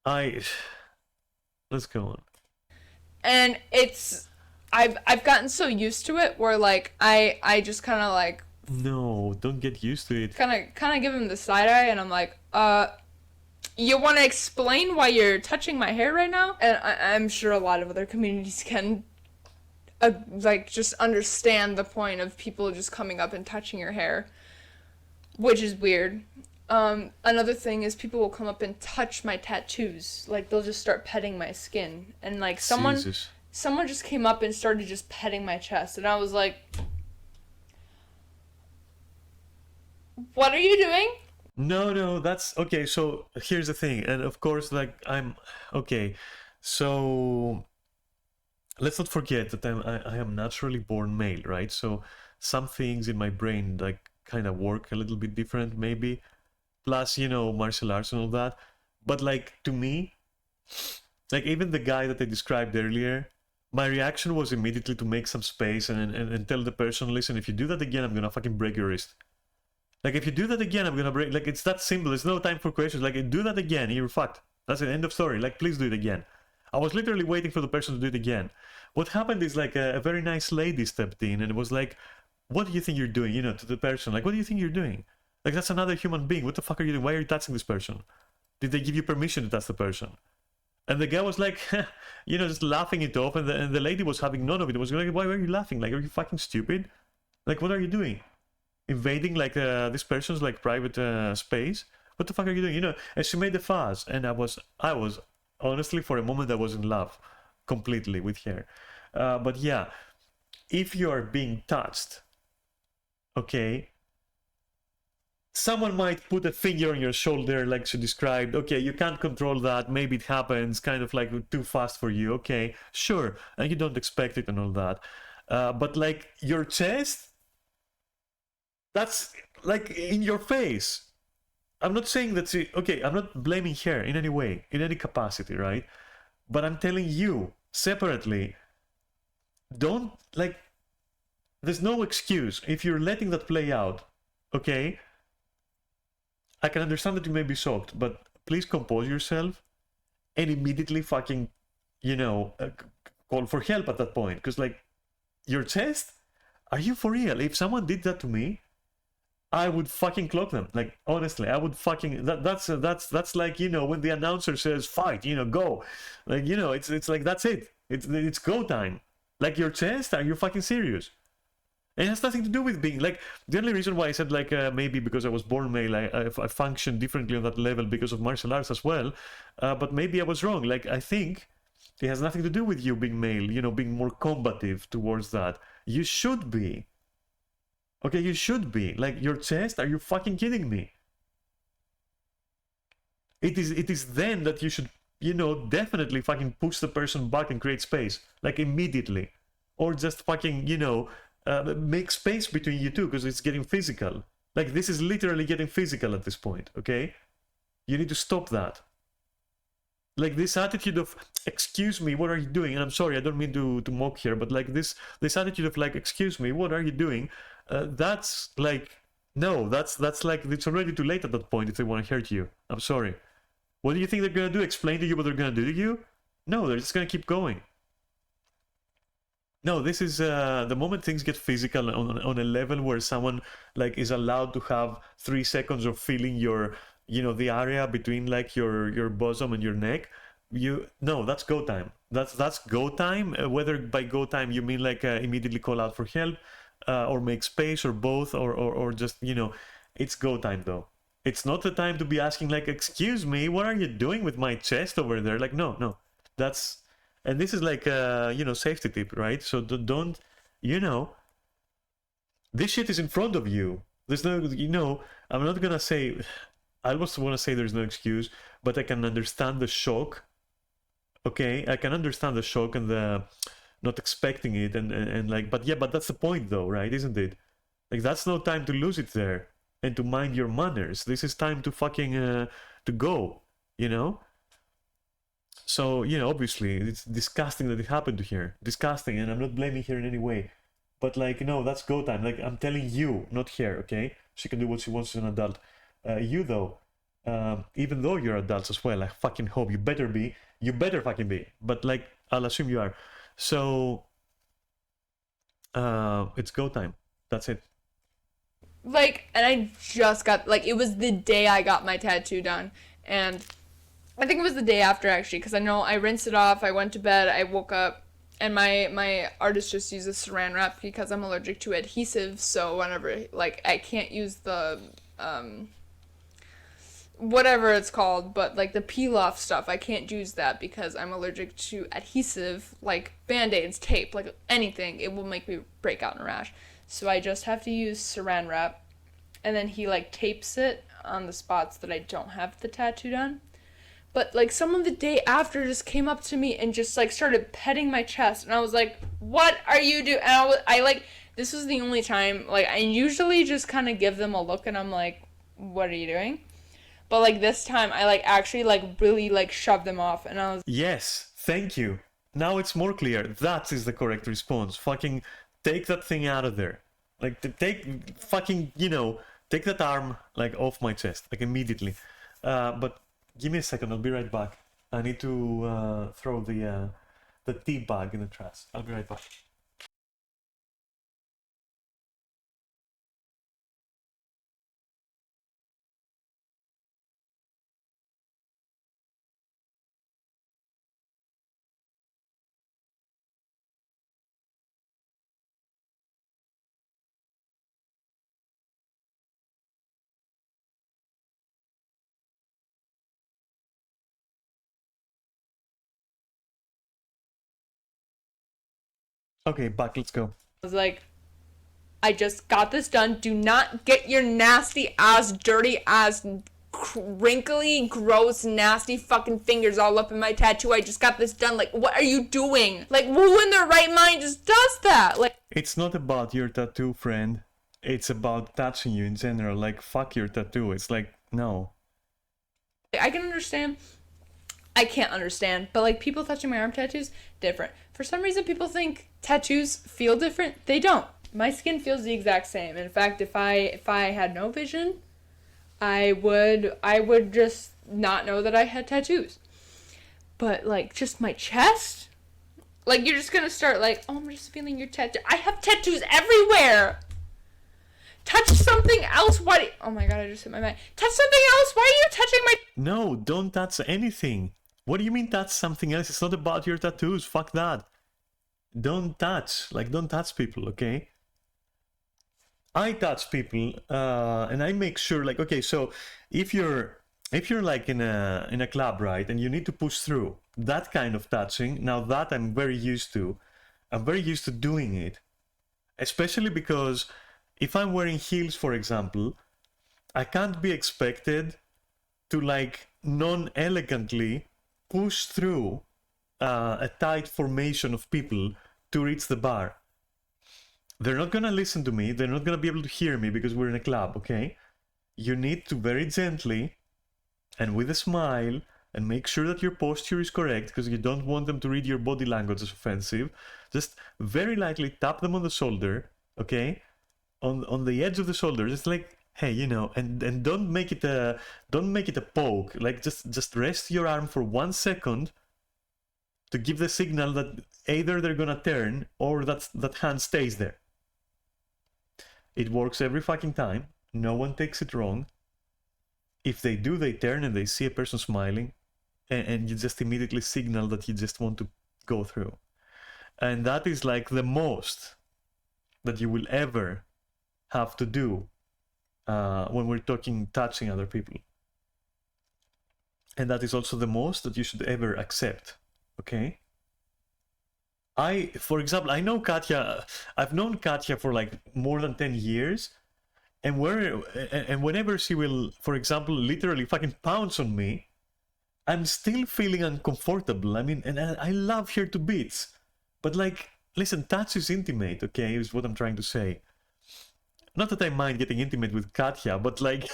Let's go on. And I've gotten so used to it where like I just kind of like No, don't get used to it. kind of give him the side eye, and I'm like, you want to explain why you're touching my hair right now? And I'm sure a lot of other communities can like just understand the point of people just coming up and touching your hair, which is weird. Another thing is people will come up and touch my tattoos. Like they'll just start petting my skin, and like Jesus. someone just came up and started just petting my chest, and I was like, what are you doing? No, that's okay. So here's the thing, and of course, like I'm okay. So let's not forget that I am naturally born male, right? So some things in my brain like kind of work a little bit different, maybe. Plus, you know, martial arts and all that. But like to me, like even the guy that I described earlier, my reaction was immediately to make some space and tell the person, listen, if you do that again, I'm gonna fucking break your wrist. Like if you do that again, I'm gonna break. Like it's that simple. There's no time for questions. Like do that again, you're fucked. That's the end of story. Like please do it again. I was literally waiting for the person to do it again. What happened is like a very nice lady stepped in and it was like, "What do you think you're doing?" You know, to the person. Like, "What do you think you're doing?" Like that's another human being. What the fuck are you doing? Why are you touching this person? Did they give you permission to touch the person? And the guy was like, you know, just laughing it off. And the lady was having none of it. It was like, why are you laughing? Like, are you fucking stupid? Like, what are you doing? Invading like this person's like private space? What the fuck are you doing? You know? And she made a fuss. And I was honestly, for a moment, I was in love completely with her. But yeah, if you are being touched, okay, someone might put a finger on your shoulder like she described. Okay, you can't control that. Maybe it happens kind of like too fast for you. Okay, sure. And you don't expect it and all that. But like your chest, that's like in your face. I'm not saying that okay, I'm not blaming her in any way, in any capacity, right? But I'm telling you separately, don't like, there's no excuse if you're letting that play out, okay? I can understand that you may be shocked, but please compose yourself and immediately fucking, you know, call for help at that point. Because, like, your chest? Are you for real? If someone did that to me, I would fucking clock them. Like, honestly, I would fucking... That's like, you know, when the announcer says, fight, you know, go. Like, you know, it's like, that's it. It's go time. Like your chest? Are you fucking serious? It has nothing to do with being like the only reason why I said like maybe because I was born male, I function differently on that level because of martial arts as well. But maybe I was wrong. Like I think it has nothing to do with you being male, you know, being more combative towards that. You should be. Okay, you should be. Like your chest? Are you fucking kidding me? It is then that you should, you know, definitely fucking push the person back and create space. Like immediately. Or just fucking, you know, make space between you two because it's getting physical. Like this is literally getting physical at this point, okay? You need to stop that. Like this attitude of, excuse me, what are you doing? And I'm sorry, I don't mean to mock here, but like this attitude of like, excuse me, what are you doing? That's like, no, that's like, it's already too late at that point if they want to hurt you. I'm sorry. What do you think they're gonna do? Explain to you what they're gonna do to you? No, they're just gonna keep going. No, this is the moment things get physical on a level where someone like is allowed to have 3 seconds of feeling your, you know, the area between like your bosom and your neck. No, that's go time. That's go time. Whether by go time you mean like immediately call out for help, or make space, or both, or just, you know, it's go time though. It's not the time to be asking like, excuse me, what are you doing with my chest over there? Like, no, that's. And this is like a, you know, safety tip, right? So don't, you know, this shit is in front of you. There's no, you know, I'm not gonna say, I almost want to say there's no excuse, but I can understand the shock. Okay, I can understand the shock and the not expecting it, and like, but yeah, but that's the point though, right? Isn't it? Like that's no time to lose it there and to mind your manners. This is time to fucking to go, you know. So, you know, obviously, it's disgusting that it happened to her. Disgusting, and I'm not blaming her in any way. But, like, no, that's go time. Like, I'm telling you, not her, okay? She can do what she wants as an adult. You, though, even though you're adults as well, I fucking hope you better be. You better fucking be. But, like, I'll assume you are. So, it's go time. That's it. Like, and I just got, like, it was the day I got my tattoo done. And I think it was the day after, actually, because I know I rinsed it off, I went to bed, I woke up, and my artist just uses saran wrap because I'm allergic to adhesive, so whenever, like, I can't use the, whatever it's called, but, like, the peel-off stuff, I can't use that because I'm allergic to adhesive, like, Band-Aids, tape, like, anything, it will make me break out in a rash. So I just have to use saran wrap, and then he, like, tapes it on the spots that I don't have the tattoo done. But, like, someone the day after just came up to me and just, like, started petting my chest. And I was like, what are you doing? And I like, this was the only time, like, I usually just kind of give them a look and I'm like, what are you doing? But, like, this time I, like, actually, like, really, like, shoved them off. And I was... Yes, thank you. Now it's more clear. That is the correct response. Fucking take that thing out of there. Like, take, fucking, you know, take that arm, like, off my chest. Like, immediately. But... give me a second, I'll be right back. I need to throw the tea bag in the trash. I'll be right back. Okay, back, let's go. I was like, I just got this done. Do not get your nasty ass, dirty ass, wrinkly, gross, nasty fucking fingers all up in my tattoo. I just got this done. Like, what are you doing? Like, who in their right mind just does that? Like, it's not about your tattoo, friend. It's about touching you in general. Like, fuck your tattoo. It's like, no. I can understand. I can't understand, but like people touching my arm tattoos, different. For some reason, people think tattoos feel different. They don't. My skin feels the exact same. In fact, if I had no vision, I would just not know that I had tattoos. But like just my chest, like you're just gonna start like, oh, I'm just feeling your tattoo. I have tattoos everywhere. Touch something else. Why? Oh my god, I just hit my mic. Touch something else. Why are you touching my? No, don't touch anything. What do you mean touch something else? It's not about your tattoos. Fuck that. Don't touch. Like, don't touch people, okay? I touch people, and I make sure, like, okay, so if you're like in a club, right, and you need to push through, that kind of touching, now that I'm very used to. I'm very used to doing it. Especially because if I'm wearing heels, for example, I can't be expected to, like, non-elegantly push through a tight formation of people to reach the bar. They're not gonna listen to me, they're not gonna be able to hear me because we're in a club, okay? You need to very gently and with a smile and make sure that your posture is correct because you don't want them to read your body language as offensive. Just very lightly tap them on the shoulder, okay? On the edge of the shoulder, just like, hey, you know, and don't make it a poke. Like, just rest your arm for 1 second to give the signal that either they're gonna turn or that hand stays there. It works every fucking time. No one takes it wrong. If they do, they turn and they see a person smiling, and you just immediately signal that you just want to go through. And that is like the most that you will ever have to do when we're talking touching other people. And that is also the most that you should ever accept, okay? For example, I know Katya, I've known Katya for like more than 10 years, and whenever she will, for example, literally fucking pounce on me, I'm still feeling uncomfortable. I mean, and I love her to bits. But, like, listen, touch is intimate, okay, is what I'm trying to say. Not that I mind getting intimate with Katya, but, like,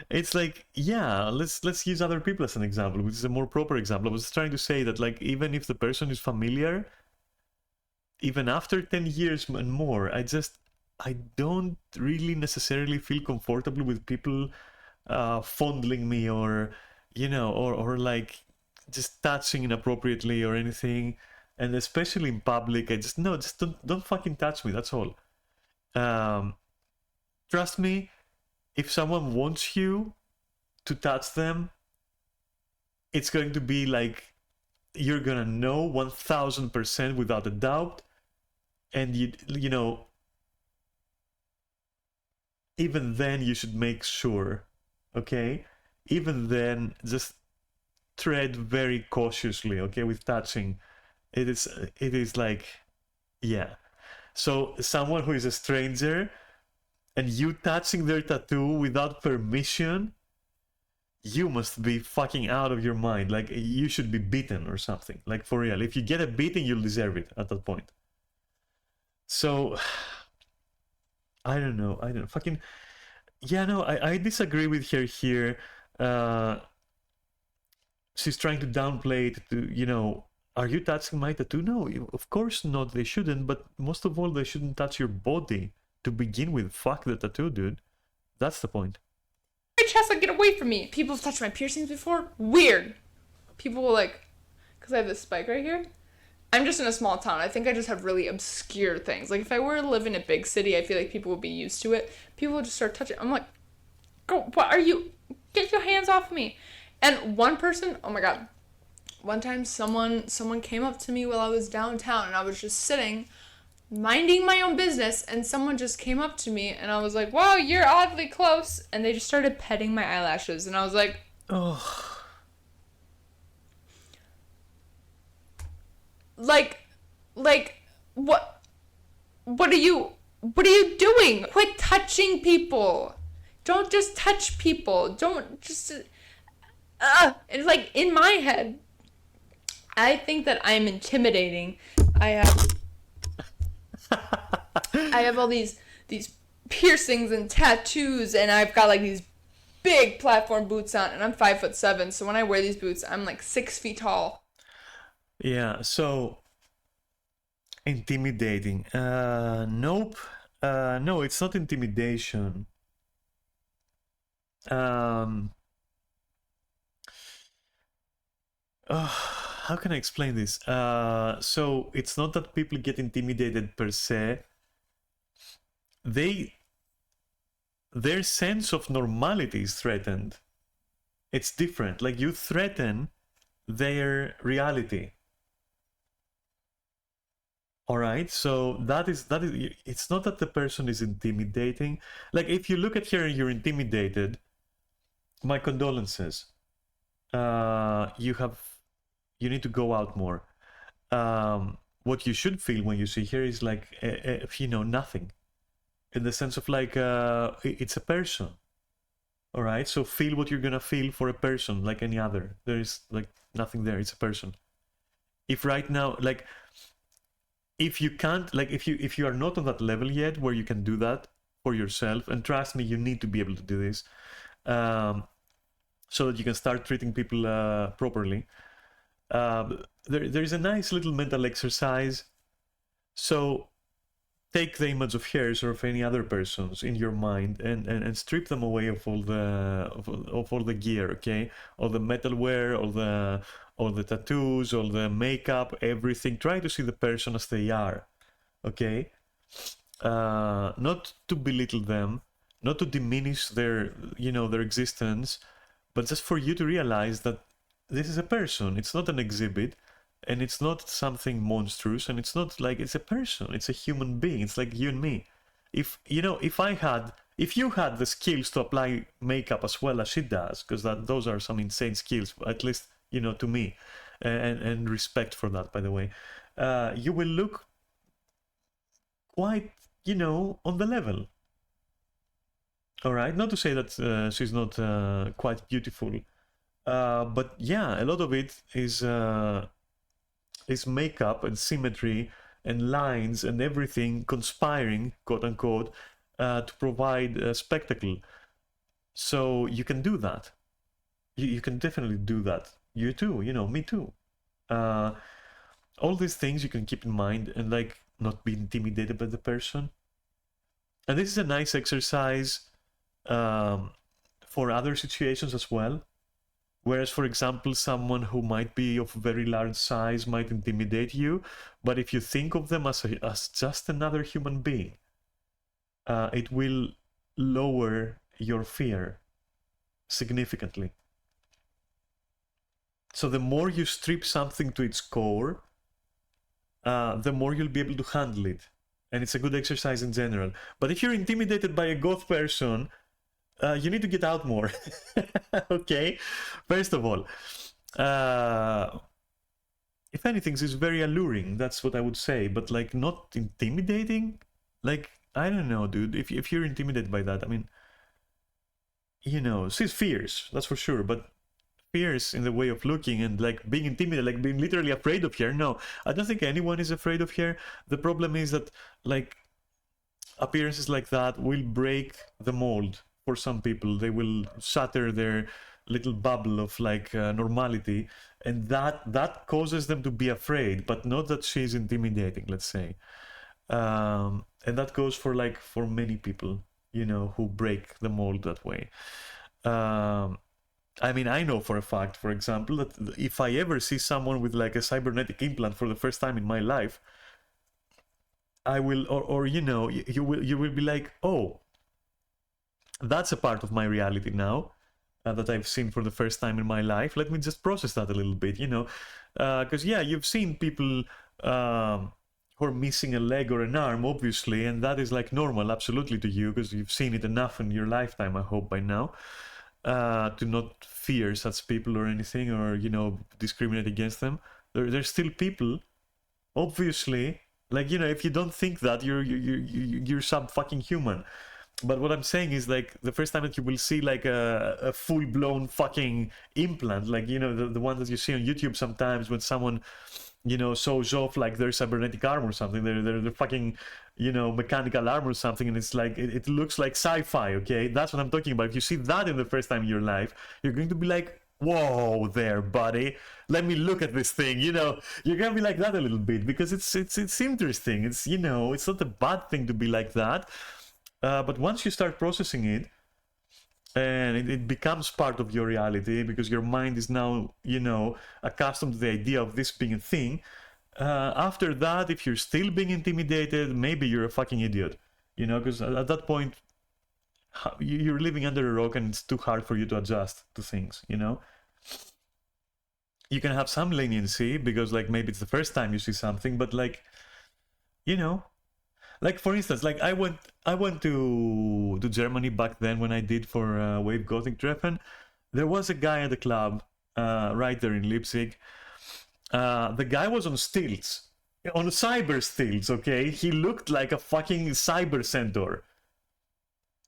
it's like, yeah, let's use other people as an example, which is a more proper example. I was trying to say that, like, even if the person is familiar, even after 10 years and more, I don't really necessarily feel comfortable with people fondling me or, you know, or like just touching inappropriately or anything. And especially in public, I just don't fucking touch me. That's all. Trust me, if someone wants you to touch them, it's going to be like you're gonna know 1000% without a doubt, and you know, even then you should make sure, okay? Even then, just tread very cautiously, okay, with touching. It is like, yeah. So someone who is a stranger and you touching their tattoo without permission, you must be fucking out of your mind. Like, you should be beaten or something. Like, for real. If you get a beating, you'll deserve it at that point. So, I don't know. Fucking, yeah, no, I disagree with her here. She's trying to downplay it to, you know, are you touching my tattoo? No, of course not, they shouldn't, but most of all, they shouldn't touch your body to begin with. Fuck the tattoo, dude. That's the point. My chest, like, get away from me. People have touched my piercings before. Weird. People will, like, because I have this spike right here. I'm just in a small town. I think I just have really obscure things. Like, if I were to live in a big city, I feel like people would be used to it. People would just start touching. I'm like, go, what are you? Get your hands off me. And one person, oh my god. One time someone came up to me while I was downtown and I was just sitting, minding my own business, and someone just came up to me and I was like, wow, you're oddly close. And they just started petting my eyelashes and I was like, oh. Like, what are you doing? Quit touching people. Don't just touch people. Don't just, it's like, in my head, I think that I'm intimidating. I have all these piercings and tattoos, and I've got like these big platform boots on, and I'm 5'7", so when I wear these boots, I'm like 6 feet tall. Yeah, so intimidating. Nope. No, it's not intimidation. How can I explain this? So it's not that people get intimidated per se. Their sense of normality is threatened. It's different. Like, you threaten their reality. All right, so that is it's not that the person is intimidating. Like if you look at her and you're intimidated, my condolences. You need to go out more. What you should feel when you see her is like nothing, in the sense of like it's a person. All right, so feel what you're gonna feel for a person like any other. There is like nothing there. It's a person. If right now, like, if you can't, like, if you are not on that level yet where you can do that for yourself, and trust me, you need to be able to do this, so that you can start treating people properly. There is a nice little mental exercise. So take the image of hers or of any other persons in your mind, and strip them away of all the gear, okay? All the metalware, all the tattoos, all the makeup, everything. Try to see the person as they are, okay? Not to belittle them, not to diminish their existence, but just for you to realize that this is a person. It's not an exhibit, and it's not something monstrous, and it's not like, it's a person. It's a human being. It's like you and me. If you had the skills to apply makeup as well as she does, because those are some insane skills, at least to me, and respect for that, by the way, you will look quite on the level. All right, not to say that she's not quite beautiful, but yeah, a lot of it is makeup and symmetry and lines and everything conspiring, quote unquote, to provide a spectacle. So you can do that. You can definitely do that. You too, me too. All these things you can keep in mind, and like not be intimidated by the person. And this is a nice exercise for other situations as well. Whereas, for example, someone who might be of very large size might intimidate you, but if you think of them as just another human being, it will lower your fear significantly. So the more you strip something to its core, the more you'll be able to handle it. And it's a good exercise in general. But if you're intimidated by a goth person, you need to get out more. Okay? First of all, if anything, it's very alluring. That's what I would say. But like, not intimidating? Like, I don't know, dude. If you're intimidated by that, I mean, she's fierce, that's for sure. But fierce in the way of looking and like being intimidated, like being literally afraid of her. No, I don't think anyone is afraid of her. The problem is that like appearances like that will break the mold for some people. They will shatter their little bubble of like normality, and that causes them to be afraid, but not that she's intimidating, let's say. And that goes for many people, who break the mold that way. I mean, I know for a fact, for example, that if I ever see someone with like a cybernetic implant for the first time in my life, I will, or you will be like, oh, that's a part of my reality now, that I've seen for the first time in my life. Let me just process that a little bit, because yeah, you've seen people who are missing a leg or an arm, obviously, and that is like normal, absolutely, to you, because you've seen it enough in your lifetime, I hope, by now. To not fear such people or anything, or discriminate against them. There's still people, obviously. Like, if you don't think that, you're sub fucking human. But what I'm saying is, like, the first time that you will see like a full blown fucking implant, like the one that you see on YouTube sometimes when someone shows off like their cybernetic arm or something, their fucking mechanical arm or something, and it's like it looks like sci-fi. Okay, that's what I'm talking about. If you see that in the first time in your life, you're going to be like, whoa there, buddy, let me look at this thing. You're gonna be like that a little bit, because it's interesting. It's it's not a bad thing to be like that, but once you start processing it, and it becomes part of your reality, because your mind is now accustomed to the idea of this being a thing. After that, if you're still being intimidated, maybe you're a fucking idiot, because at that point you're living under a rock, and it's too hard for you to adjust to things. you can have some leniency because like maybe it's the first time you see something, but like, you know, like for instance, like I went to Germany back then when I did for Wave Gothic Treffen. There was a guy at the club right there in Leipzig. The guy was on stilts, on cyber stilts. Okay, he looked like a fucking cyber centaur,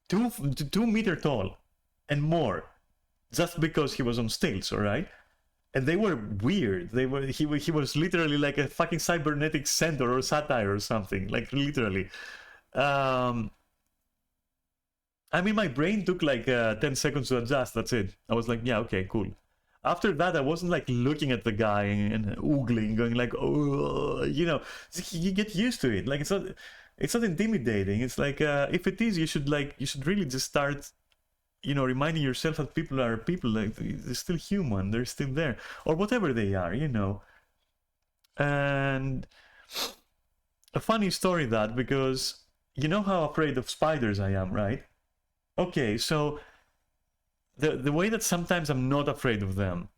2 meter tall and more, just because he was on stilts. All right. And they were weird. He was literally like a fucking cybernetic centaur or satire or something, like literally. Um, I mean, my brain took like 10 seconds to adjust. That's it. I was like, yeah, okay, cool. After that, I wasn't like looking at the guy and oogling, going like, oh, you know, you get used to it. Like it's not intimidating. It's like if it is, you should really just start, you know, reminding yourself that people are people, like they're still human, they're still there, or whatever they are, you know. And a funny story that, because you know how afraid of spiders I am, right? Okay, so the way that sometimes I'm not afraid of them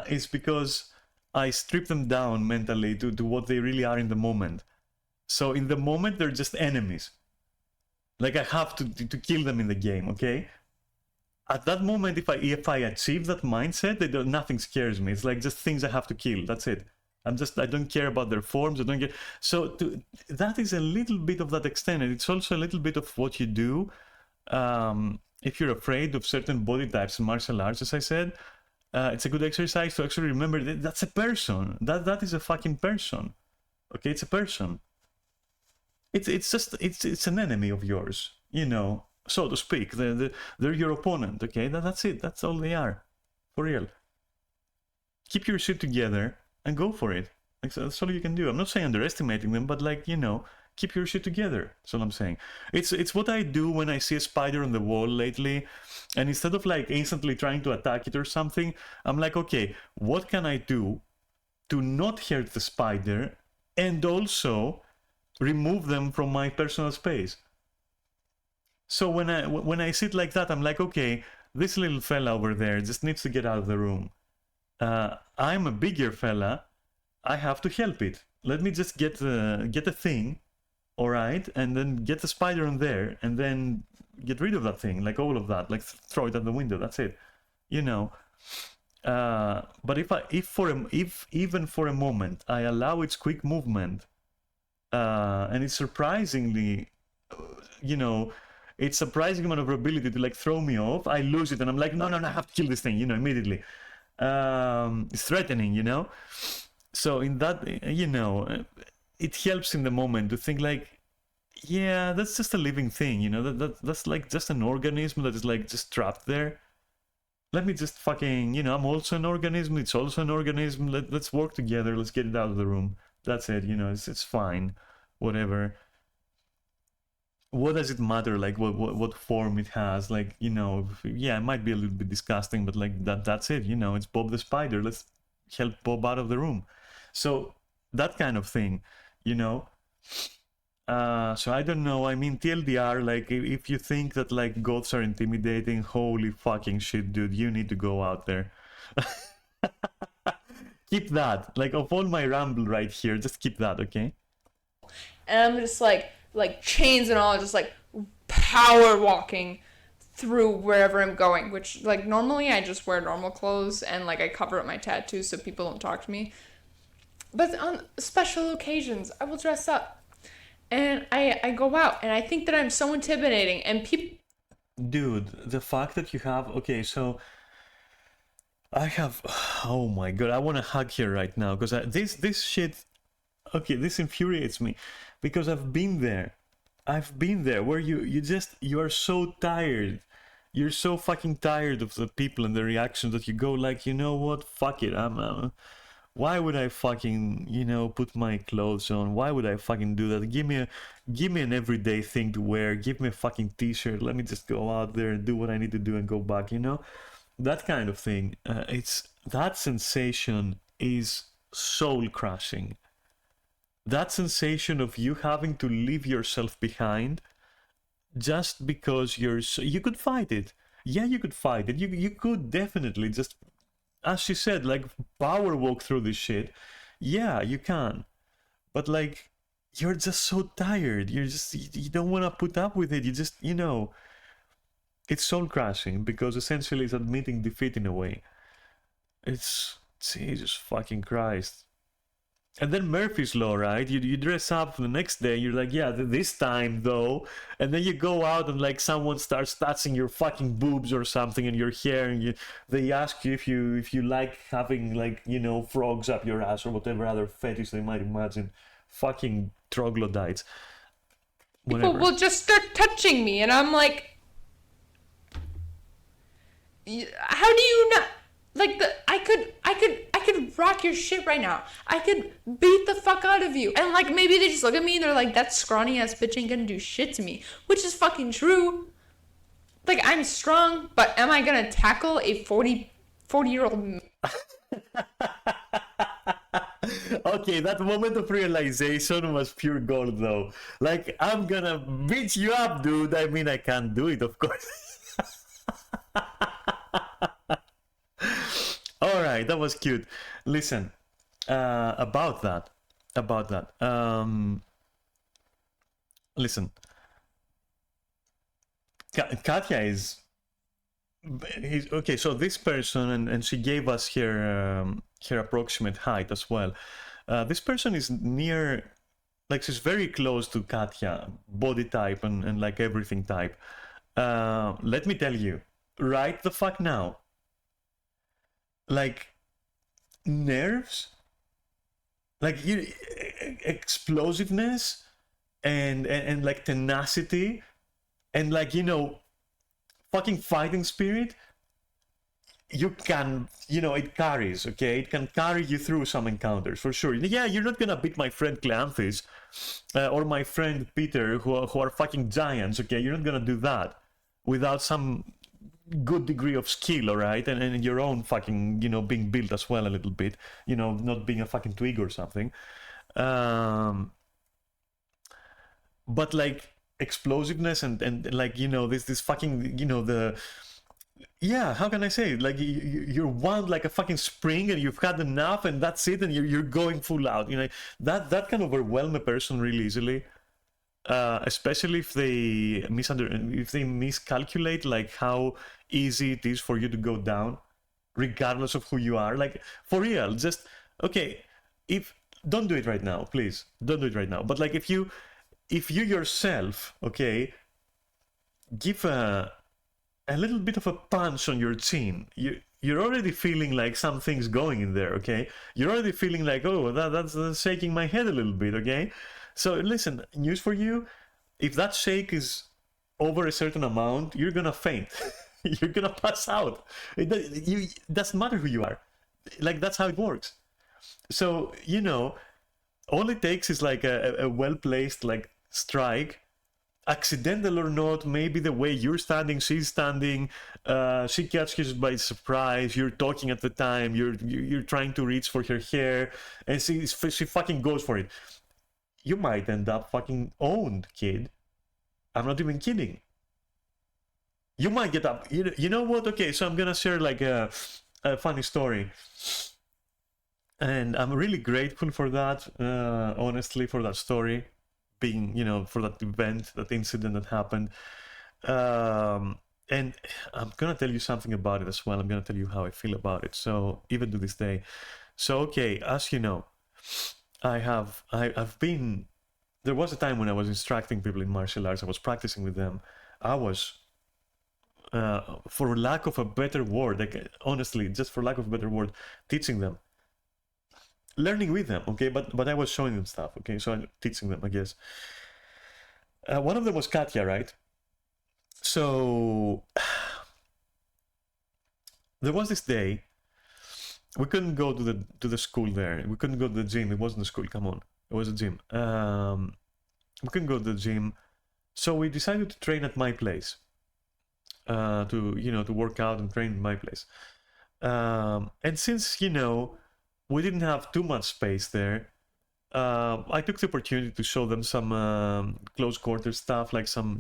is because I strip them down mentally to what they really are in the moment. So in the moment, they're just enemies. Like I have to kill them in the game, okay? At that moment, if I achieve that mindset, nothing scares me. It's like just things I have to kill. That's it. I don't care about their forms. I don't care. So that is a little bit of that extent, and it's also a little bit of what you do if you're afraid of certain body types in martial arts. As I said, it's a good exercise to actually remember that's a person. That is a fucking person. Okay, it's a person. It's an enemy of yours, you know, so to speak. They're your opponent. Okay, that's it. That's all they are, for real. Keep your shit together and go for it. Like, so that's all you can do. I'm not saying underestimating them, but like, you know, keep your shit together. That's all I'm saying. It's what I do when I see a spider on the wall lately, and instead of like instantly trying to attack it or something, I'm like, okay, what can I do to not hurt the spider and also remove them from my personal space? So when I sit like that, I'm like, okay, this little fella over there just needs to get out of the room. I'm a bigger fella. I have to help it. Let me just get a thing, all right, and then get the spider on there, and then get rid of that thing, like all of that, like throw it out the window. That's it, you know. But if even for a moment I allow its quick movement, and it's surprisingly, you know, it's surprising amount of ability to like throw me off, I lose it, and I'm like, no, I have to kill this thing, you know, immediately. It's threatening, you know. So in that, you know, it helps in the moment to think like, yeah, that's just a living thing, you know. That's like just an organism that is like just trapped there. Let me just fucking, you know, I'm also an organism. It's also an organism. Let's work together. Let's get it out of the room. That's it. You know, it's fine. Whatever. What does it matter? Like what form it has? Like, you know, yeah, it might be a little bit disgusting, but like that's it. You know, it's Bob the Spider. Let's help Bob out of the room. So that kind of thing, you know. So I don't know. I mean, TLDR, like, if you think that like goths are intimidating, holy fucking shit, dude, you need to go out there. Keep that. Like, of all my ramble right here, just keep that, okay? And I'm just like chains and all, just like power walking through wherever I'm going, which like normally I just wear normal clothes and like I cover up my tattoos so people don't talk to me. But on special occasions, I will dress up and I go out and I think that I'm so intimidating and people. Dude, the fact that you have, okay, so I have, oh my god, I want to hug here right now because this shit, okay, this infuriates me because I've been there. I've been there where you are so tired. You're so fucking tired of the people and the reactions that you go like, you know what, fuck it, why would I fucking, you know, put my clothes on? Why would I fucking do that? Give me an everyday thing to wear. Give me a fucking t-shirt. Let me just go out there and do what I need to do and go back, you know? That kind of thing. That sensation is soul crushing. That sensation of you having to leave yourself behind just because you could fight it. Yeah, you could fight it. You could definitely just as she said, like power walk through this shit. Yeah, you can, but like you're just so tired. You don't want to put up with it. You just it's soul crashing because essentially it's admitting defeat in a way. It's Jesus fucking Christ. And then Murphy's Law, right? You dress up the next day, you're like, yeah, this time though. And then you go out and like someone starts touching your fucking boobs or something and your hair, and they ask you if you like having like, frogs up your ass or whatever other fetish they might imagine. Fucking troglodytes. People will just start touching me, and I'm like, how do you not? Like I could rock your shit right now. I could beat the fuck out of you. And like maybe they just look at me and they're like, that scrawny ass bitch ain't gonna do shit to me. Which is fucking true. Like I'm strong, but am I gonna tackle a 40-year-old? Okay, that moment of realization was pure gold though. Like, I'm gonna beat you up, dude. I mean, I can't do it, of course. All right, that was cute. Listen, about that. Listen, Katya he's okay. So this person, and she gave us her approximate height as well. This person is near, like she's very close to Katya, body type and like everything type. Let me tell you, right the fuck now. Like nerves, like explosiveness, and like tenacity, and like fucking fighting spirit. You can, it carries, okay? It can carry you through some encounters for sure. Yeah, you're not gonna beat my friend Cleanthis or my friend Peter, who are fucking giants, okay? You're not gonna do that without some good degree of skill, all right? And your own fucking, being built as well a little bit, not being a fucking twig or something. But like explosiveness and like, this fucking, yeah, how can I say it? Like you're wound like a fucking spring, and you've had enough, and that's it, and you're going full out. That can overwhelm a person really easily, especially if they miscalculate like how easy it is for you to go down, regardless of who you are. Like for real, just okay. If don't do it right now, please. Don't do it right now. But like if you yourself, okay, give a little bit of a punch on your chin, you're already feeling like something's going in there, okay? You're already feeling like, oh, that's shaking my head a little bit, okay? So listen, news for you, if that shake is over a certain amount, you're gonna faint. You're gonna pass out. It doesn't matter who you are. Like, that's how it works. So, all it takes is like a well-placed like strike, accidental or not, maybe the way you're standing, she's standing, she catches by surprise, you're talking at the time, you're trying to reach for her hair, and she fucking goes for it. You might end up fucking owned, kid. I'm not even kidding. You might get up. You know what? Okay, so I'm gonna share like a funny story. And I'm really grateful for that, honestly, for that story, being, for that event, that incident that happened. And I'm gonna tell you something about it as well. I'm gonna tell you how I feel about it. So even to this day. So okay, as you know, I've been, there was a time when I was instructing people in martial arts. I was practicing with them. I was, for lack of a better word, like honestly, just for lack of a better word, teaching them, learning with them, okay? But I was showing them stuff, okay? So I'm teaching them, I guess. One of them was Katya, right? So there was this day we couldn't go to the school there. We couldn't go to the gym. It wasn't a school. Come on, it was a gym. We couldn't go to the gym, so we decided to train at my place. To work out and train in my place. And since we didn't have too much space there, I took the opportunity to show them some close quarter stuff, like some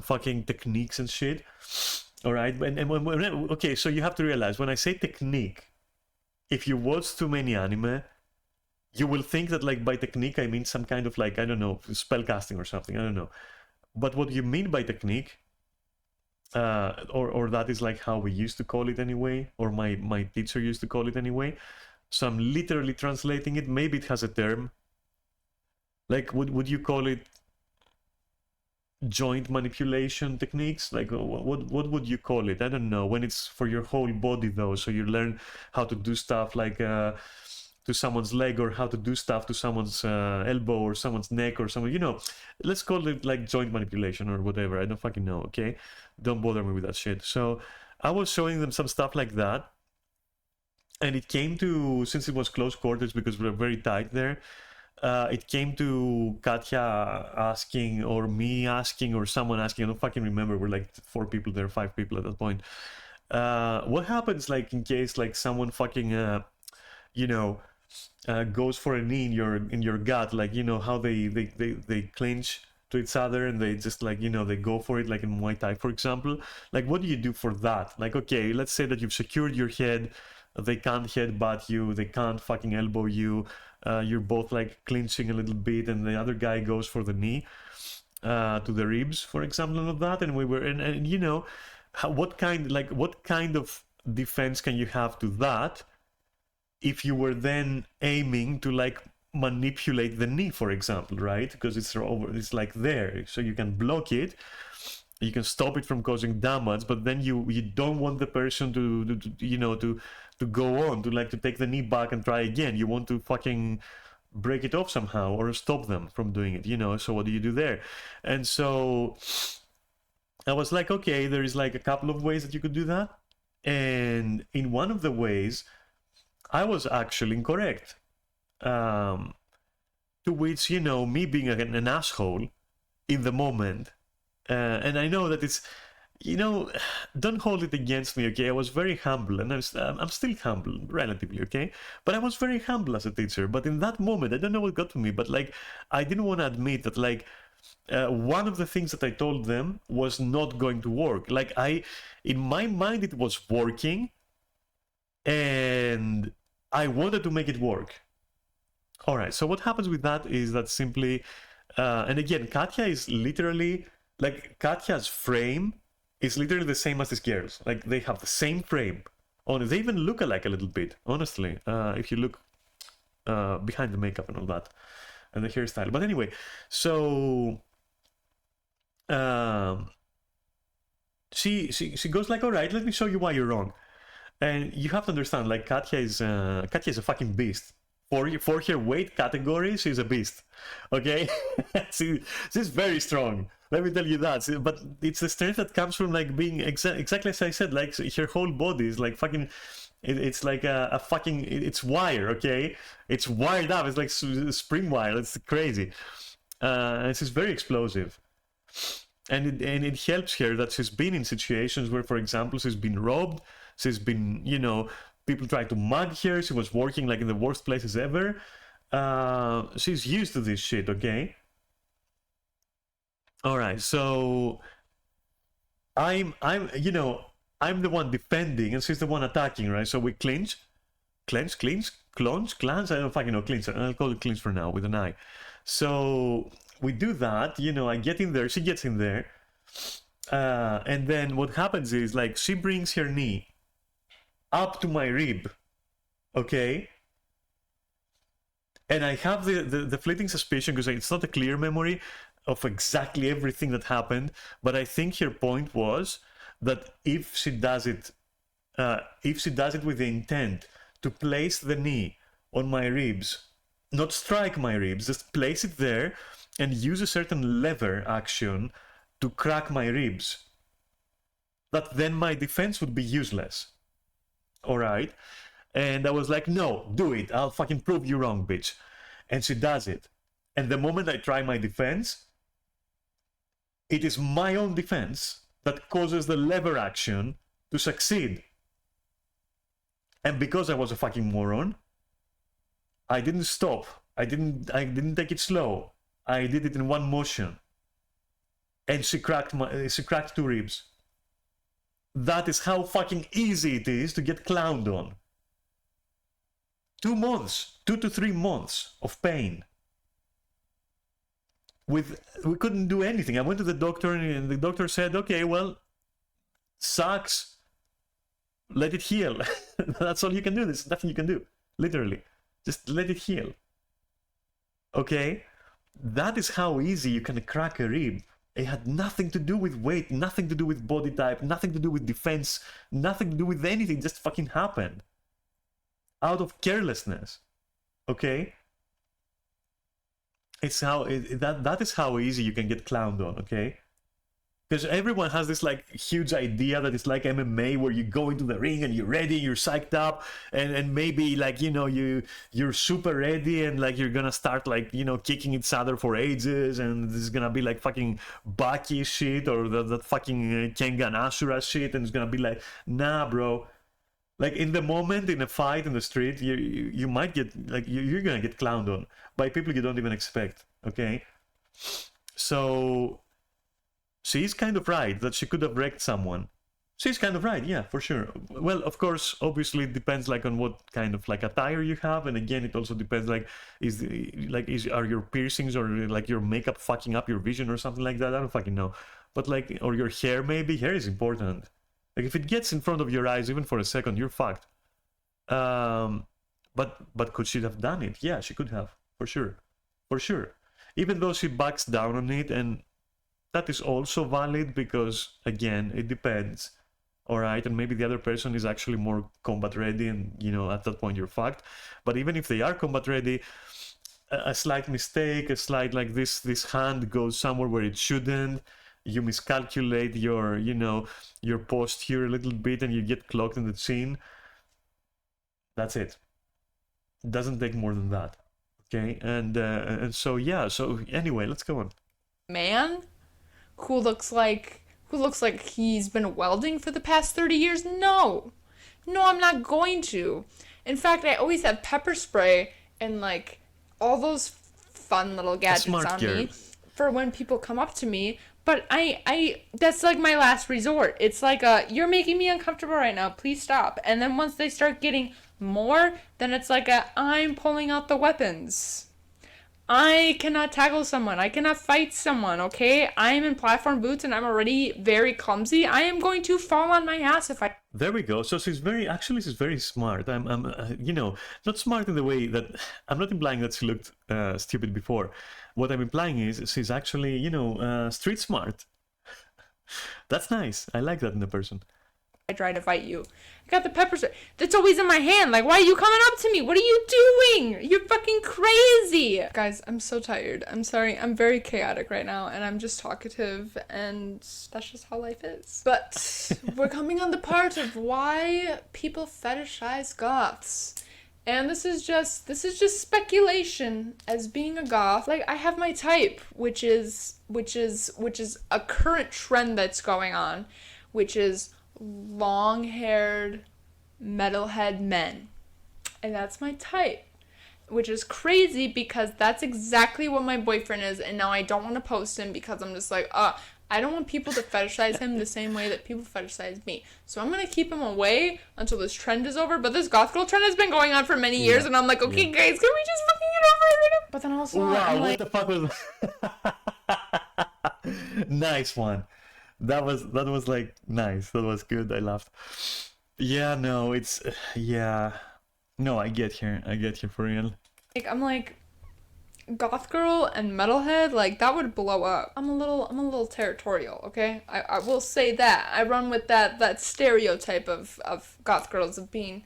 fucking techniques and shit. All right, okay, so you have to realize when I say technique, if you watch too many anime, you will think that like by technique I mean some kind of like, I don't know, spell casting or something. I don't know. But what you mean by technique, or that is like how we used to call it anyway, or my teacher used to call it anyway. So I'm literally translating it. Maybe it has a term. Like, would you call it joint manipulation techniques? Like, what would you call it? I don't know. When it's for your whole body though, so you learn how to do stuff like to someone's leg, or how to do stuff to someone's elbow or someone's neck or something. You know, let's call it like joint manipulation or whatever. I don't fucking know. Okay, don't bother me with that shit. So I was showing them some stuff like that, and it came to, since it was close quarters because we were very tight there. It came to Katya asking, or me asking, or someone asking. I don't fucking remember. We're like 4 people there, 5 people at that point. What happens, like, in case like someone fucking, you know, goes for a knee in your gut, like, you know how they clinch to each other and they just like, you know, they go for it, like in Muay Thai, for example. Like, what do you do for that? Like, okay, let's say that you've secured your head. They can't headbutt you. They can't fucking elbow you. You're both like clinching a little bit, and the other guy goes for the knee to the ribs, for example, and all that. And we were, and you know, what kind of defense can you have to that if you were then aiming to like manipulate the knee, for example, right? Because it's like there, so you can block it. You can stop it from causing damage, but then you don't want the person to you know, to go on, to take the knee back and try again. You want to fucking break it off somehow or stop them from doing it, you know. So what do you do there? And so I was like, okay, there is like a couple of ways that you could do that. And in one of the ways, I was actually incorrect. To which, you know, me being an asshole in the moment, and I know that it's, you know, don't hold it against me, okay? I was very humble, and I'm still humble, relatively, okay? But I was very humble as a teacher. But in that moment, I don't know what got to me, but like, I didn't want to admit that, like, one of the things that I told them was not going to work. Like, in my mind, it was working, and I wanted to make it work. All right, so what happens with that is that simply, and again, Katya is literally, like, Katya's frame is literally the same as this girl's. Like, they have the same frame. They even look alike a little bit, honestly, if you look behind the makeup and all that, and the hairstyle. But anyway, so she goes like, all right, let me show you why you're wrong. And you have to understand, like, Katya is a fucking beast. For her weight category, she's a beast. Okay, she's very strong. Let me tell you that. But it's the strength that comes from like being exactly as I said. Like, her whole body is like fucking. It's like a fucking. It's wire. Okay, it's wired up. It's like spring wire. It's crazy. And she's very explosive. And it helps her that she's been in situations where, for example, she's been robbed. She's been, you know, people try to mug her. She was working like in the worst places ever. She's used to this shit, okay? All right, so I'm the one defending, and she's the one attacking, right? So we clinch. I don't fucking know, clinch. I'll call it clinch for now with an I. So we do that, you know. I get in there, she gets in there, and then what happens is, like, she brings her knee up to my rib, okay? And I have the fleeting suspicion, because it's not a clear memory of exactly everything that happened, but I think her point was that if she does it with the intent to place the knee on my ribs, not strike my ribs, just place it there and use a certain lever action to crack my ribs, that then my defense would be useless. All right? And I was like, no, do it. I'll fucking prove you wrong, bitch. And she does it. And the moment I try my defense, it is my own defense that causes the lever action to succeed. And because I was a fucking moron, I didn't stop. I didn't take it slow. I did it in one motion. And she cracked 2 ribs. That is how fucking easy it is to get clowned on. 2 months, 2 to 3 months of pain. We couldn't do anything. I went to the doctor and the doctor said, okay, well, sucks. Let it heal. That's all you can do. There's nothing you can do. Literally. Just let it heal. Okay? That is how easy you can crack a rib. It had nothing to do with weight, nothing to do with body type, nothing to do with defense, nothing to do with anything. It just fucking happened. Out of carelessness. Okay? It's how that is how easy you can get clowned on, okay? Because everyone has this like huge idea that it's like MMA where you go into the ring and you're ready, you're psyched up, and maybe like, you know, you're super ready and like you're gonna start like, you know, kicking each other for ages, and this is gonna be like fucking Baki shit or that fucking Kengan Ashura shit, and it's gonna be like, nah, bro. Like in the moment, in a fight in the street, you might get like you're gonna get clowned on by people you don't even expect. Okay, so she's kind of right that she could have wrecked someone. She's kind of right, yeah, for sure. Well, of course, obviously it depends like on what kind of like attire you have, and again, it also depends like are your piercings or like your makeup fucking up your vision or something like that? I don't fucking know, but like, or your hair maybe. Hair is important. Like if it gets in front of your eyes even for a second, you're fucked. But could she have done it? Yeah, she could have, for sure, for sure. Even though she backs down on it, and that is also valid because again, it depends. All right, and maybe the other person is actually more combat ready, and you know at that point you're fucked. But even if they are combat ready, a slight mistake, a slight like this hand goes somewhere where it shouldn't. You miscalculate your, you know, your posture a little bit and you get clocked in the chin. That's it. It doesn't take more than that. Okay, and so yeah. So anyway, let's go on. Man who looks like he's been welding for the past 30 years? No, I'm not going to. In fact, I always have pepper spray and like all those fun little gadgets on me for when people come up to me. But I that's like my last resort. It's like you're making me uncomfortable right now, please stop. And then once they start getting more, then it's like I'm pulling out the weapons. I cannot tackle someone. I cannot fight someone, okay? I am in platform boots and I'm already very clumsy. I am going to fall on my ass if I... There we go. So she's very smart. I'm you know, not smart in the way that... I'm not implying that she looked stupid before. What I'm implying is she's actually, you know, street smart. That's nice. I like that in a person. I try to fight you. I got the pepper spray. That's always in my hand. Like, why are you coming up to me? What are you doing? You're fucking crazy. Guys, I'm so tired. I'm sorry. I'm very chaotic right now, and I'm just talkative, and that's just how life is. But we're coming on the part of why people fetishize goths. And this is just speculation as being a goth. Like, I have my type, which is a current trend that's going on, which is long-haired metalhead men. And that's my type, which is crazy because that's exactly what my boyfriend is, and now I don't want to post him because I'm just like, I don't want people to fetishize him the same way that people fetishize me. So I'm going to keep him away until this trend is over. But this goth girl trend has been going on for many years, and I'm like, okay, guys, can we just fucking get over it right now? But then also, wow, I'm what like... the fuck was... Nice one. That was like nice. That was good. I laughed. Yeah, no, it's... yeah. No, I get you for real. Like, I'm like... goth girl and metalhead, like that would blow up. I'm a little territorial, okay? I will say that. I run with that stereotype of goth girls of being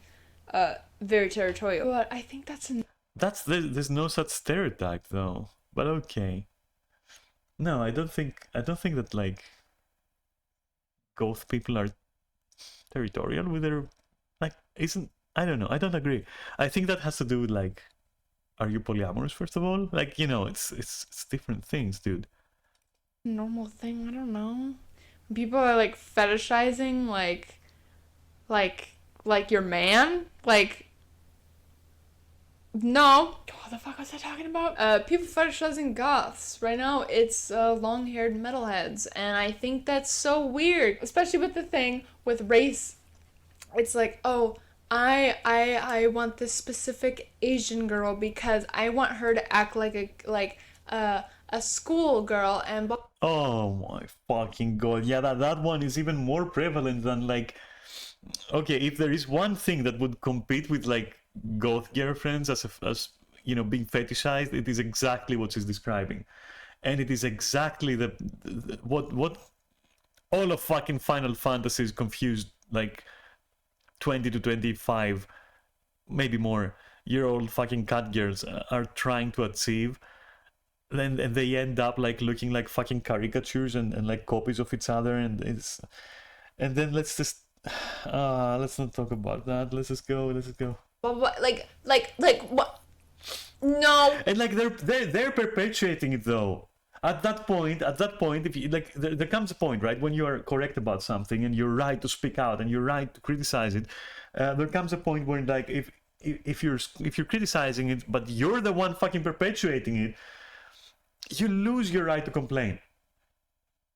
very territorial. But I think there's no such stereotype though. But okay. No, I don't think that like goth people are territorial with their like I don't know. I don't agree. I think that has to do with like, are you polyamorous, first of all? Like, you know, it's different things, dude. Normal thing, I don't know. People are like fetishizing like your man, like No. What the fuck was I talking about? People fetishizing goths. Right now, it's long-haired metalheads, and I think that's so weird, especially with the thing with race. It's like, oh, I want this specific Asian girl because I want her to act like a school girl and. Oh my fucking god! Yeah, that one is even more prevalent than like. Okay, if there is one thing that would compete with like goth girlfriends as you know being fetishized, it is exactly what she's describing, and it is exactly what all of fucking Final Fantasy is confused like 20 to 25, maybe more year old fucking cat girls are trying to achieve. Then and they end up like looking like fucking caricatures and like copies of each other, and then let's just let's not talk about that. Let's just go. What, like what? No. And like they're perpetuating it though. At that point, if you like, there comes a point, right, when you are correct about something and you're right to speak out and you're right to criticize it. There comes a point where like if you're criticizing it, but you're the one fucking perpetuating it, you lose your right to complain.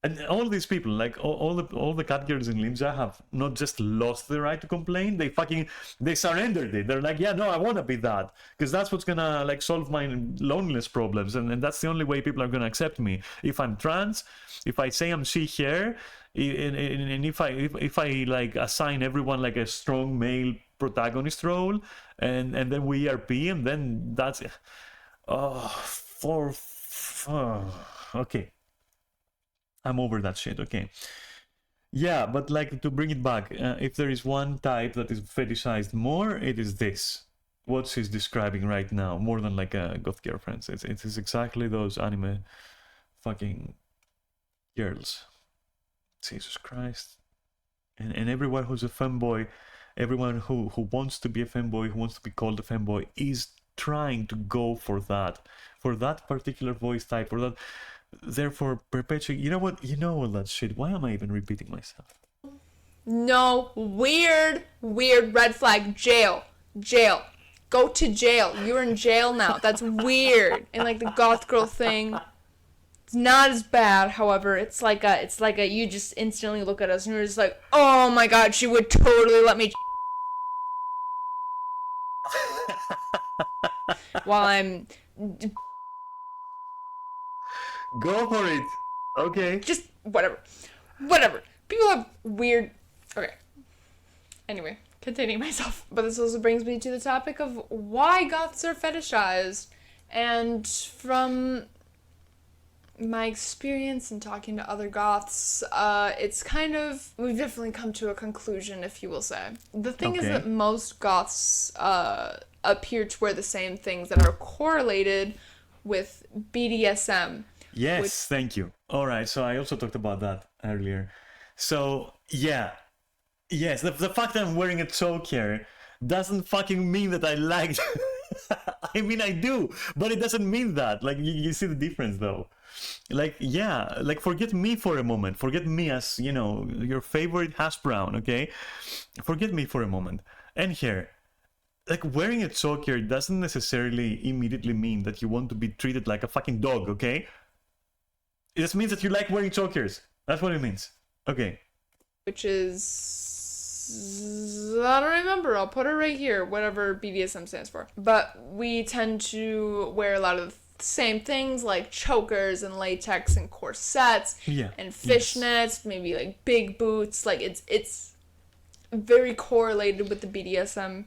And all these people, like all the cat girls in Limsa, have not just lost the right to complain, they surrendered it. They're like, yeah, no, I want to be that, because that's what's gonna like solve my loneliness problems, and that's the only way people are gonna accept me. If I'm trans, if I say I'm she here, and if I like assign everyone like a strong male protagonist role, and then we ERP, and then that's okay. I'm over that shit, okay. Yeah, but like to bring it back, if there is one type that is fetishized more, it is this. What she's describing right now, more than like a goth girlfriend. It is exactly those anime fucking girls. Jesus Christ. And everyone who's a femboy, everyone who wants to be a femboy, who wants to be called a femboy, is trying to go for that particular voice type, or that. Therefore, perpetuate. You know all that shit. Why am I even repeating myself? No. Weird red flag. Jail. Go to jail. You're in jail now. That's weird. And like the goth girl thing, it's not as bad. However, it's like a you just instantly look at us and you're just like, oh my god, she would totally let me. While I'm. Go for it. Okay. Just whatever. People have weird. Okay. Anyway, containing myself. But this also brings me to the topic of why goths are fetishized. And from my experience in talking to other goths, it's kind of, we've definitely come to a conclusion, if you will say. The thing is that most goths appear to wear the same things that are correlated with BDSM. Yes, thank you. All right, so I also talked about that earlier. So, yeah. Yes, the fact that I'm wearing a choker doesn't fucking mean that I like... I mean, I do, but it doesn't mean that. Like, you see the difference, though. Like, yeah, like, forget me for a moment. Forget me as, you know, your favorite hash brown, okay? Forget me for a moment. And here, like, wearing a choker doesn't necessarily immediately mean that you want to be treated like a fucking dog, okay? It just means that you like wearing chokers. That's what it means. Okay. Which is... I don't remember. I'll put it right here. Whatever BDSM stands for. But we tend to wear a lot of the same things like chokers and latex and corsets and fishnets, maybe like big boots. Like it's very correlated with the BDSM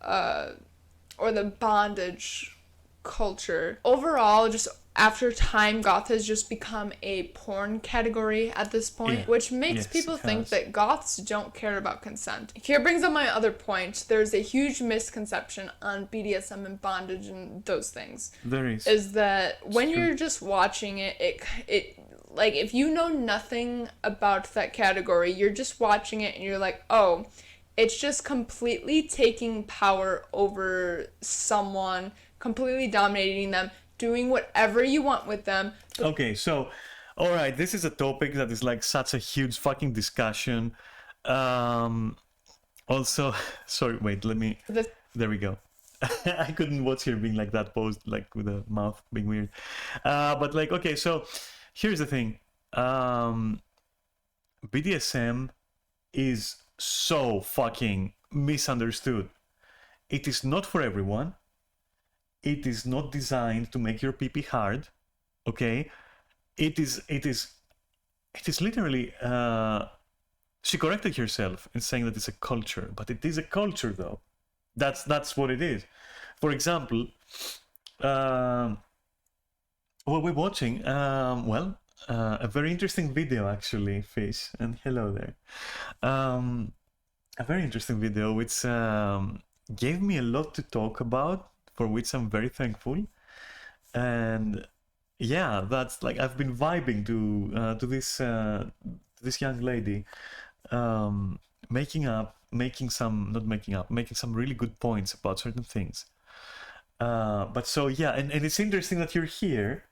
or the bondage culture. Overall, just after time, goth has just become a porn category at this point, which makes people think that goths don't care about consent. Here brings up my other point. There's a huge misconception on BDSM and bondage and those things. There is. Is that when you're just watching it like, if you know nothing about that category, you're just watching it and you're like, oh, it's just completely taking power over someone, completely dominating them, doing whatever you want with them. Okay, so, all right, this is a topic that is like such a huge fucking discussion. Also, sorry, wait, let me. There we go. I couldn't watch her being like that posed, like with the mouth being weird. But like, okay, so here's the thing. BDSM is so fucking misunderstood. It is not for everyone. It is not designed to make your pee hard. Okay, it is literally. She corrected herself in saying that it's a culture, but it is a culture though. That's what it is. For example, what we're watching, a very interesting video actually, Fish, and hello there. A very interesting video which gave me a lot to talk about, for which I'm very thankful. And yeah, that's like I've been vibing to this young lady, making some really good points about certain things. But so yeah, and it's interesting that you're here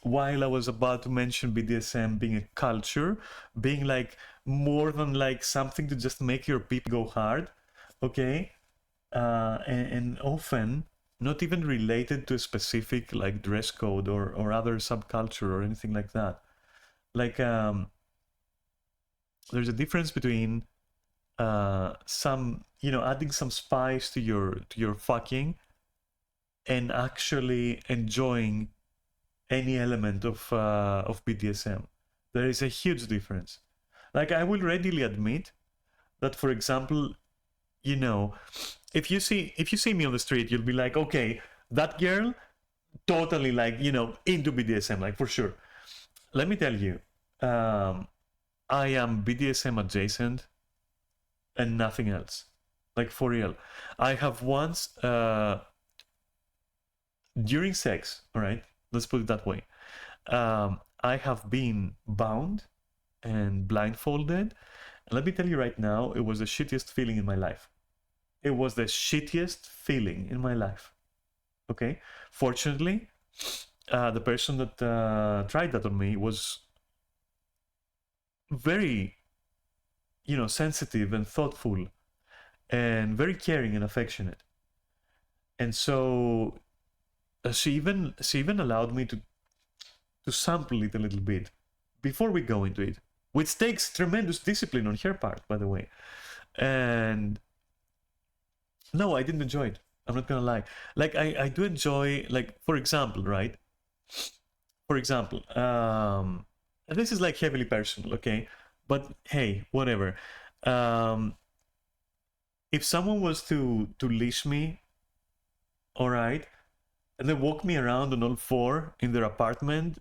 while I was about to mention BDSM being a culture, being like more than like something to just make your peep go hard, okay? And often not even related to a specific like dress code or other subculture or anything like that. Like there's a difference between some, adding some spice to your fucking and actually enjoying any element of BDSM. There is a huge difference. Like I will readily admit that, for example, if you see me on the street, you'll be like, okay, that girl, totally like into BDSM, like for sure. Let me tell you, I am BDSM adjacent and nothing else. Like for real. I have once during sex, all right, let's put it that way, I have been bound and blindfolded, and let me tell you right now, it was the shittiest feeling in my life. It was the shittiest feeling in my life. Okay, fortunately, the person that tried that on me was very sensitive and thoughtful and very caring and affectionate, and so she even allowed me to sample it a little bit before we go into it, which takes tremendous discipline on her part, by the way. And no, I didn't enjoy it. I'm not gonna lie. Like I do enjoy, like, for example, right? For example, this is like heavily personal, okay? But hey, whatever. If someone was to leash me, all right, and they walk me around on all four in their apartment,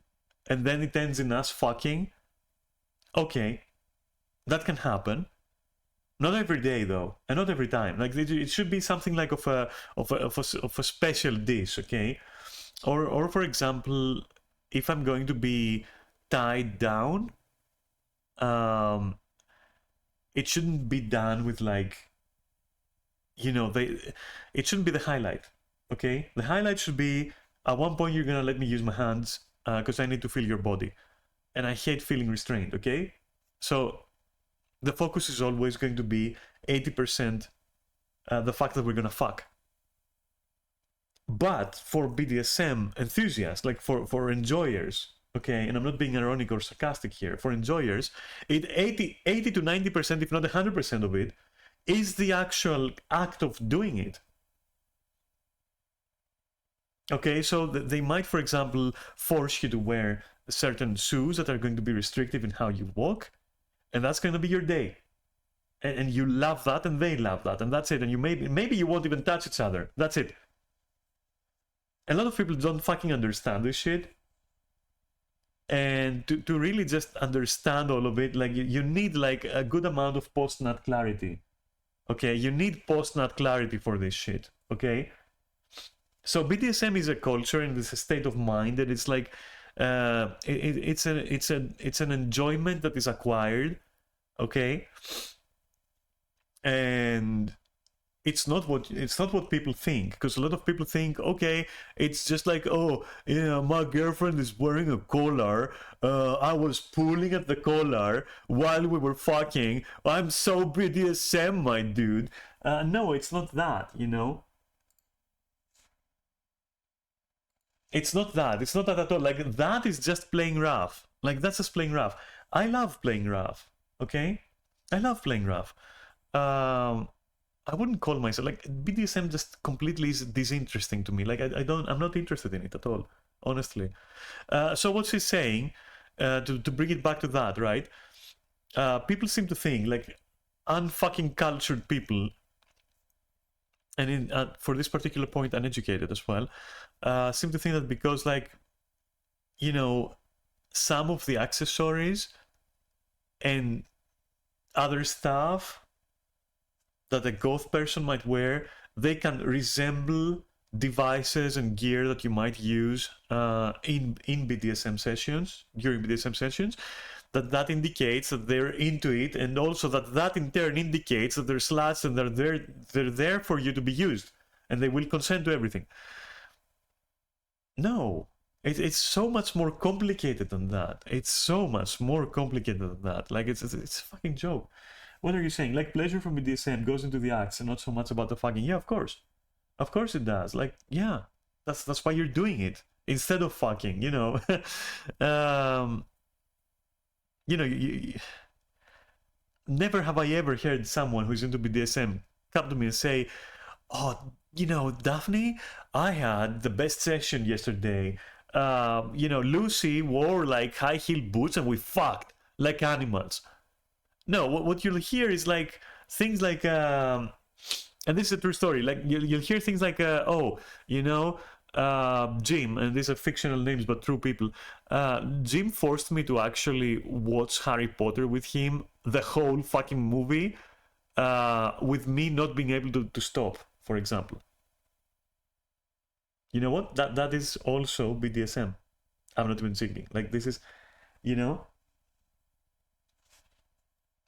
and then it ends in us fucking, okay, that can happen. Not every day though, and not every time. Like it should be something like of a special dish, okay? Or for example, if I'm going to be tied down, it shouldn't be done with like, it shouldn't be the highlight, okay? The highlight should be at one point you're gonna let me use my hands because I need to feel your body, and I hate feeling restrained, okay? So the focus is always going to be 80% the fact that we're gonna fuck. But for BDSM enthusiasts, like for enjoyers, okay, and I'm not being ironic or sarcastic here, for enjoyers, 80 to 90%, if not 100% of it, is the actual act of doing it. Okay, so they might, for example, force you to wear certain shoes that are going to be restrictive in how you walk, and that's going to be your day. And you love that, and they love that, and that's it. And you maybe you won't even touch each other. That's it. A lot of people don't fucking understand this shit. And to really just understand all of it, like you need like a good amount of post-nut clarity. Okay, you need post-nut clarity for this shit. Okay, so BDSM is a culture and it's a state of mind, and it's like it's an enjoyment that is acquired. Okay, and it's not what people think, because a lot of people think, okay, it's just like, oh yeah, my girlfriend is wearing a collar, I was pulling at the collar while we were fucking, I'm so BDSM, my dude. No, it's not that, It's not that. It's not that at all. Like, that is just playing rough. Like, that's just playing rough. I love playing rough. Okay? I love playing rough. I wouldn't call myself like BDSM. Just completely is disinteresting to me. Like, I'm not interested in it at all, honestly. So what she's saying, to bring it back to that, right? People seem to think, like, unfucking cultured people, and for this particular point, uneducated as well, seem to think that because, like, you know, some of the accessories and other stuff that a goth person might wear, they can resemble devices and gear that you might use in BDSM sessions, during BDSM sessions, that indicates that they're into it, and also that in turn indicates that they're sluts and they're there for you to be used, and they will consent to everything. No, it's so much more complicated than that. It's so much more complicated than that. Like, it's a fucking joke. What are you saying? Like, pleasure from BDSM goes into the acts and not so much about the fucking. Yeah, of course it does. Like, yeah, that's why you're doing it instead of fucking, you know. You know, never have I ever heard someone who's into BDSM come to me and say, "Oh, you know, Daphne, I had the best session yesterday. You know, Lucy wore like high heel boots and we fucked like animals." No, what you'll hear is like things like, and this is a true story. Like, you'll hear things like, "Oh, you know, Jim," and these are fictional names but true people. Jim forced me to actually watch Harry Potter with him, the whole fucking movie, with me not being able to stop, for example. You know what? That is also BDSM. I'm not even joking. Like, this is, you know,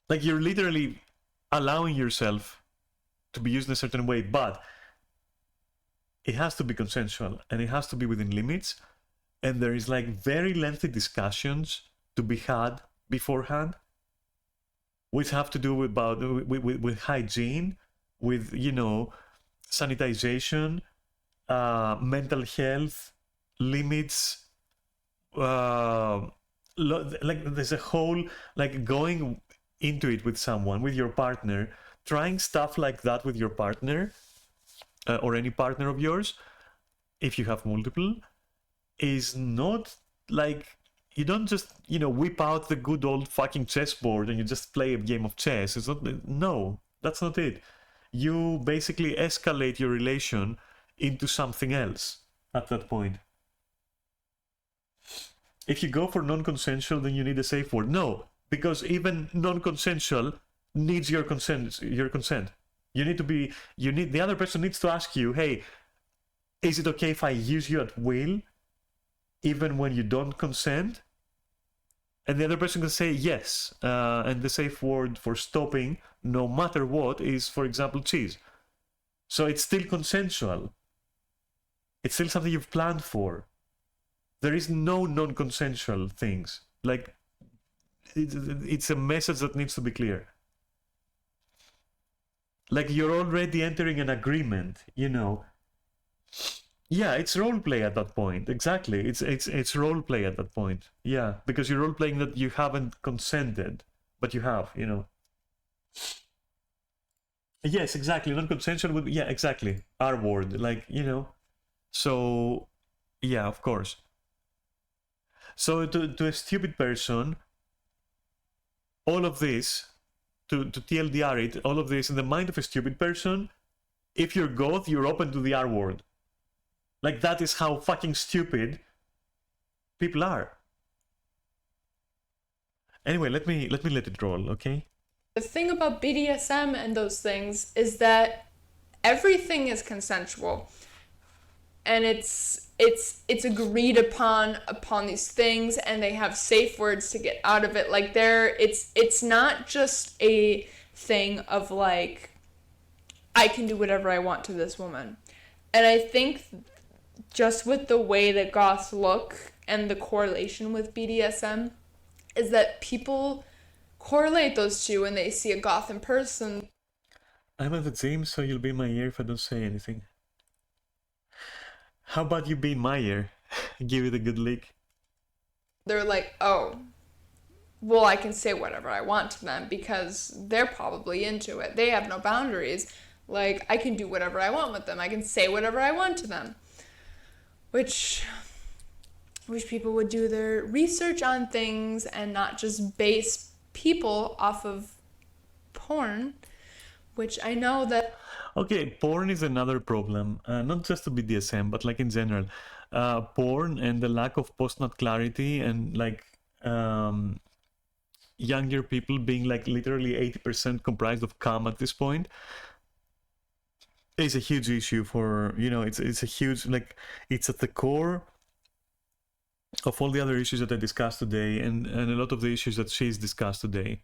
like, you're literally allowing yourself to be used in a certain way, but it has to be consensual and it has to be within limits, and there is like very lengthy discussions to be had beforehand, which have to do with hygiene, with, you know, sanitization, mental health, limits, like, there's a whole, like, going into it with someone, with your partner, trying stuff like that with your partner, or any partner of yours, if you have multiple, is not like, you don't just, you know, whip out the good old fucking chessboard and you just play a game of chess. It's not, no, that's not it. You basically escalate your relation into something else at that point. If you go for non-consensual, then you need a safe word. No, because even non-consensual needs your consent. You need to be, the other person needs to ask you, "Hey, is it okay if I use you at will, even when you don't consent?" And the other person can say yes. And the safe word for stopping, no matter what, is, for example, cheese. So it's still consensual. It's still something you've planned for. There is no non-consensual things. Like, it's a message that needs to be clear. Like, you're already entering an agreement, you know. Yeah, it's role play at that point. Exactly. It's role play at that point. Yeah, because you're role playing that you haven't consented, but you have, you know. Yes, exactly. Non-consensual would, yeah, exactly. R word, like, you know. So, yeah, of course. So to a stupid person, all of this, to TLDR it, all of this in the mind of a stupid person, if you're goth, you're open to the R word. Like, that is how fucking stupid people are. Anyway, let me let it roll, okay? The thing about BDSM and those things is that everything is consensual. And it's agreed upon these things, and they have safe words to get out of it. Like, it's not just a thing of like, I can do whatever I want to this woman. And I think just with the way that goths look and the correlation with BDSM is that people correlate those two when they see a goth in person. I'm at the gym, so you'll be in my ear if I don't say anything. How about you be in my ear? give it a good lick. They're like, oh, well, I can say whatever I want to them because they're probably into it. They have no boundaries. Like, I can do whatever I want with them. I can say whatever I want to them. Which wish people would do their research on things and not just base people off of porn, which I know that. Okay, porn is another problem, not just to BDSM, but like in general. Porn and the lack of post-nut clarity and like younger people being like literally 80% comprised of cum at this point is a huge issue for, you know, it's a huge, like, it's at the core of all the other issues that I discussed today and a lot of the issues that she's discussed today.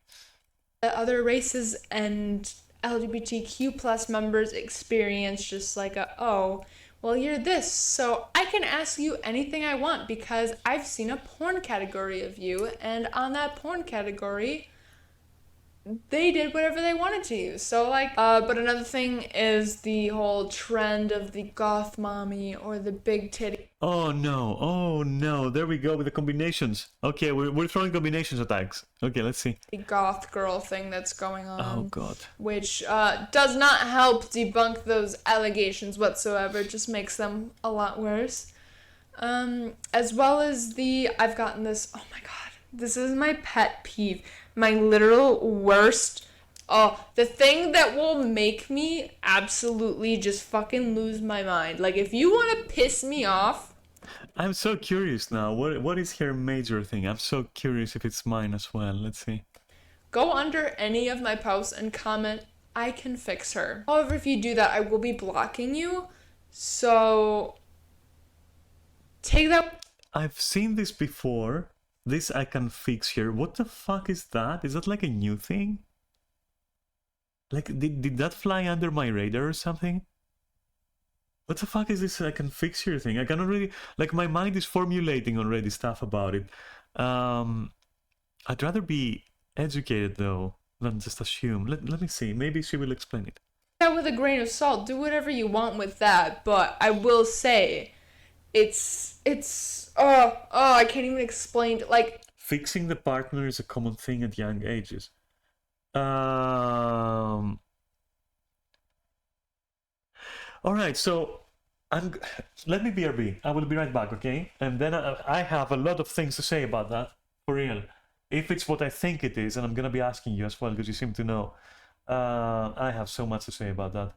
Other races and LGBTQ plus members experience just like oh, well, you're this, so I can ask you anything I want because I've seen a porn category of you, and on that porn category, they did whatever they wanted to use. So like, but another thing is the whole trend of the goth mommy or the big titty. Oh no, there we go with the combinations. Okay, we're throwing combinations attacks. Okay, let's see. The goth girl thing that's going on. Oh god. Which does not help debunk those allegations whatsoever, it just makes them a lot worse. As well as I've gotten this, oh my god, this is my pet peeve. My literal worst. Oh, the thing that will make me absolutely just fucking lose my mind. Like, if you want to piss me off. I'm so curious now. What is her major thing? I'm so curious if it's mine as well. Let's see. Go under any of my posts and comment, I can fix her. However, if you do that, I will be blocking you. So, take that. I've seen this before. This I can fix here. What the fuck is that? Is that like a new thing? Like, did that fly under my radar or something? What the fuck is this I can fix here thing? I cannot really... Like, my mind is formulating already stuff about it. I'd rather be educated, though, than just assume. Let me see. Maybe she will explain it. That with a grain of salt. Do whatever you want with that. But I will say, it's I can't even explain it. Like, fixing the partner is a common thing at young ages. All right, so let me BRB. I will be right back, okay? And then I have a lot of things to say about that, for real. If it's what I think it is, and I'm gonna be asking you as well, because you seem to know. I have so much to say about that.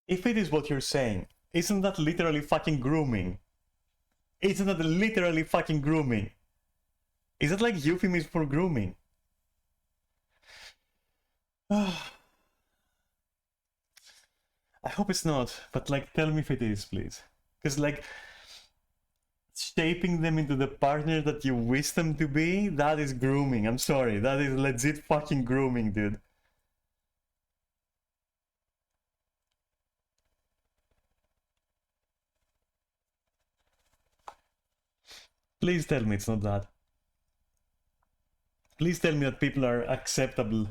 If it is what you're saying, isn't that literally fucking grooming? Isn't that literally fucking grooming? Is that like euphemism for grooming? I hope it's not, but like, tell me if it is, please. Because like, shaping them into the partner that you wish them to be, that is grooming. I'm sorry, that is legit fucking grooming, dude. Please tell me it's not that. Please tell me that people are acceptable.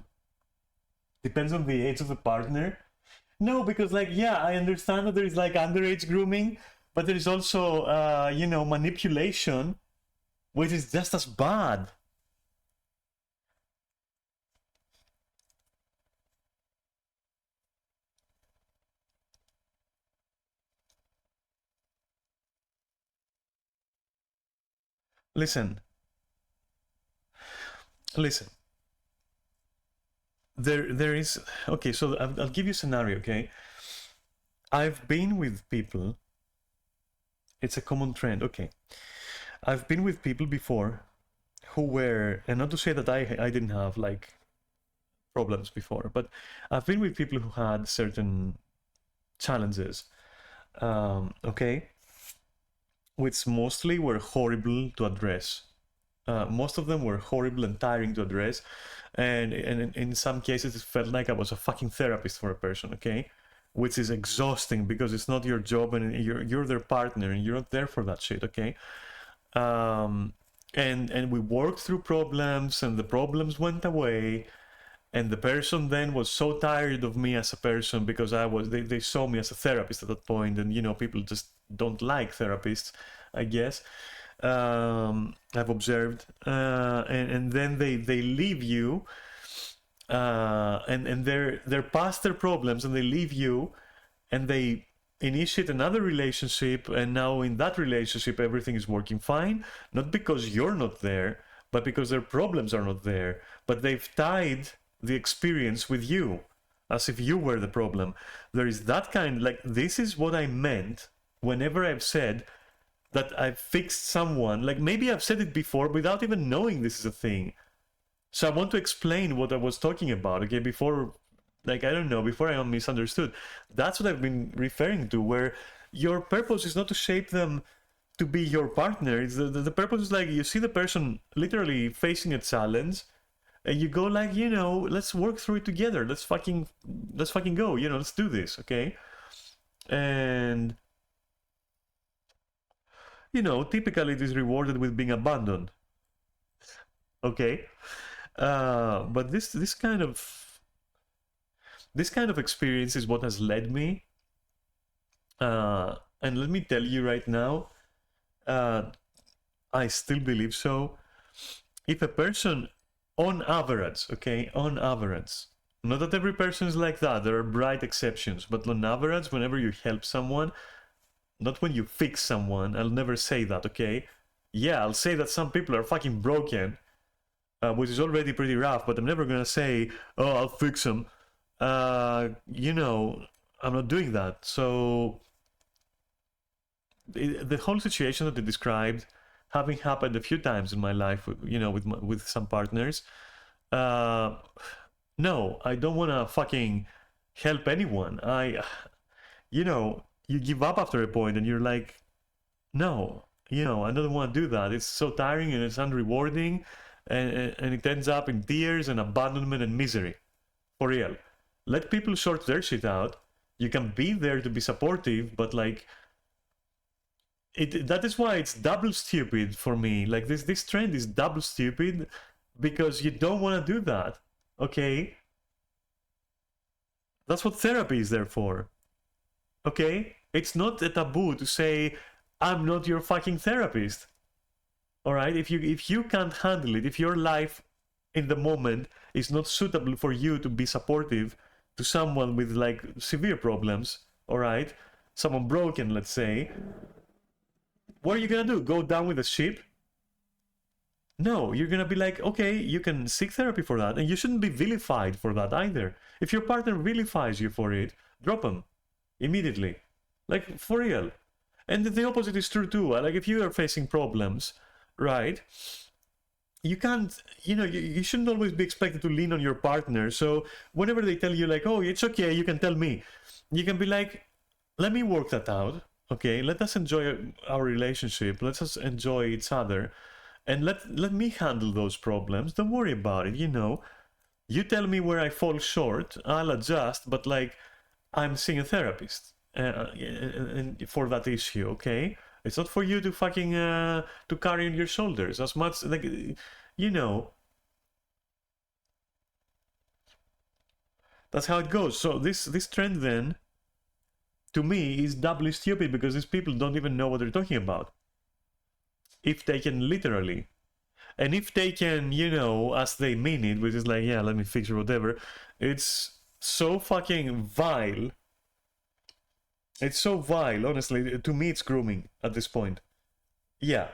Depends on the age of the partner. No, because like, yeah, I understand that there is like underage grooming, but there is also, you know, manipulation, which is just as bad. Listen, listen. There is, okay. So I'll give you a scenario. Okay, I've been with people. It's a common trend. Okay, I've been with people before who were, and not to say that I didn't have like problems before, but I've been with people who had certain challenges. Okay, which mostly were horrible to address. Most of them were horrible and tiring to address, and in some cases it felt like I was a fucking therapist for a person. Okay, which is exhausting because it's not your job and you're their partner and you're not there for that shit. Okay, and we worked through problems and the problems went away, and the person then was so tired of me as a person because they saw me as a therapist at that point, and you know, people just don't like therapists, I guess. I've observed, and then they leave you, and they're past their problems and they leave you, and they initiate another relationship, and now in that relationship everything is working fine, not because you're not there, but because their problems are not there, but they've tied the experience with you as if you were the problem. There is that kind, like, this is what I meant whenever I've said that I've fixed someone. Like, maybe I've said it before without even knowing this is a thing. So I want to explain what I was talking about, okay, before, like, I don't know, before I am misunderstood. That's what I've been referring to, where your purpose is not to shape them to be your partner. It's the purpose is like, you see the person literally facing a challenge, and you go like, you know, let's work through it together. Let's fucking go, you know, let's do this, okay? And you know, typically it is rewarded with being abandoned. Okay, but this kind of experience is what has led me. And let me tell you right now, I still believe so. If a person, on average, okay, on average, not that every person is like that, there are bright exceptions, but on average, whenever you help someone, not when you fix someone, I'll never say that, okay? Yeah, I'll say that some people are fucking broken, which is already pretty rough, but I'm never gonna say, oh, I'll fix them. You know, I'm not doing that. So, the whole situation that you described, having happened a few times in my life, you know, with some partners, no, I don't wanna fucking help anyone. You know, you give up after a point and you're like, no, you know, I don't want to do that. It's so tiring and it's unrewarding, and it ends up in tears and abandonment and misery. For real. Let people sort their shit out. You can be there to be supportive, but like, that is why it's double stupid for me. Like, this trend is double stupid because you don't want to do that. Okay? That's what therapy is there for. Okay? It's not a taboo to say, I'm not your fucking therapist. Alright? If you can't handle it, if your life in the moment is not suitable for you to be supportive to someone with like severe problems, alright? Someone broken, let's say, what are you gonna do? Go down with the ship? No, you're gonna be like, okay, you can seek therapy for that, and you shouldn't be vilified for that either. If your partner vilifies you for it, drop them immediately. Like, for real. And the opposite is true too. Like, if you are facing problems, right? you can't, you shouldn't always be expected to lean on your partner. So whenever they tell you like, oh, it's okay, you can tell me, you can be like, let me work that out. Okay, let us enjoy our relationship. Let us enjoy each other, and let me handle those problems. Don't worry about it. You tell me where I fall short, I'll adjust. But like, I'm seeing a therapist for that issue. Okay, it's not for you to fucking to carry on your shoulders as much. Like, that's how it goes. So this trend then, to me, is doubly stupid because these people don't even know what they're talking about. If they can literally, and if they can, as they mean it, which is like, yeah, let me fix or whatever, it's so fucking vile. It's so vile, honestly. To me, it's grooming at this point. Yeah.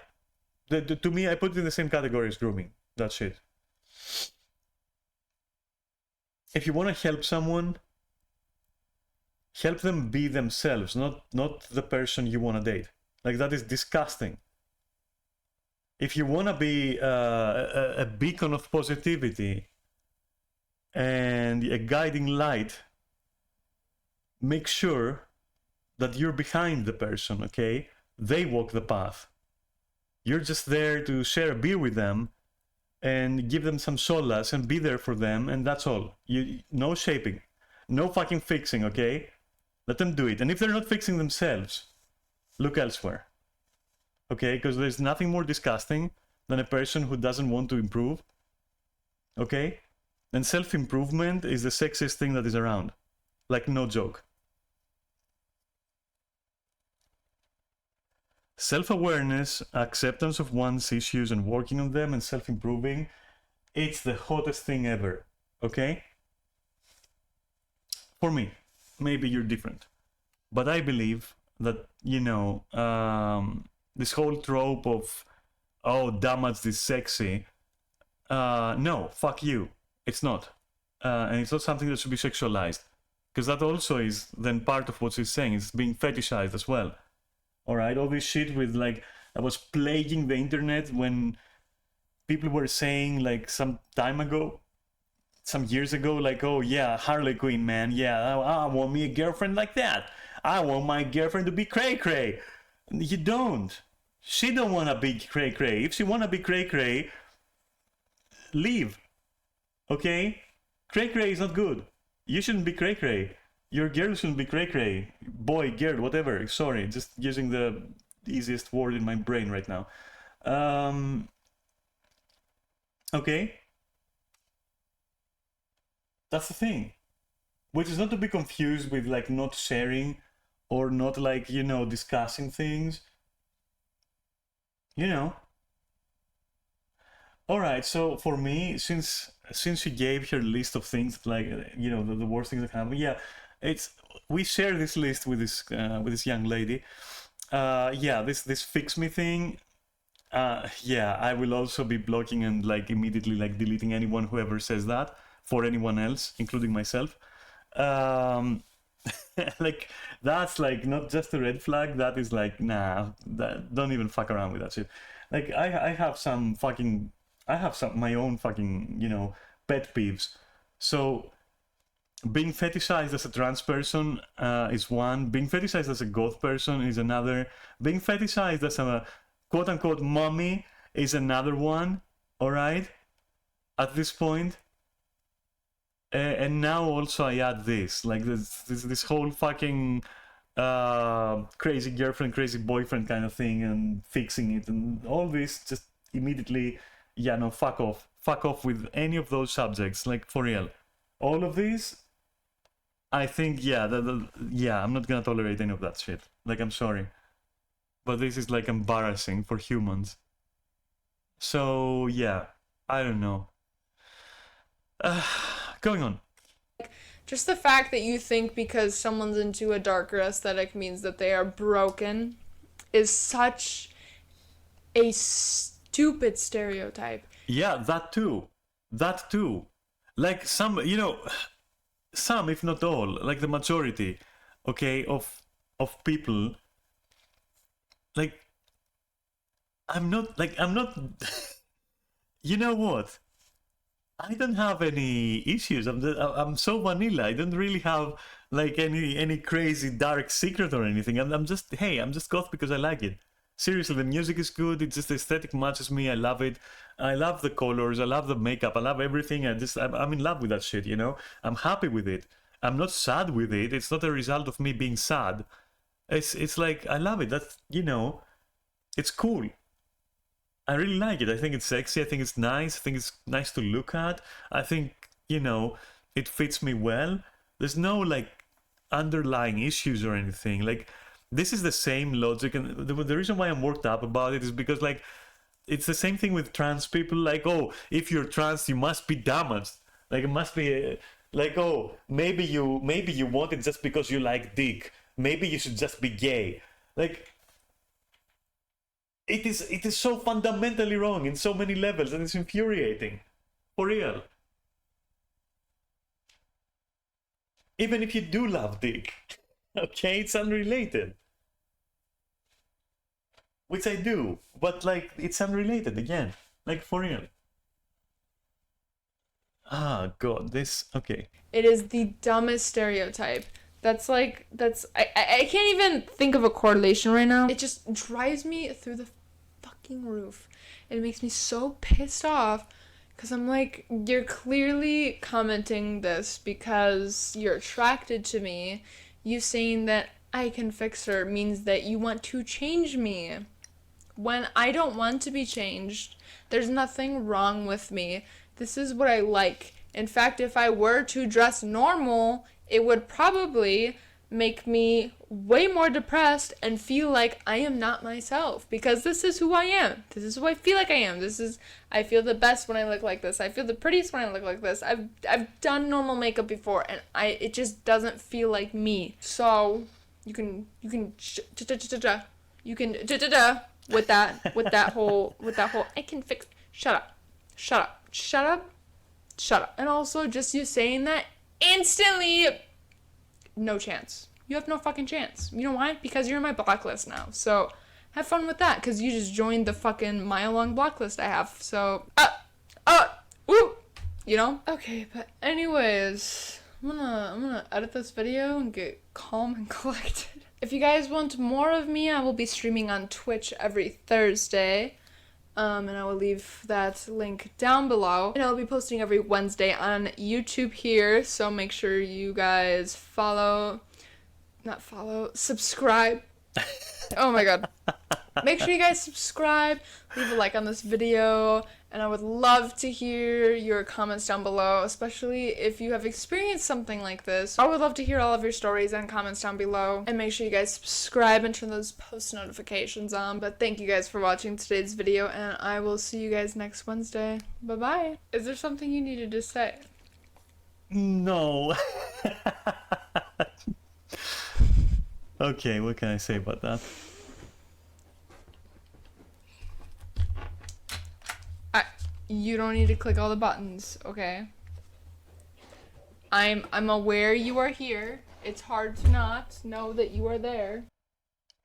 To me, I put it in the same category as grooming. That shit. If you want to help someone, help them be themselves, not the person you want to date. Like, that is disgusting. If you want to be a beacon of positivity and a guiding light, make sure that you're behind the person, okay? They walk the path. You're just there to share a beer with them and give them some solace and be there for them, and that's all. No shaping, no fucking fixing, okay? Let them do it. And if they're not fixing themselves, look elsewhere. Okay? Because there's nothing more disgusting than a person who doesn't want to improve. Okay? And self-improvement is the sexiest thing that is around. Like, no joke. Self-awareness, acceptance of one's issues and working on them and self-improving, it's the hottest thing ever. Okay? For me. Maybe you're different. But I believe that, this whole trope of, oh, damage is sexy. No, fuck you. It's not. And it's not something that should be sexualized. Because that also is then part of what she's saying. It's being fetishized as well. Alright, all this shit with like, I was plaguing the internet when people were saying like some time ago, some years ago, like, oh yeah, Harley Quinn, man, yeah, I want me a girlfriend like that. I want my girlfriend to be cray-cray. You don't. She don't want to be cray-cray. If she want to be cray-cray, leave. Okay? Cray-cray is not good. You shouldn't be cray-cray. Your girl shouldn't be cray-cray. Boy, girl, whatever. Sorry, just using the easiest word in my brain right now. Okay? That's the thing. Which is not to be confused with like not sharing or not like, discussing things. Alright, so for me, since she gave her list of things, like, the worst things that happen, yeah, we share this list with this young lady. Yeah, this fix me thing. Yeah, I will also be blocking and like immediately like deleting anyone who ever says that for anyone else, including myself. Like, that's like not just a red flag, that is like, nah, don't even fuck around with that shit. Like, I have some my own fucking pet peeves. So being fetishized as a trans person is one. Being fetishized as a goth person is another. Being fetishized as a quote-unquote mommy is another one. Alright? At this point. And now also I add this. Like, this whole fucking crazy girlfriend, crazy boyfriend kind of thing, and fixing it, and all this, just immediately, yeah, no, fuck off. Fuck off with any of those subjects, like, for real. All of these, I think, yeah, I'm not gonna tolerate any of that shit. Like, I'm sorry. But this is, like, embarrassing for humans. So, yeah, I don't know. Going on. Just the fact that you think because someone's into a darker aesthetic means that they are broken is such a stupid stereotype. Yeah, that too. That too. Like, some, some, if not all, like the majority, okay, of people, like, I'm not You know what? I don't have any issues. I'm so vanilla. I don't really have like any crazy dark secret or anything. I'm just, hey, I'm just goth because I like it. Seriously, the music is good. It's just the aesthetic matches me. I love it. I love the colors. I love the makeup. I love everything. I'm in love with that shit. You know, I'm happy with it. I'm not sad with it. It's not a result of me being sad. It's like I love it. That's, you know, it's cool. I really like it. I think it's sexy. I think it's nice. I think it's nice to look at. I think, you know, it fits me well. There's no like underlying issues or anything. Like, this is the same logic, and the reason why I'm worked up about it is because, like, it's the same thing with trans people. Like, oh, if you're trans, you must be damaged. Like, it must be like, oh, maybe you want it just because you like dick. Maybe you should just be gay. Like, it is so fundamentally wrong in so many levels, and it's infuriating. For real. Even if you do love dick, okay, it's unrelated. Which I do, but like, it's unrelated again. Like, for real. Ah, God, this, okay. It is the dumbest stereotype. I can't even think of a correlation right now. It just drives me through the fucking roof. It makes me so pissed off because I'm like, you're clearly commenting this because you're attracted to me. You saying that I can fix her means that you want to change me. When I don't want to be changed, there's nothing wrong with me. This is what I like. In fact, if I were to dress normal, it would probably make me way more depressed and feel like I am not myself, because this is who I am. This is who I feel like I am. I feel the best when I look like this. I feel the prettiest when I look like this. I've done normal makeup before, and it just doesn't feel like me. So you can with that whole I can fix. Shut up. And also, just you saying that, instantly, no chance. You have no fucking chance. You know why? Because you're in my blacklist now. So have fun with that, because you just joined the fucking mile-long blacklist I have. So, woo! You know? Okay, but anyways, I'm gonna edit this video and get calm and collected. If you guys want more of me, I will be streaming on Twitch every Thursday. And I will leave that link down below. And I'll be posting every Wednesday on YouTube here, so make sure you guys subscribe. Oh my god. Make sure you guys subscribe, leave a like on this video, and I would love to hear your comments down below, especially if you have experienced something like this. I would love to hear all of your stories and comments down below, and make sure you guys subscribe and turn those post notifications on. But thank you guys for watching today's video, and I will see you guys next Wednesday. Bye-bye. Is there something you needed to say? No. Okay, what can I say about that? You don't need to click all the buttons, okay? I'm aware you are here. It's hard to not know that you are there.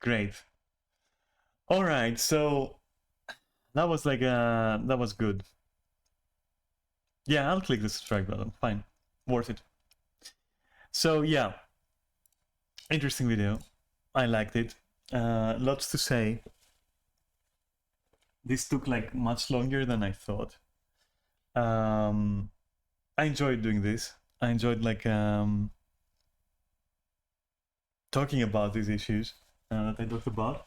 Great. All right, so that was like that was good. Yeah, I'll click the subscribe button. Fine, worth it. So yeah, interesting video. I liked it. Lots to say. This took like much longer than I thought. I enjoyed doing this. I enjoyed like talking about these issues that I talked about.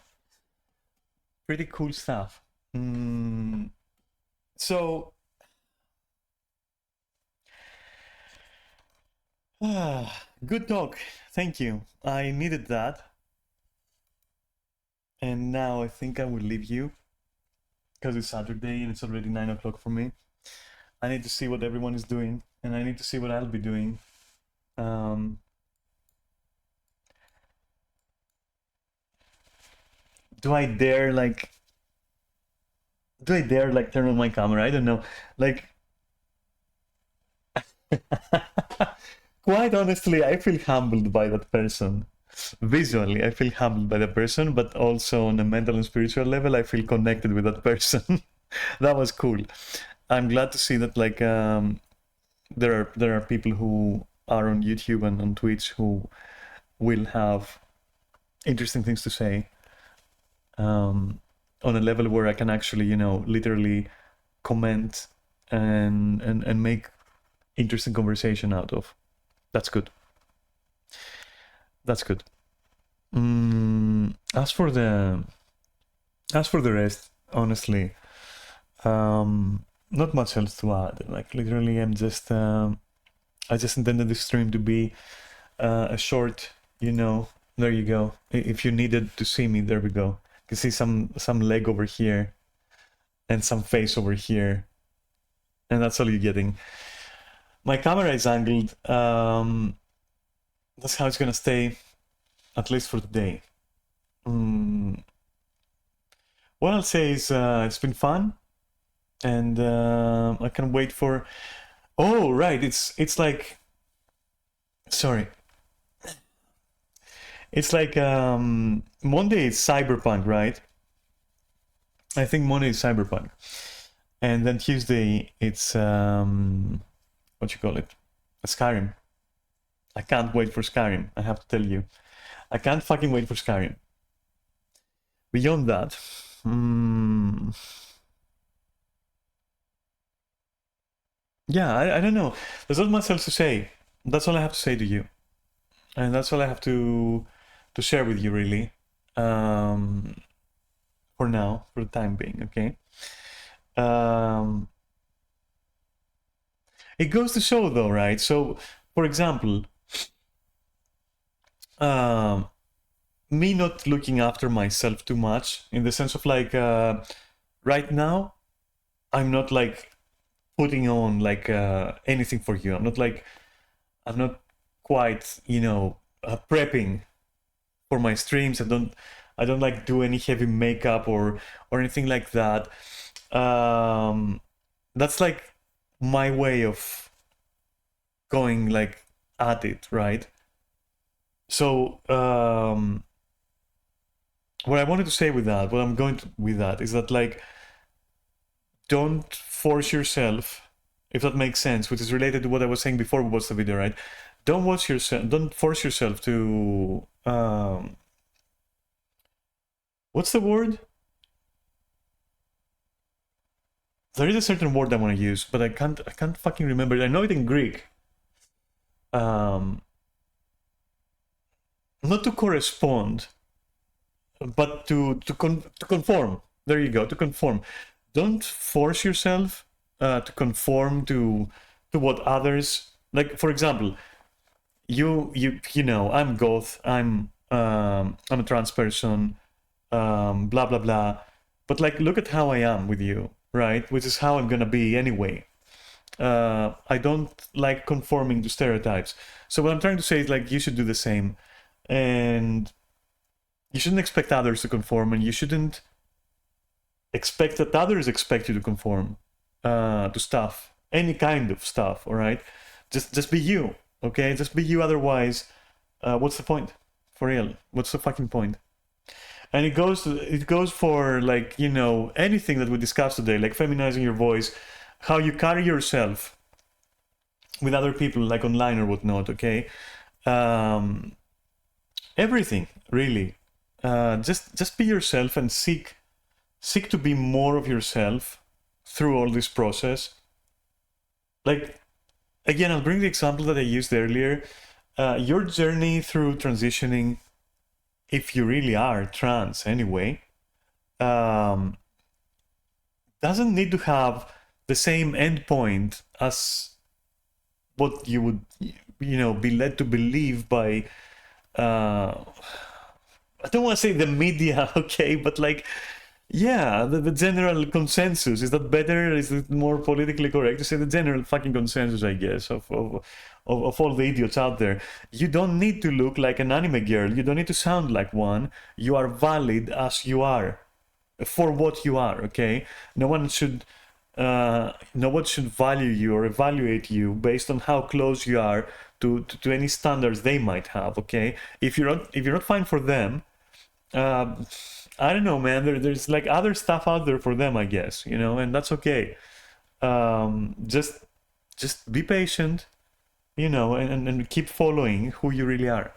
Pretty cool stuff. So good talk. Thank you. I needed that. And now I think I will leave you, because it's Saturday and it's already 9 o'clock for me. I need to see what everyone is doing, and I need to see what I'll be doing. Do I dare turn on my camera? I don't know. Like, quite honestly, I feel humbled by that person. Visually, I feel humbled by the person, but also on a mental and spiritual level, I feel connected with that person. That was cool. I'm glad to see that like there are people who are on YouTube and on Twitch who will have interesting things to say on a level where I can actually, you know, literally comment and make interesting conversation out of. That's good. That's good. As for the rest, honestly, not much else to add. Like literally, I just intended this stream to be a short, you know. There you go. If you needed to see me, there we go. You can see some leg over here, and some face over here, and that's all you're getting. My camera is angled. That's how it's gonna stay, at least for today. What I'll say is it's been fun, and I can wait for. Oh right, it's like. Sorry. It's like Monday is Cyberpunk, right? I think Monday is Cyberpunk, and then Tuesday it's what you call it, Skyrim. I can't wait for Skyrim. I have to tell you, I can't fucking wait for Skyrim. Beyond that, yeah, I don't know. There's not much else to say. That's all I have to say to you, and that's all I have to share with you, really. For now, for the time being, okay. It goes to show, though, right? So, for example, me not looking after myself too much, in the sense of like, right now, I'm not like putting on like anything for you. I'm not quite, you know, prepping for my streams. I don't like do any heavy makeup or anything like that. That's like my way of going like at it, right? So what I wanted to say with that, what I'm going to with that is that like don't force yourself, if that makes sense, which is related to what I was saying before we watched the video, right? Don't force yourself to what's the word? There is a certain word I want to use, but I can't fucking remember it. I know it in Greek. Not to correspond, but to conform. There you go, to conform. Don't force yourself to conform to what others like. For example, you know, I'm goth, I'm a trans person, blah blah blah. But like, look at how I am with you, right? Which is how I'm gonna be anyway. I don't like conforming to stereotypes. So what I'm trying to say is like, you should do the same, and you shouldn't expect others to conform, and you shouldn't expect that others expect you to conform to stuff, any kind of stuff. All right, just be you, okay? Just be you. Otherwise, what's the point? For real, what's the fucking point? And it goes for like, you know, anything that we discussed today, like feminizing your voice, how you carry yourself with other people, like online or whatnot, okay? Everything, really. Just be yourself and seek to be more of yourself through all this process. Like, again, I'll bring the example that I used earlier. Your journey through transitioning, if you really are trans anyway, doesn't need to have the same endpoint as what you would, you know, be led to believe by I don't want to say the media, okay, but like, yeah, the general consensus. Is that better? Is it more politically correct to say the general fucking consensus, I guess, of all the idiots out there? You don't need to look like an anime girl. You don't need to sound like one. You are valid as you are, for what you are, okay? No one should value you or evaluate you based on how close you are to any standards they might have, okay? If you're not fine for them, I don't know, man. There's like other stuff out there for them, I guess, you know, and that's okay. Just be patient, and keep following who you really are.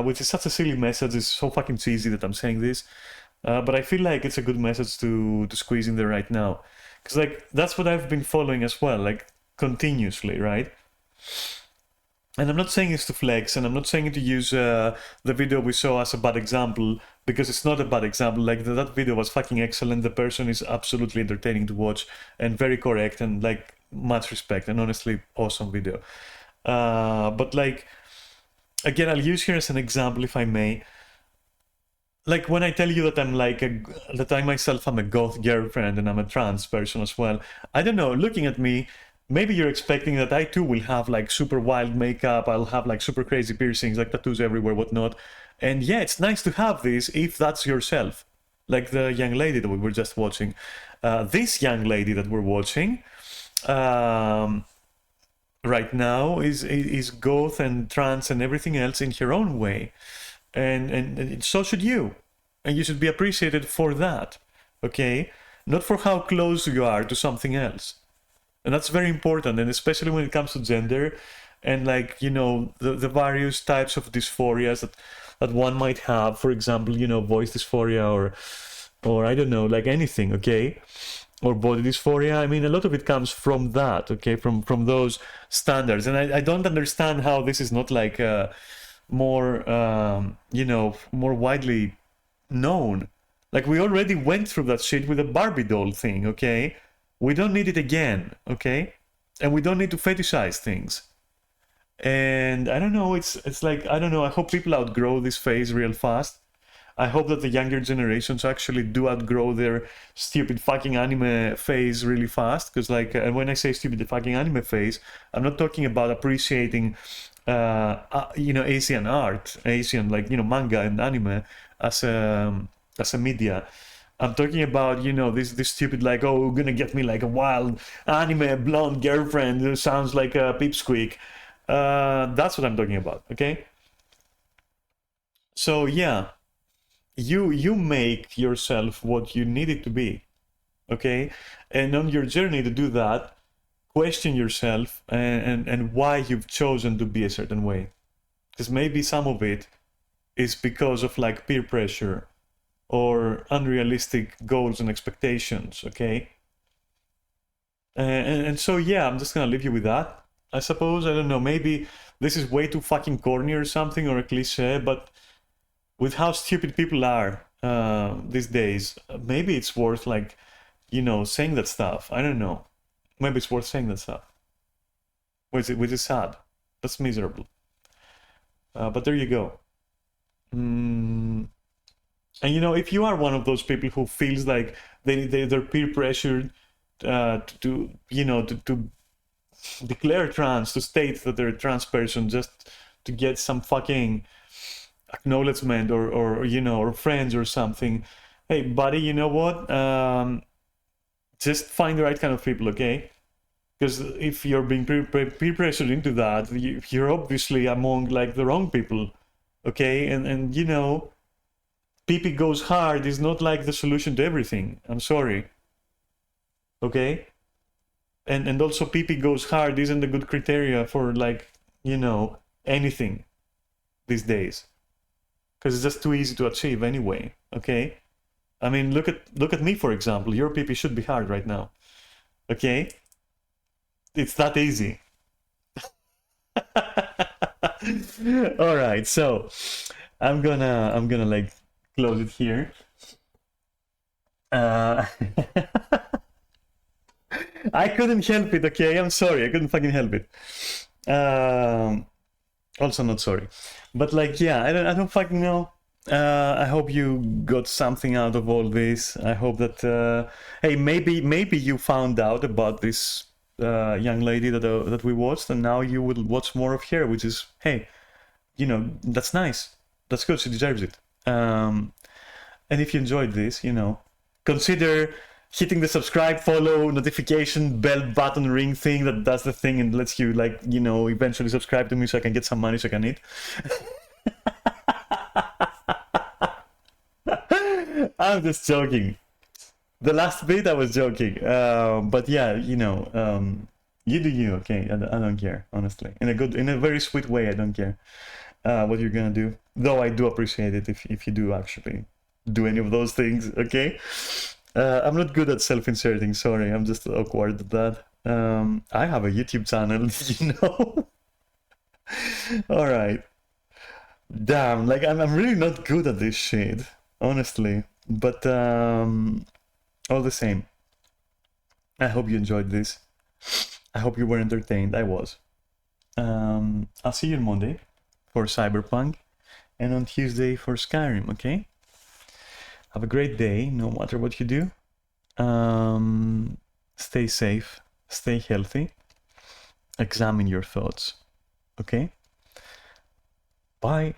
Which is such a silly message. It's so fucking cheesy that I'm saying this, but I feel like it's a good message to squeeze in there right now, because like that's what I've been following as well, like continuously, right? And I'm not saying it's to flex, and I'm not saying to use the video we saw as a bad example, because it's not a bad example. Like that video was fucking excellent. The person is absolutely entertaining to watch and very correct, and like much respect, and honestly awesome video. But like, again, I'll use here as an example, if I may. Like when I tell you that I'm like that I myself am a goth girlfriend and I'm a trans person as well, I don't know, looking at me, maybe you're expecting that I too will have like super wild makeup, I'll have like super crazy piercings, like tattoos everywhere, whatnot. And yeah, it's nice to have this if that's yourself. Like the young lady that we were just watching. This young lady that we're watching right now is goth and trans and everything else in her own way. And so should you. And you should be appreciated for that, okay? Not for how close you are to something else. And that's very important, and especially when it comes to gender and like, the various types of dysphorias that one might have. For example, voice dysphoria or I don't know, like anything, okay? Or body dysphoria. I mean, a lot of it comes from that, okay? From those standards. And I don't understand how this is not like more, more widely known. Like we already went through that shit with the Barbie doll thing, okay? We don't need it again, okay? And we don't need to fetishize things. And I don't know, it's like, I don't know, I hope people outgrow this phase real fast. I hope that the younger generations actually do outgrow their stupid fucking anime phase really fast. Because like, and when I say stupid fucking anime phase, I'm not talking about appreciating Asian art, Asian, like, manga and anime as a media. I'm talking about, this stupid, like, oh, we're gonna get me like a wild anime blonde girlfriend who sounds like a pipsqueak. That's what I'm talking about, okay? So yeah, you make yourself what you need it to be, okay? And on your journey to do that, question yourself and why you've chosen to be a certain way. Because maybe some of it is because of like peer pressure or unrealistic goals and expectations, okay? And so yeah, I'm just gonna leave you with that, I suppose. I don't know, maybe this is way too fucking corny or something, or a cliche, but with how stupid people are these days, maybe it's worth like, saying that stuff. I don't know. Maybe it's worth saying that stuff. Which is sad. That's miserable. But there you go. And if you are one of those people who feels like they're peer pressured to declare trans, to state that they're a trans person just to get some fucking acknowledgement or friends or something, hey buddy, you know what? Just find the right kind of people, okay? Because if you're being peer pressured into that, you're obviously among like the wrong people, okay? And PP goes hard is not like the solution to everything. I'm sorry, okay? And also PP goes hard isn't a good criteria for like anything these days, because it's just too easy to achieve anyway, okay? I mean, look at me, for example. Your PP should be hard right now, okay? It's that easy. All right, so I'm gonna like close it here. I couldn't help it, okay? I'm sorry, I couldn't fucking help it. Also not sorry, but like, yeah, I don't fucking know. I hope you got something out of all this. I hope that hey, maybe you found out about this young lady that we watched, and now you will watch more of her, which is, hey, that's nice. That's good. She deserves it. And if you enjoyed this, consider hitting the subscribe, follow, notification, bell button ring thing that does the thing and lets you like, eventually subscribe to me so I can get some money so I can eat. I'm just joking. The last bit I was joking. But yeah, you know, you do you, okay? I don't care, honestly. In a very sweet way, I don't care what you're gonna do. Though I do appreciate it if you do actually do any of those things, okay? I'm not good at self-inserting, sorry, I'm just awkward at that. I have a YouTube channel, you know? Alright. Damn, like I'm really not good at this shit, honestly. But all the same, I hope you enjoyed this. I hope you were entertained. I was. I'll see you on Monday for Cyberpunk and on Tuesday for Skyrim, okay? Have a great day, no matter what you do. Stay safe, stay healthy, examine your thoughts, okay? Bye.